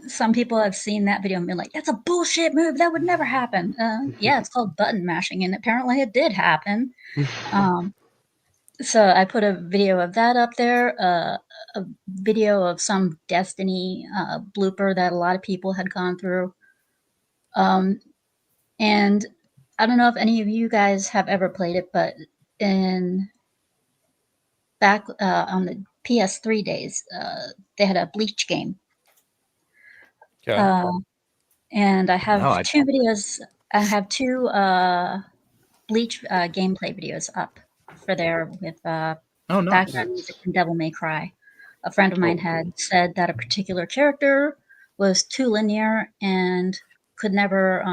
some people have seen that video and been like, "That's a bullshit move. That would never happen." Yeah, it's called button mashing, and apparently it did happen. So I put a video of that up there, a video of some Destiny blooper that a lot of people had gone through. And I don't know if any of you guys have ever played it, but back on the PS3 days, they had a Bleach game.
Okay.
And I have
No, I
2 videos. I have 2 Bleach gameplay videos up for there with
Oh, nice.
background music from Devil May Cry. A friend of mine had said that a particular character was too linear and could never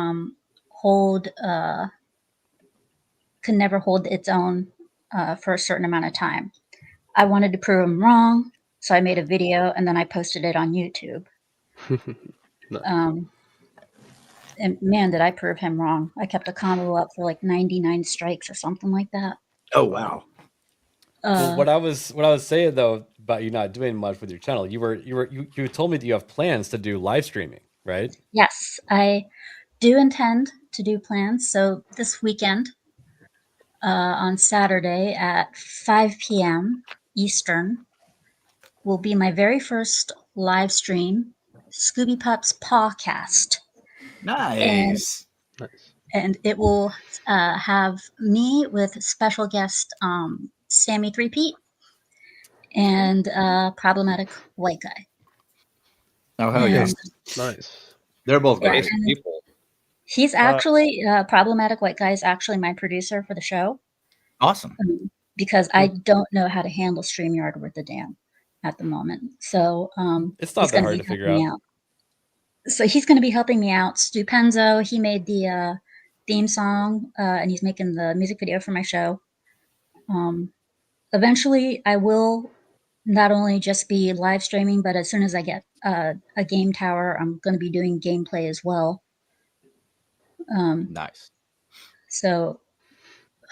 hold its own for a certain amount of time. I wanted to prove him wrong, so I made a video and then I posted it on YouTube.
Nice.
And man, did I prove him wrong. I kept a combo up for like 99 strikes or something like that.
Oh wow.
Well, what I was saying though about you not doing much with your channel, you told me that you have plans to do live streaming, right?
Yes, I do intend to do plans. So this weekend, on Saturday at 5 p.m. Eastern, will be my very first live stream, Scooby Pup's Pawcast.
Nice.
And it will have me with special guest Sammy 3Pete and Problematic White Guy.
Oh, hell yes.
Nice.
They're both
Yeah,
great.
and
people.
he's actually Problematic White Guy is actually my producer for the show.
Awesome.
Because I don't know how to handle StreamYard with the damn at the moment. So
It's not that hard to figure out.
So he's going to be helping me out. Stu Penzo, he made the theme song, and he's making the music video for my show. Eventually, I will not only just be live streaming, but as soon as I get a game tower, I'm going to be doing gameplay as well.
Nice.
So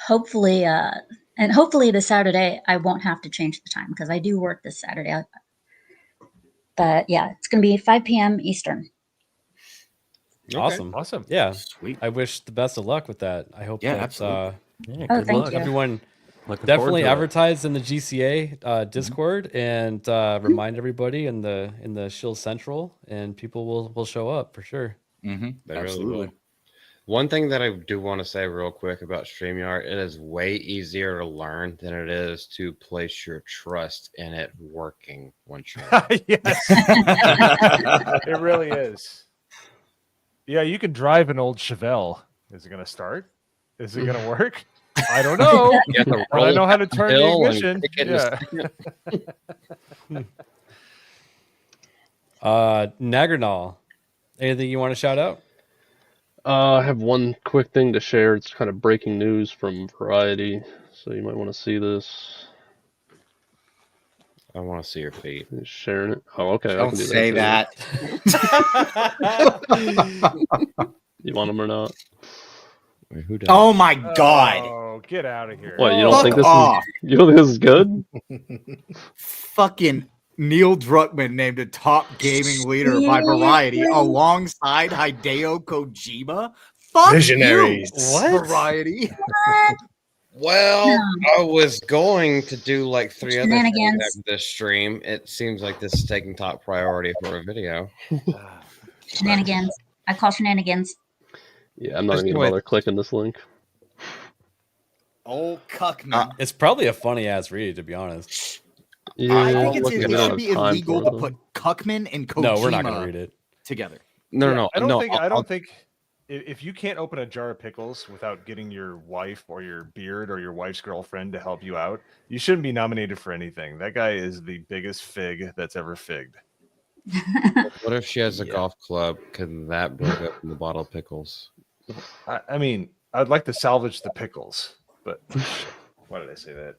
hopefully, and hopefully this Saturday, I won't have to change the time because I do work this Saturday. But yeah, it's going to be 5 p.m. Eastern.
Awesome.
Awesome.
Yeah.
Sweet.
I wish the best of luck with that. I hope
Yeah,
that
absolutely.
Yeah,
Oh,
good
thank
luck.
you.
everyone
Looking
definitely
forward to it.
advertise in the GCA Discord and remind everybody in the Shield Central, and people will show up for sure.
Mm-hmm.
They really
Absolutely.
will. One thing that I do want to say real quick about StreamYard, it is way easier to learn than it is to place your trust in it working once you're
Yes. It really is. Yeah, you can drive an old Chevelle. Is it going to start? Is it going to work? I don't know.
You have to
But I
roll
know how to turn the
uphill and
ignition.
kick it in the
Yeah.
Nagrinal, anything you want to shout out?
I have one quick thing to share. It's kind of breaking news from Variety, so you might want to see this.
I want to see your feet.
Sharing it. Oh, okay. I
Don't
can do
say
that.
that.
You want them or not?
Wait, who does?
Oh my god.
Oh, get out of here.
What, you don't
Fuck
think this
off.
is you don't think this is good?
Fucking Neil Druckmann named a top gaming leader by Variety alongside Hideo Kojima. Fuck
Visionaries.
you,
What?
Variety.
Well, I was going to do like 3 other things
Shenanigans.
after this stream. It seems like this is taking top priority for a video.
Shenanigans. I call shenanigans.
Yeah, I'm not
Just
even
go
gonna
ahead.
bother clicking this link.
Old Cuckman.
It's probably a funny ass read, to be honest.
Yeah,
I think
I'm
it
looking, I
should
don't
be
have time
illegal
for
to
it,
put Cuckman and Kojima
No, we're not gonna read it.
together.
No.
I don't think if you can't open a jar of pickles without getting your wife or your beard or your wife's girlfriend to help you out, you shouldn't be nominated for anything. That guy is the biggest fig that's ever figged.
What if she has a golf club? Can that break up in the bottle of pickles?
I mean, I'd like to salvage the pickles, but why did I say that?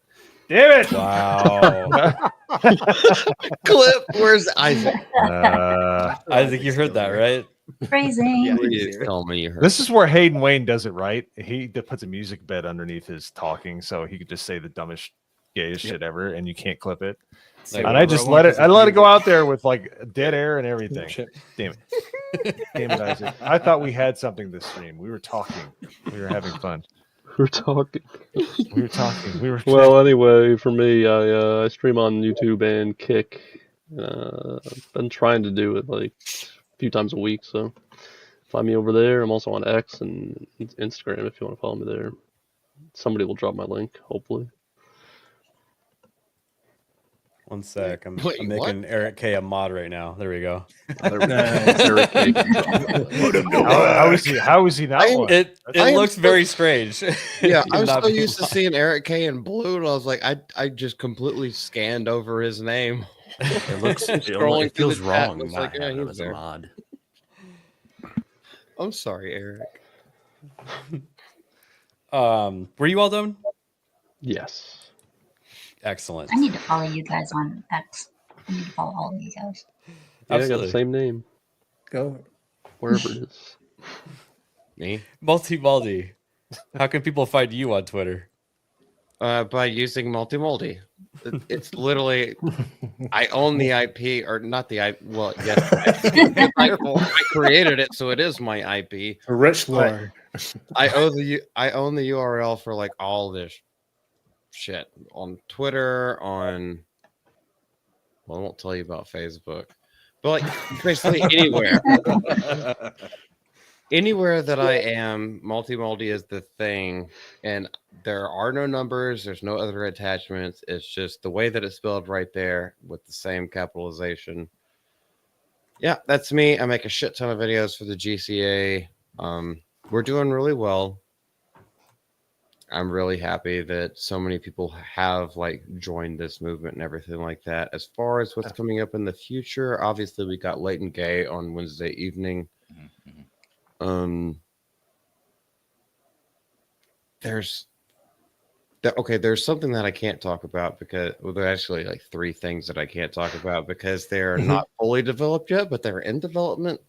Damn it!
Wow.
Clip, where's Isaac?
Isaac, you heard that, right?
Phrasing.
Please tell me you heard.
This is where Hayden Wayne does it right. He puts a music bed underneath his talking, so he could just say the dumbest, gayest shit ever, and you can't clip it.
Say
And I just let it. I let it go out there with like dead air and everything. Damn it! Damn it, Isaac! I thought we had something this stream. We were talking. We were having fun.
We're talking.
We were talking. We were.
Well, anyway, for me, I stream on YouTube and Kick. I've been trying to do it like a few times a week, so find me over there. I'm also on X and Instagram if you want to follow me there. Somebody will drop my link, hopefully.
One sec. I'm
Wait,
making Eric K a mod right now. There we go.
Eric K.
How is he not one?
It
I am
looks
so-
very strange.
Yeah,
to
I'm
not
so
be
used to
mod.
seeing Eric K in blue, and I was like, I just completely scanned over his name.
It looks
Scrolling
it
through
feels
the chat,
wrong
looks
not
like, yeah,
having him
he's
as a
there.
mod.
I'm sorry, Eric.
Were you all done?
Yes.
Excellent.
I need to follow you guys on X. I need to follow all of you guys.
Yeah, I got
Absolutely.
the same name,
Go.
wherever it is.
Me?
Multi-Baldi. How can people find you on Twitter?
By using multi-multi. It's literally, I own the IP, or not the IP. Well, yes, I created it, so it is my IP.
Rich Lord.
I own the URL for like all this shit on Twitter, on. Well, I won't tell you about Facebook, but like basically anywhere. Anywhere that I am, multi-multi is the thing, and there are no numbers, there's no other attachments. It's just the way that it's spelled right there with the same capitalization. Yeah, that's me. I make a shit ton of videos for the GCA. We're doing really well. I'm really happy that so many people have like joined this movement and everything like that. As far as what's coming up in the future, obviously we got Late and Gay on Wednesday evening. There's something that I can't talk about because there are actually like 3 things that I can't talk about because they're not fully developed yet, but they're in development.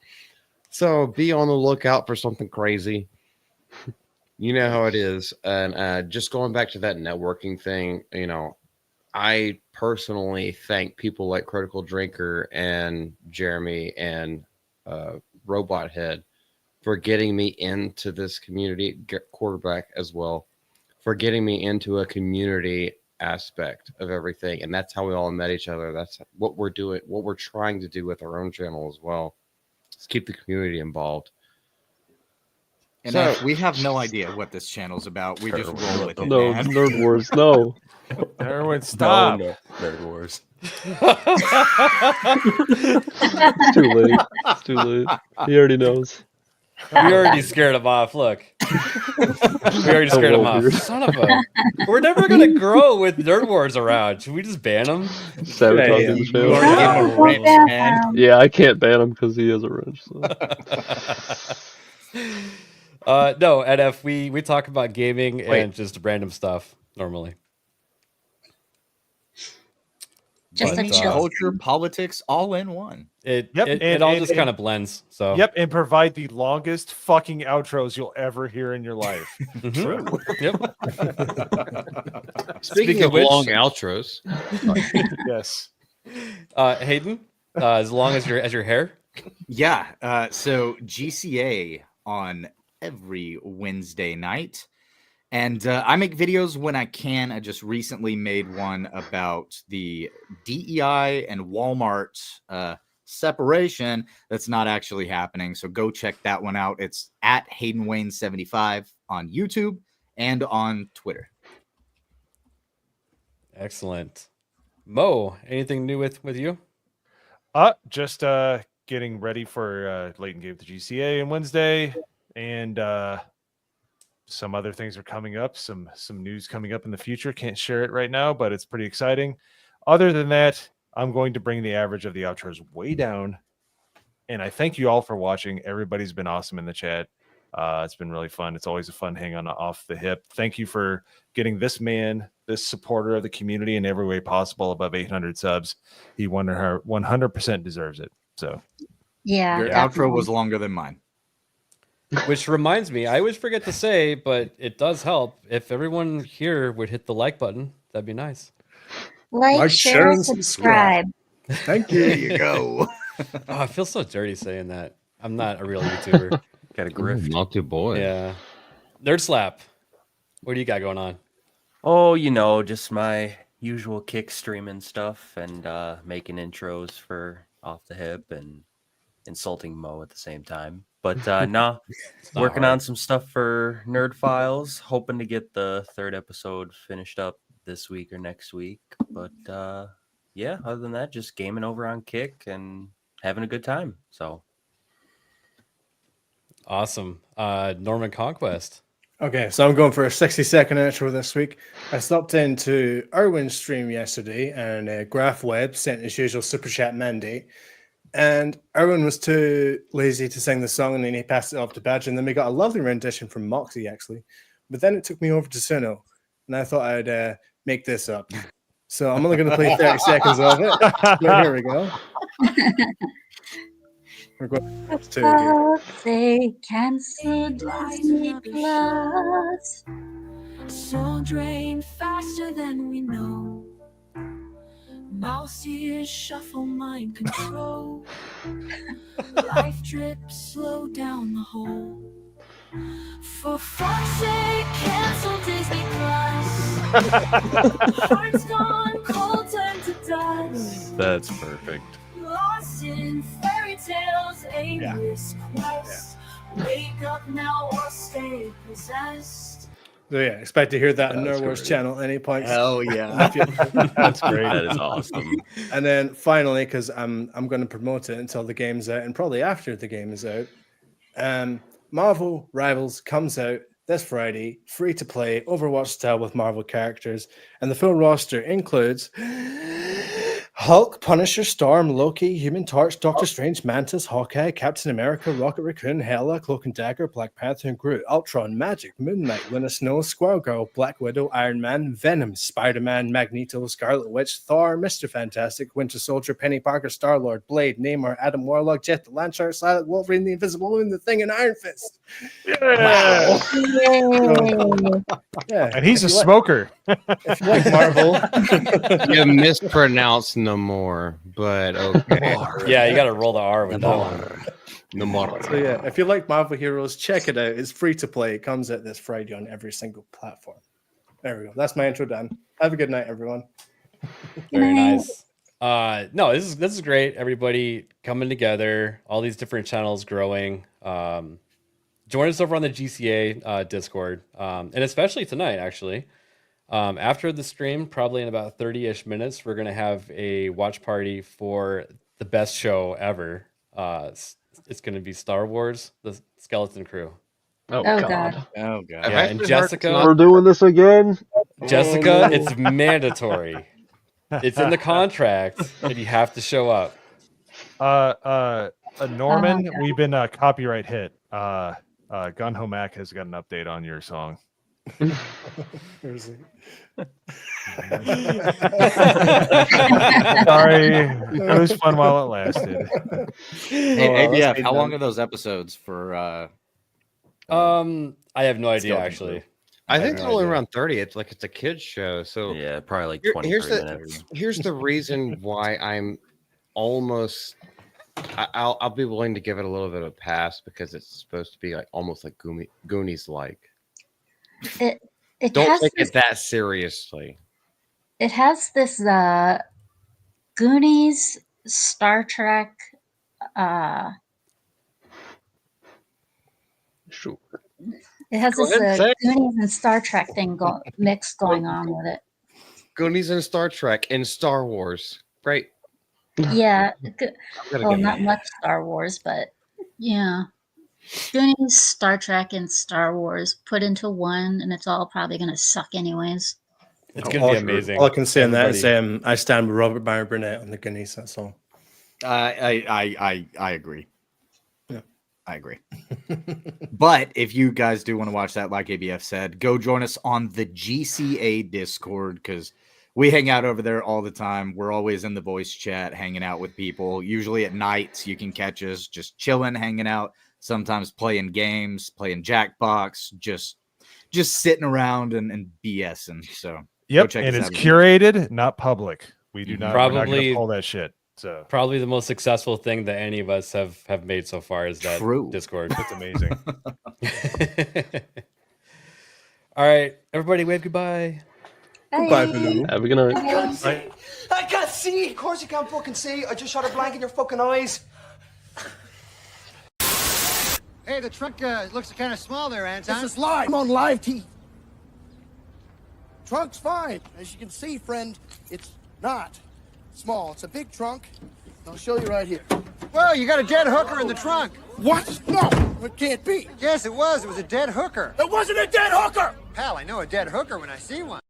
So be on the lookout for something crazy. You know how it is. And just going back to that networking thing, I personally thank people like Critical Drinker and Jeremy and Robot Head for getting me into this community, Quarterback as well, for getting me into a community aspect of everything. And that's how we all met each other. That's what we're doing, what we're trying to do with our own channel as well. Let's keep the community involved.
And
So-
we have no idea what this channel's about. We just roll with it.
No,
man.
Nerd Wars, no.
Everyone, stop.
No, Nerd Wars.
It's too late. It's too late. He already knows.
We already scared him off. Look. We already scared him off. Son of a. We're never going to grow with Nerd Wars around. Should we just ban him?
Sabotaging the
You
channel.
already gave him a wrench, man.
Yeah, I can't ban him because he has a wrench. So.
No, NF, we talk about gaming and just random stuff normally.
Just
But,
a chill.
Culture, politics, all in one.
It
Yep,
it all just kind of blends. So
Yep, and provide the longest fucking outros you'll ever hear in your life.
True. Yep.
Speaking of long outros,
Yes.
Hayden, as long as your hair.
Yeah. So GCA on every Wednesday night. And I make videos when I can. I just recently made one about the DEI and Walmart separation that's not actually happening. So go check that one out. It's at Hayden Wayne 75 on YouTube and on Twitter.
Excellent. Mo, anything new with you?
Just getting ready for Leighton Game at the GCA on Wednesday, and some other things are coming up. Some news coming up in the future. Can't share it right now, but it's pretty exciting. Other than that, I'm going to bring the average of the outros way down. And I thank you all for watching. Everybody's been awesome in the chat. It's been really fun. It's always a fun hang on off the hip. Thank you for getting this man, this supporter of the community in every way possible, above 800 subs. He 100% deserves it. So
Yeah.
Your
definitely.
outro was longer than mine.
Which reminds me, I always forget to say, but it does help if everyone here would hit the like button. That'd be nice.
Like, share, and subscribe.
Thank you.
There you go.
Oh, I feel so dirty saying that. I'm not a real YouTuber.
Got a grift.
not too boy.
Yeah. Nerd Slap. What do you got going on?
Oh, you know, just my usual kick streaming stuff and making intros for Off the Hip and insulting Mo at the same time. But no, working on some stuff for Nerd Files, hoping to get the 3rd episode finished up this week or next week. But yeah, other than that, just gaming over on Kick and having a good time. So
Awesome. Norman Conquest.
Okay, so I'm going for a 60-second intro this week. I stopped into Erwin's stream yesterday, and Graph Webb sent his usual super chat mandate. And Erwin was too lazy to sing the song, and then he passed it off to Badge. And then we got a lovely rendition from Moxie, actually. But then it took me over to Suno, and I thought I'd make this up. So I'm only going to play 30 seconds of it. But here we go. We're going to here.
They cancelled Disney Plus.
Soul drain faster than we know. Mouse ears shuffle mind control. Life drips slow down the hole. For fuck's sake, cancel Disney Plus. Hearts gone cold, turned to dust.
that's perfect.
Lost in fairy tales, aimless quest. Wake up now or stay possessed.
So yeah, expect to hear that on
That's
Nerd Wars
great.
channel any point.
Hell yeah.
That's great.
That is awesome.
And then finally, because I'm going to promote it until the game's out, and probably after the game is out, Marvel Rivals comes out this Friday, free to play, Overwatch style with Marvel characters, and the full roster includes Hulk, Punisher, Storm, Loki, Human Torch, Doctor Strange, Mantis, Hawkeye, Captain America, Rocket Raccoon, Hela, Cloak and Dagger, Black Panther and Groot, Ultron, Magic, Moon Knight, Luna Snow, Squirrel Girl, Black Widow, Iron Man, Venom, Spider-Man, Magneto, Scarlet Witch, Thor, Mr. Fantastic, Winter Soldier, Penny Parker, Star-Lord, Blade, Namor, Adam Warlock, Jet, the Landshark, Silent Wolverine, the Invisible Woman, the Thing, and Iron Fist.
Yeah.
Yeah.
And he's a
If you like-
smoker.
If you like Marvel,
You mispronounced no more, but okay.
Yeah, you got to roll the R with that one.
No more.
so yeah, if you like Marvel Heroes, check it out. It's free to play. It comes out this Friday on every single platform. There we go. That's my intro done. Have a good night, everyone.
Very nice. No, this is great. Everybody coming together, all these different channels growing. Join us over on the GCA Discord, and especially tonight, actually. After the stream, probably in about 30-ish minutes, we're gonna have a watch party for the best show ever. It's gonna be Star Wars: The Skeleton Crew.
Oh, God.
Oh, God.
Yeah, and Jessica.
We're doing this again.
Jessica, it's mandatory. It's in the contract, and you have to show up.
Norman,
Oh,
we've been copyright hit. Gun Ho Mac has got an update on your song.
Where is he?
Sorry, it was fun while it lasted.
Hey, ABF, how long are those episodes for?
I have no idea
Still
actually.
I think it's only around 30. It's like it's a kids show. So
Yeah, probably like
Here-
20
here's
30
the
minutes.
here's the reason why I'm almost I'll be willing to give it a little bit of a pass because it's supposed to be like almost like Goonies like.
It
Don't
has
take
this,
it that seriously.
it has this Goonies, Star Trek,
Sure.
it has
Go
this
ahead, say it.
Goonies and Star Trek thing mix going on with it.
Goonies and Star Trek and Star Wars. Great.
Yeah,
gonna
well,
get
not
mad.
much Star Wars, but yeah. Goonies, Star Trek, and Star Wars put into one, and it's all probably going to suck anyways.
It's gonna be amazing.
All I can say on that is
Everybody-
I stand with Robert Byron Burnett on the Goonies. That's all.
I agree.
Yeah.
I agree. But if you guys do want to watch that, like ABF said, go join us on the GCA Discord because we hang out over there all the time. We're always in the voice chat, hanging out with people. Usually at nights, you can catch us just chilling, hanging out. Sometimes playing games, playing Jackbox, just sitting around and BSing. So go
Yep,
check
and
us
it's
out.
curated, not public. We do not we're not
Probably
gonna pull that shit. So
probably the most successful thing that any of us have made so far is that
True.
Discord.
That's amazing.
All right, everybody, wave goodbye.
Goodbye, Baloo.
Have a good night.
I can't see. Of course you can't fucking see. I just shot a blank in your fucking eyes.
Hey, the trunk looks kind of small there, Anton.
This is live. I'm on live TV. Trunk's fine. As you can see, friend, it's not small. It's a big trunk. I'll show you right here.
Well, you got a dead hooker in the trunk.
What? No, it can't be.
Yes, it was. It was a dead hooker.
It wasn't a dead hooker.
Pal, I know a dead hooker when I see one.